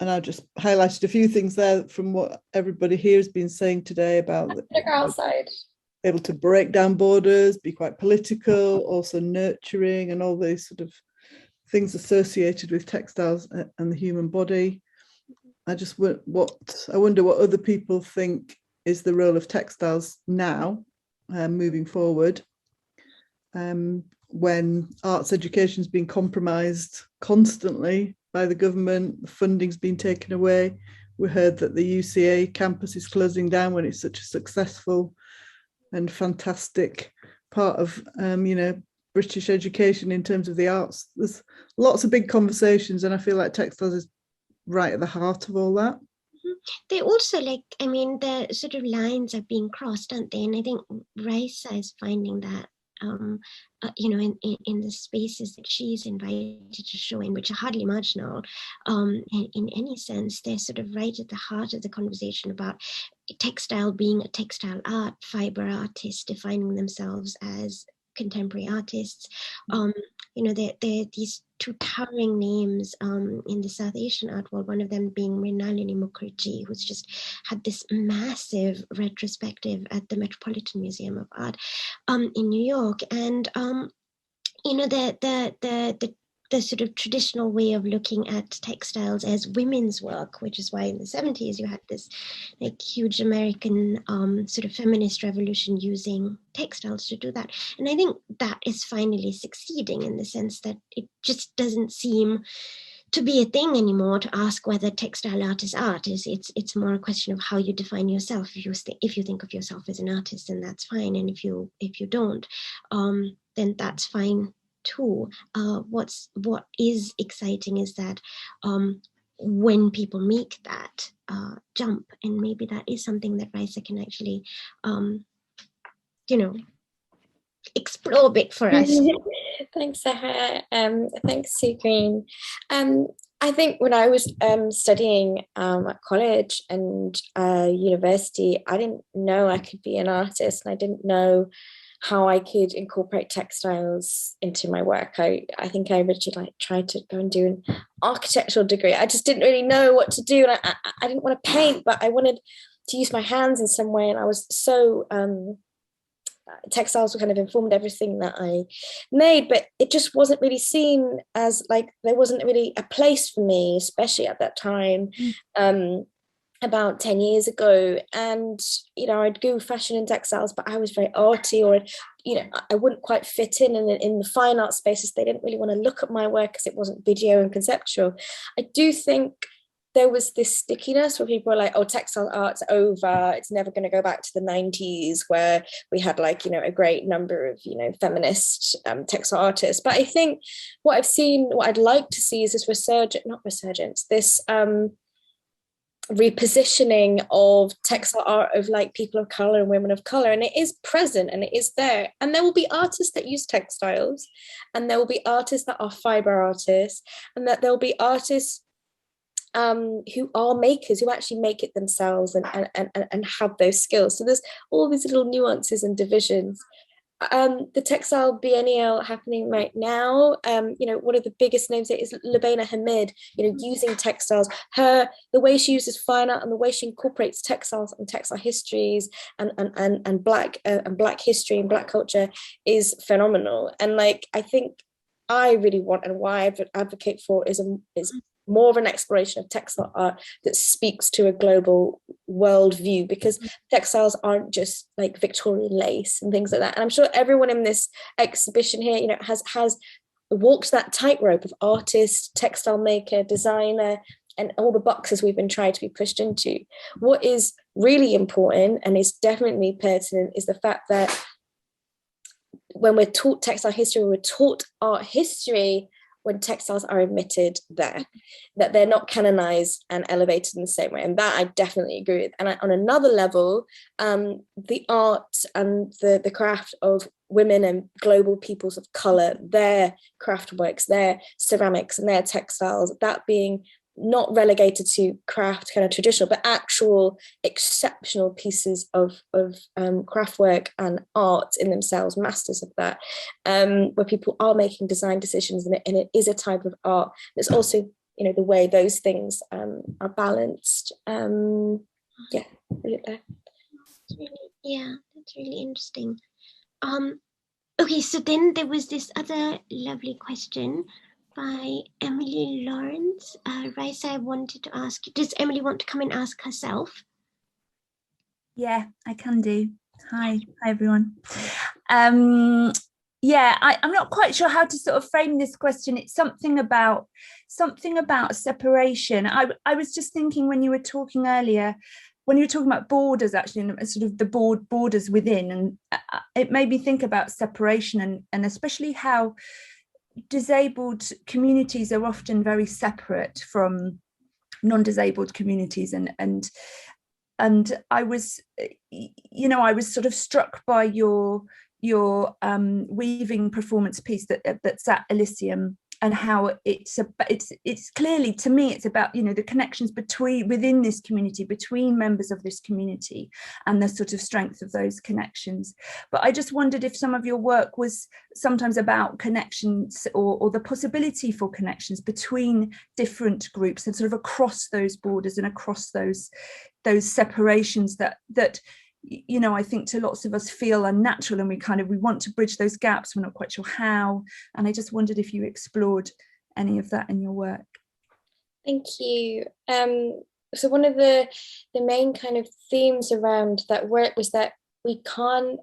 And I just highlighted a few things there from what everybody here has been saying today about outside, able to break down borders, be quite political, also nurturing, and all these sort of things associated with textiles and the human body. I wonder what other people think is the role of textiles now, moving forward, when arts education has been compromised constantly by the government, the funding's been taken away, we heard that the UCA campus is closing down when it's such a successful and fantastic part of, you know, British education in terms of the arts. There's lots of big conversations, and I feel like textiles is right at the heart of all that. They also, like, I mean, the sort of lines are being crossed, aren't they? And I think Raisa is finding that, you know, in the spaces that she's invited to show in, which are hardly marginal in any sense. They're sort of right at the heart of the conversation about textile being a textile art, fibre artists defining themselves as contemporary artists. You know, there are these two towering names in the South Asian art world, one of them being Mrinalini Mukherjee, who's just had this massive retrospective at the Metropolitan Museum of Art in New York. And, you know, the sort of traditional way of looking at textiles as women's work, which is why in the 70s you had this like huge American sort of feminist revolution using textiles to do that. And I think that is finally succeeding in the sense that it just doesn't seem to be a thing anymore to ask whether textile art is art. It's more a question of how you define yourself. If you think of yourself as an artist, then that's fine. And if you don't, then that's fine too. What is exciting is that when people make that jump, and maybe that is something that Raisa can actually, you know, explore a bit for us. Thanks, Zhera. Thanks, Sue Green. I think when I was studying at college and university, I didn't know I could be an artist, and I didn't know how I could incorporate textiles into my work. I think I originally tried to go and do an architectural degree. I just didn't really know what to do, and I didn't want to paint, but I wanted to use my hands in some way, and I was so textiles kind of informed everything that I made, but it just wasn't really seen as, like, there wasn't really a place for me, especially at that time. About 10 years ago. And, you know, I'd do fashion and textiles, but I was very arty, or, you know, I wouldn't quite fit in the fine art spaces. They didn't really want to look at my work because it wasn't video and conceptual. I do think there was this stickiness where people were like, oh, textile art's over, it's never going to go back to the 90s where we had, like, you know, a great number of, you know, feminist textile artists. But I think what I'd like to see is this this repositioning of textile art of, like, people of color and women of color, and it is present and it is there, and there will be artists that use textiles, and there will be artists that are fiber artists, and that there will be artists who are makers, who actually make it themselves and have those skills. So there's all these little nuances and divisions. The textile biennial happening right now, you know, one of the biggest names there is Labana Hamid, you know, using textiles. The way she uses fine art and the way she incorporates textiles and textile histories and black history and black culture is phenomenal. And, like, I think I really want, and why I advocate for is more of an exploration of textile art that speaks to a global world view, because textiles aren't just like Victorian lace and things like that. And I'm sure everyone in this exhibition here, you know, has walked that tightrope of artist, textile maker, designer, and all the boxes we've been trying to be pushed into. What is really important, and is definitely pertinent, is the fact that when we're taught textile history, we're taught art history when textiles are admitted there, that they're not canonized and elevated in the same way. And that I definitely agree with. And on another level, the art and the craft of women and global peoples of color, their craft works, their ceramics and their textiles, that being not relegated to craft kind of traditional, but actual exceptional pieces of craft work and art in themselves, masters of that, where people are making design decisions, and it is a type of art. There's also, you know, the way those things are balanced. Yeah, there. Yeah, that's really interesting. Okay, so then there was this other lovely question by Emily Lawrence. Raisa, I wanted to ask you, does Emily want to come and ask herself? Yeah, I can do. Hi everyone. yeah, I'm not quite sure how to sort of frame this question. It's something about separation. I was just thinking when you were talking earlier, when you were talking about borders, actually, and sort of the borders within, and it made me think about separation and especially how disabled communities are often very separate from non-disabled communities, and I was, you know, I was sort of struck by your weaving performance piece that's at Elysium, and how it's clearly, to me, it's about, you know, the connections within this community, between members of this community, and the sort of strength of those connections. But I just wondered if some of your work was sometimes about connections or the possibility for connections between different groups and sort of across those borders and across those separations that you know, I think to lots of us feel unnatural, and we want to bridge those gaps. We're not quite sure how. And I just wondered if you explored any of that in your work. Thank you. So one of the main kind of themes around that work was that we can't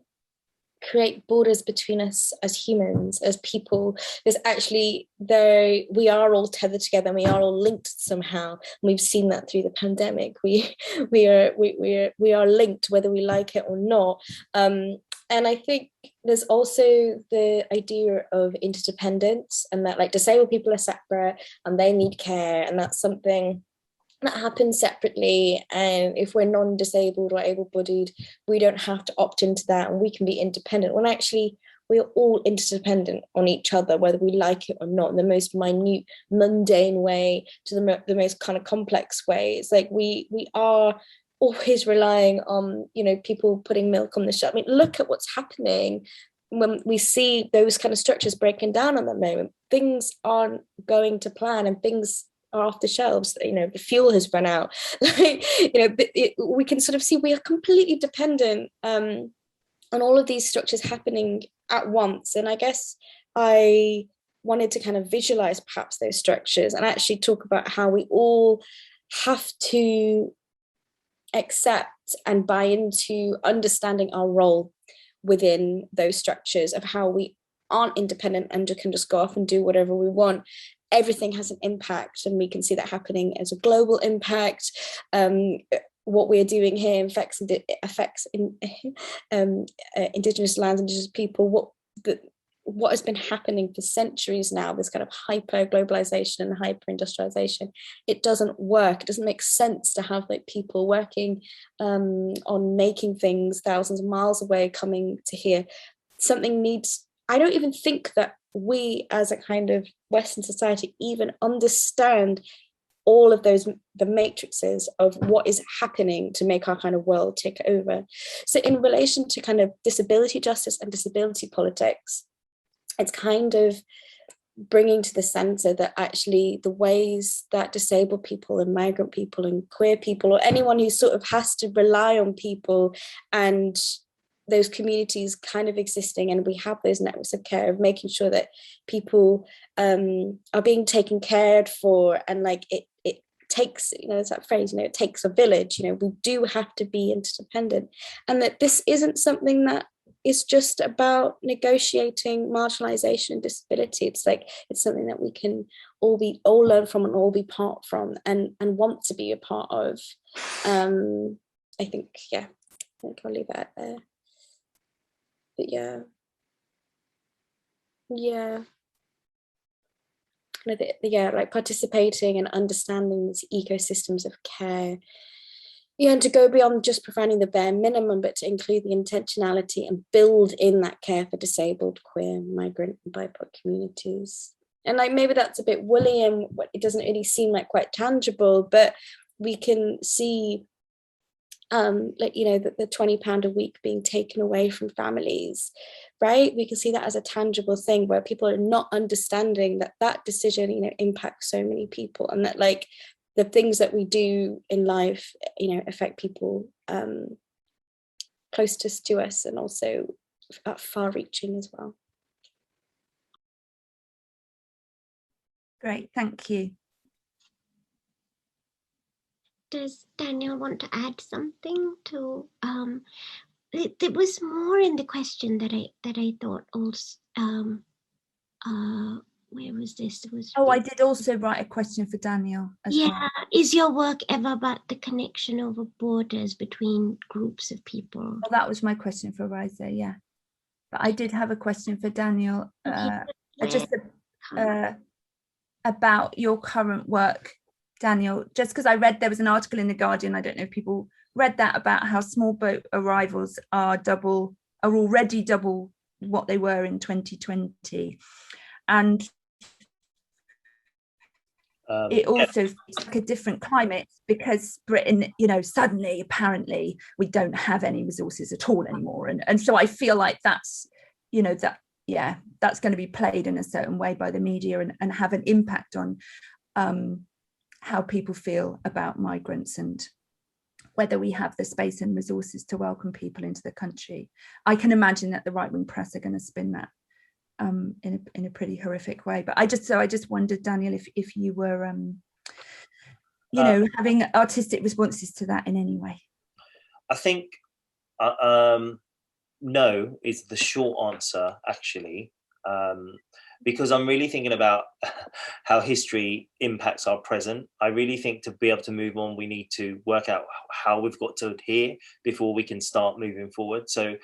create borders between us as humans, as people, because actually we are all tethered together and we are all linked somehow. And we've seen that through the pandemic. We are linked whether we like it or not. And I think there's also the idea of interdependence, and that like disabled people are separate and they need care, and that's something that happens separately. And if we're non-disabled or able-bodied, we don't have to opt into that, and we can be independent, when actually we're all interdependent on each other, whether we like it or not, in the most minute, mundane way to the most kind of complex way. It's like we are always relying on, you know, people putting milk on the shelf. I mean, look at what's happening when we see those kind of structures breaking down at the moment. Things aren't going to plan, and things are off the shelves. You know, the fuel has run out. Like, you know, we can sort of see we are completely dependent on all of these structures happening at once. And I guess I wanted to kind of visualize perhaps those structures and actually talk about how we all have to accept and buy into understanding our role within those structures, of how we aren't independent and can just go off and do whatever we want. Everything has an impact, and we can see that happening as a global impact. What we're doing here affects Indigenous lands, Indigenous people. What has been happening for centuries now, this kind of hyper-globalization and hyper-industrialization, it doesn't work. It doesn't make sense to have like people working on making things thousands of miles away coming to here. Something needs, I don't even think that we as a kind of Western society even understand all of those, the matrices of what is happening to make our kind of world take over. So in relation to kind of disability justice and disability politics, it's kind of bringing to the center that actually the ways that disabled people and migrant people and queer people, or anyone who sort of has to rely on people and those communities kind of existing, and we have those networks of care, of making sure that people are being taken cared for, and like it takes, you know, there's that phrase, you know, it takes a village, you know, we do have to be interdependent, and that this isn't something that is just about negotiating marginalization and disability. It's like, it's something that we can all learn from and all be part from and want to be a part of. I think I'll leave that there. But like participating and understanding these ecosystems of care, and to go beyond just providing the bare minimum, but to include the intentionality and build in that care for disabled, queer, migrant and BIPOC communities. And like, maybe that's a bit woolly and it doesn't really seem like quite tangible, but we can see like, you know, the £20 a week being taken away from families, right? We can see that as a tangible thing where people are not understanding that that decision, you know, impacts so many people, and that like the things that we do in life, you know, affect people closest to us, and also far-reaching as well. Great, thank you. Does Daniel want to add something to there was more in the question that I thought also. Where was this? I did also write a question for Daniel as well. Is your work ever about the connection over borders between groups of people? Well, that was my question for Raisa, yeah. But I did have a question for Daniel, just about your current work, Daniel, just because I read there was an article in The Guardian, I don't know if people read that, about how small boat arrivals are already double what they were in 2020. And it also feels like a different climate because Britain, suddenly, apparently, we don't have any resources at all anymore. And so I feel like that's, that's going to be played in a certain way by the media and have an impact on how people feel about migrants and whether we have the space and resources to welcome people into the country. I can imagine that the right-wing press are going to spin that in a pretty horrific way. But I just wondered, Daniel, if you were having artistic responses to that in any way. I think no is the short answer, actually, because I'm really thinking about how history impacts our present. I really think to be able to move on, we need to work out how we've got to here before we can start moving forward. So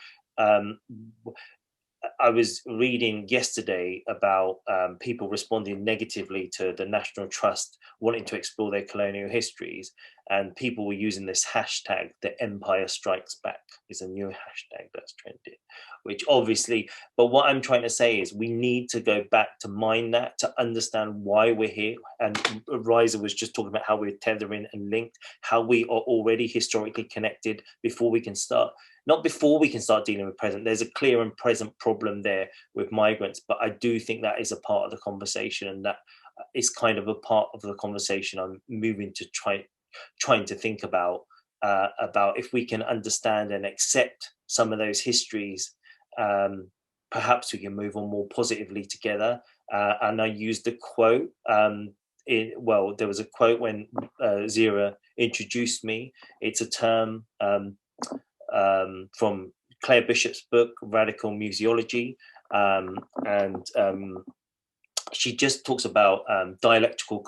I was reading yesterday about people responding negatively to the National Trust wanting to explore their colonial histories, and people were using this hashtag, the Empire Strikes Back is a new hashtag that's trended, which obviously, but what I'm trying to say is we need to go back to mine that, to understand why we're here. And Raisa was just talking about how we're tethering and linked, how we are already historically connected before we can start. Not before we can start dealing with present. There's a clear and present problem there with migrants, but I do think that is a part of the conversation, and that is kind of a part of the conversation I'm moving to trying to think about if we can understand and accept some of those histories, perhaps we can move on more positively together. And I used a quote. There was a quote when Zhera introduced me. It's a term from Claire Bishop's book, Radical Museology, and she just talks about dialectical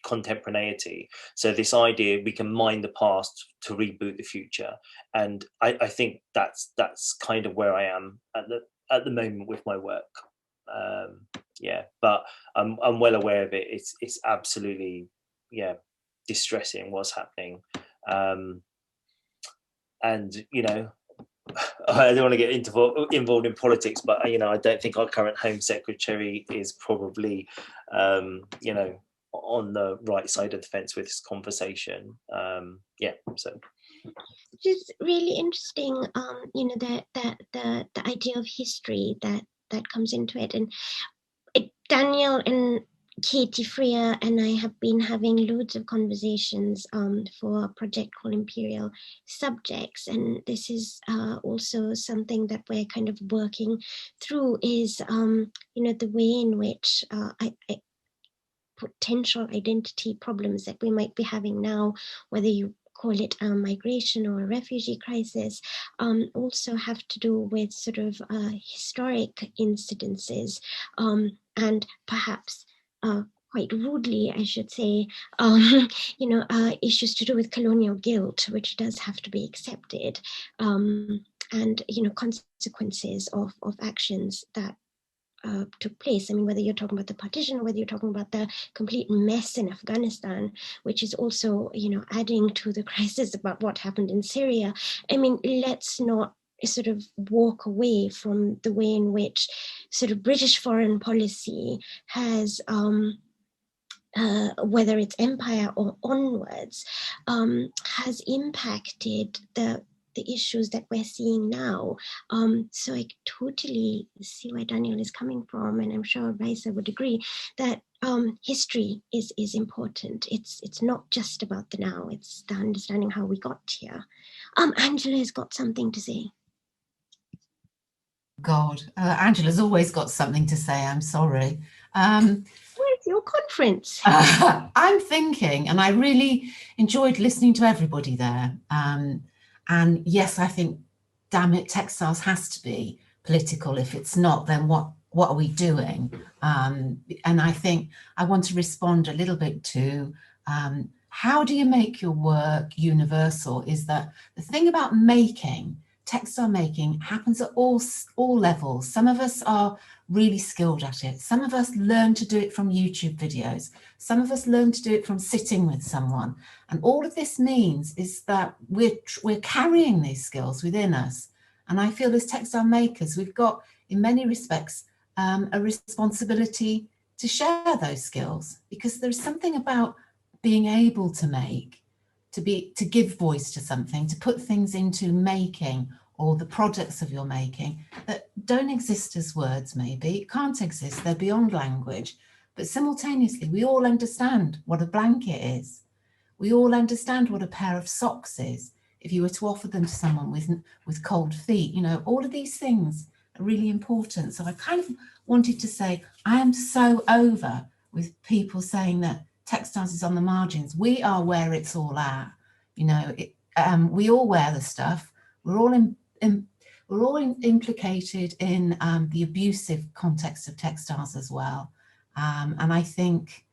contemporaneity. So this idea we can mine the past to reboot the future, and I think that's kind of where I am at the moment with my work. But I'm well aware of it. It's absolutely distressing what's happening. And I don't want to get involved in politics, but I don't think our current Home Secretary is probably on the right side of the fence with this conversation. So just really interesting, the idea of history that comes into it. And Daniel and Katie Freer and I have been having loads of conversations for a project called Imperial Subjects, and this is also something that we're kind of working through, is the way in which potential identity problems that we might be having now, whether you call it migration or a refugee crisis, also have to do with sort of historic incidences, and perhaps quite rudely, I should say, issues to do with colonial guilt, which does have to be accepted, and consequences of actions that took place. I mean, whether you're talking about the partition or whether you're talking about the complete mess in Afghanistan, which is also, adding to the crisis about what happened in Syria. I mean, let's not sort of walk away from the way in which sort of British foreign policy has, whether it's empire or onwards, has impacted the issues that we're seeing now. So I totally see where Daniel is coming from, and I'm sure Raisa would agree that history is important. It's not just about the now, it's the understanding how we got here. Angela has got something to say. God, Angela's always got something to say, I'm sorry. Where's your conference? I'm thinking, and I really enjoyed listening to everybody there. And yes, I think damn it, textiles has to be political. If it's not, then what are we doing? And I think I want to respond a little bit to how do you make your work universal? Is that the thing about making, textile making happens at all levels. Some of us are really skilled at it. Some of us learn to do it from YouTube videos. Some of us learn to do it from sitting with someone. And all of this means is that we're carrying these skills within us. And I feel as textile makers, we've got, in many respects, a responsibility to share those skills, because there's something about being able to make, to give voice to something, to put things into making or the products of your making that don't exist as words, maybe, can't exist, they're beyond language. But simultaneously, we all understand what a blanket is. We all understand what a pair of socks is. If you were to offer them to someone with cold feet, you know, all of these things are really important. So I kind of wanted to say, I am so over with people saying that textiles is on the margins. We are where it's all at. You know, we all wear the stuff. We're all implicated in the abusive context of textiles as well. And I think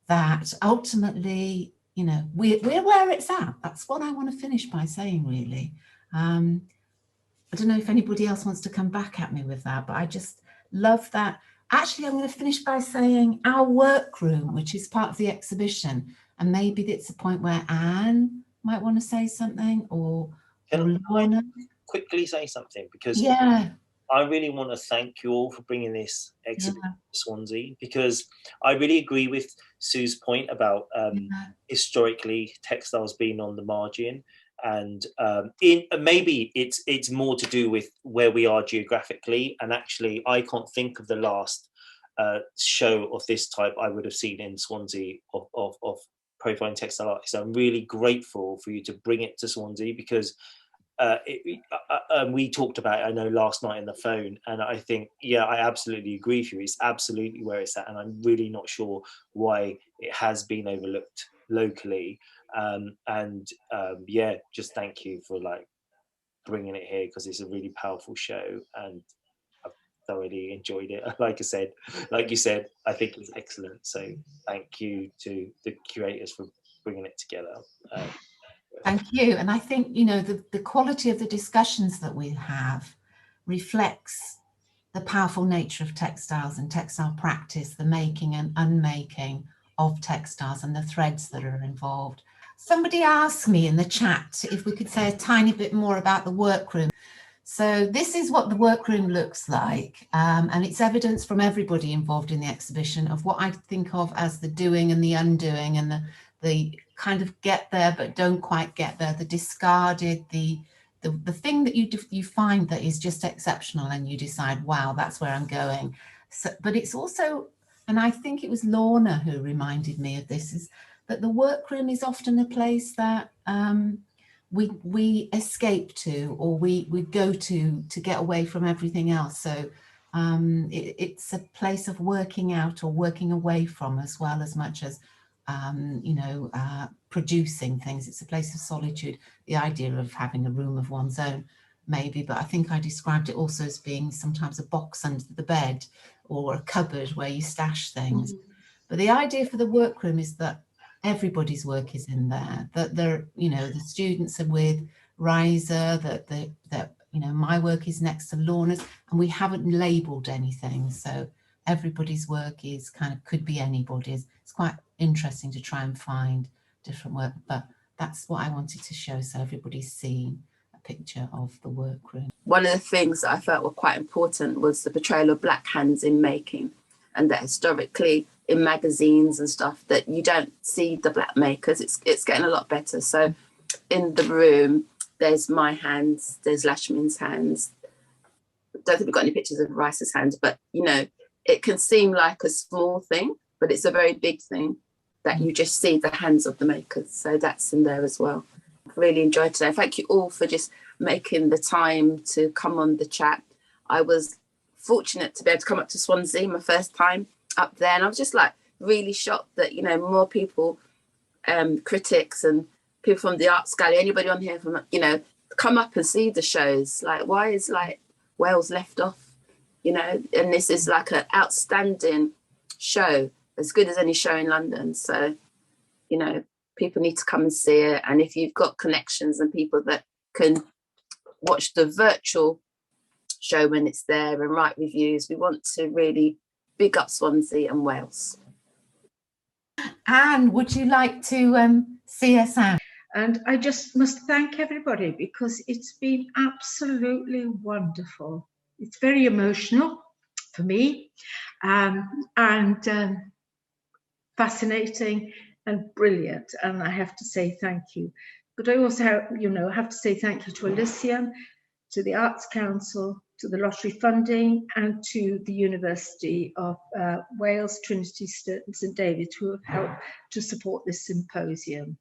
that ultimately, you know, we're where it's at. That's what I want to finish by saying, really. I don't know if anybody else wants to come back at me with that, but I just love that. Actually, I'm going to finish by saying our workroom, which is part of the exhibition, and maybe it's a point where Anne might want to say something, or Lorna. Quickly say something, because yeah, I really want to thank you all for bringing this exhibition to Swansea, because I really agree with Sue's point about historically textiles being on the margin, and maybe it's more to do with where we are geographically. And actually, I can't think of the last show of this type I would have seen in Swansea of profiling textile artists. I'm really grateful for you to bring it to Swansea, because we talked about it, I know, last night on the phone, and I think, yeah, I absolutely agree with you. It's absolutely where it's at, and I'm really not sure why it has been overlooked locally. Yeah, just thank you for bringing it here, because it's a really powerful show, and I've thoroughly enjoyed it. Like you said, I think it's excellent. So thank you to the curators for bringing it together. Thank you. And I think, you know, the quality of the discussions that we have reflects the powerful nature of textiles and textile practice, the making and unmaking of textiles and the threads that are involved. Somebody asked me in the chat if we could say a tiny bit more about the workroom. So this is what the workroom looks like, and it's evidence from everybody involved in the exhibition of what I think of as the doing and the undoing, and the kind of get there but don't quite get there, the discarded, the thing that you find that is just exceptional and you decide, wow, that's where I'm going. So, but it's also, and I think it was Lorna who reminded me of this, is that the workroom is often a place that we escape to, or we go to get away from everything else. So it's a place of working out or working away from, as well, as much as producing things. It's a place of solitude. The idea of having a room of one's own, maybe, but I think I described it also as being sometimes a box under the bed or a cupboard where you stash things. But the idea for the workroom is that everybody's work is in there, that they're, the students are with Raisa, that my work is next to Lorna's, and we haven't labeled anything. So everybody's work is could be anybody's. It's quite interesting to try and find different work, but that's what I wanted to show, so everybody's seen a picture of the workroom. One of the things that I felt were quite important was the portrayal of black hands in making, and that historically in magazines and stuff that you don't see the black makers. It's getting a lot better. So in the room, there's my hands, there's Lashmin's hands. I don't think we've got any pictures of Raisa's hands, but it can seem like a small thing, but it's a very big thing that you just see the hands of the makers. So that's in there as well. I've really enjoyed today. Thank you all for just making the time to come on the chat. I was fortunate to be able to come up to Swansea, my first time up there, and I was just really shocked that more people, critics and people from the Arts Gallery, anybody on here from come up and see the shows. Like, why is like Wales left off, you know? And this is like an outstanding show, as good as any show in London. So, you know, people need to come and see it. And if you've got connections and people that can watch the virtual show when it's there and write reviews, we want to really big up Swansea and Wales. Anne, would you like to see us out? And I just must thank everybody, because it's been absolutely wonderful. It's very emotional for me, and fascinating and brilliant. And I have to say thank you. But I also have to say thank you to Elysium, to the Arts Council, to the lottery funding, and to the University of Wales, Trinity St David's, who have helped to support this symposium.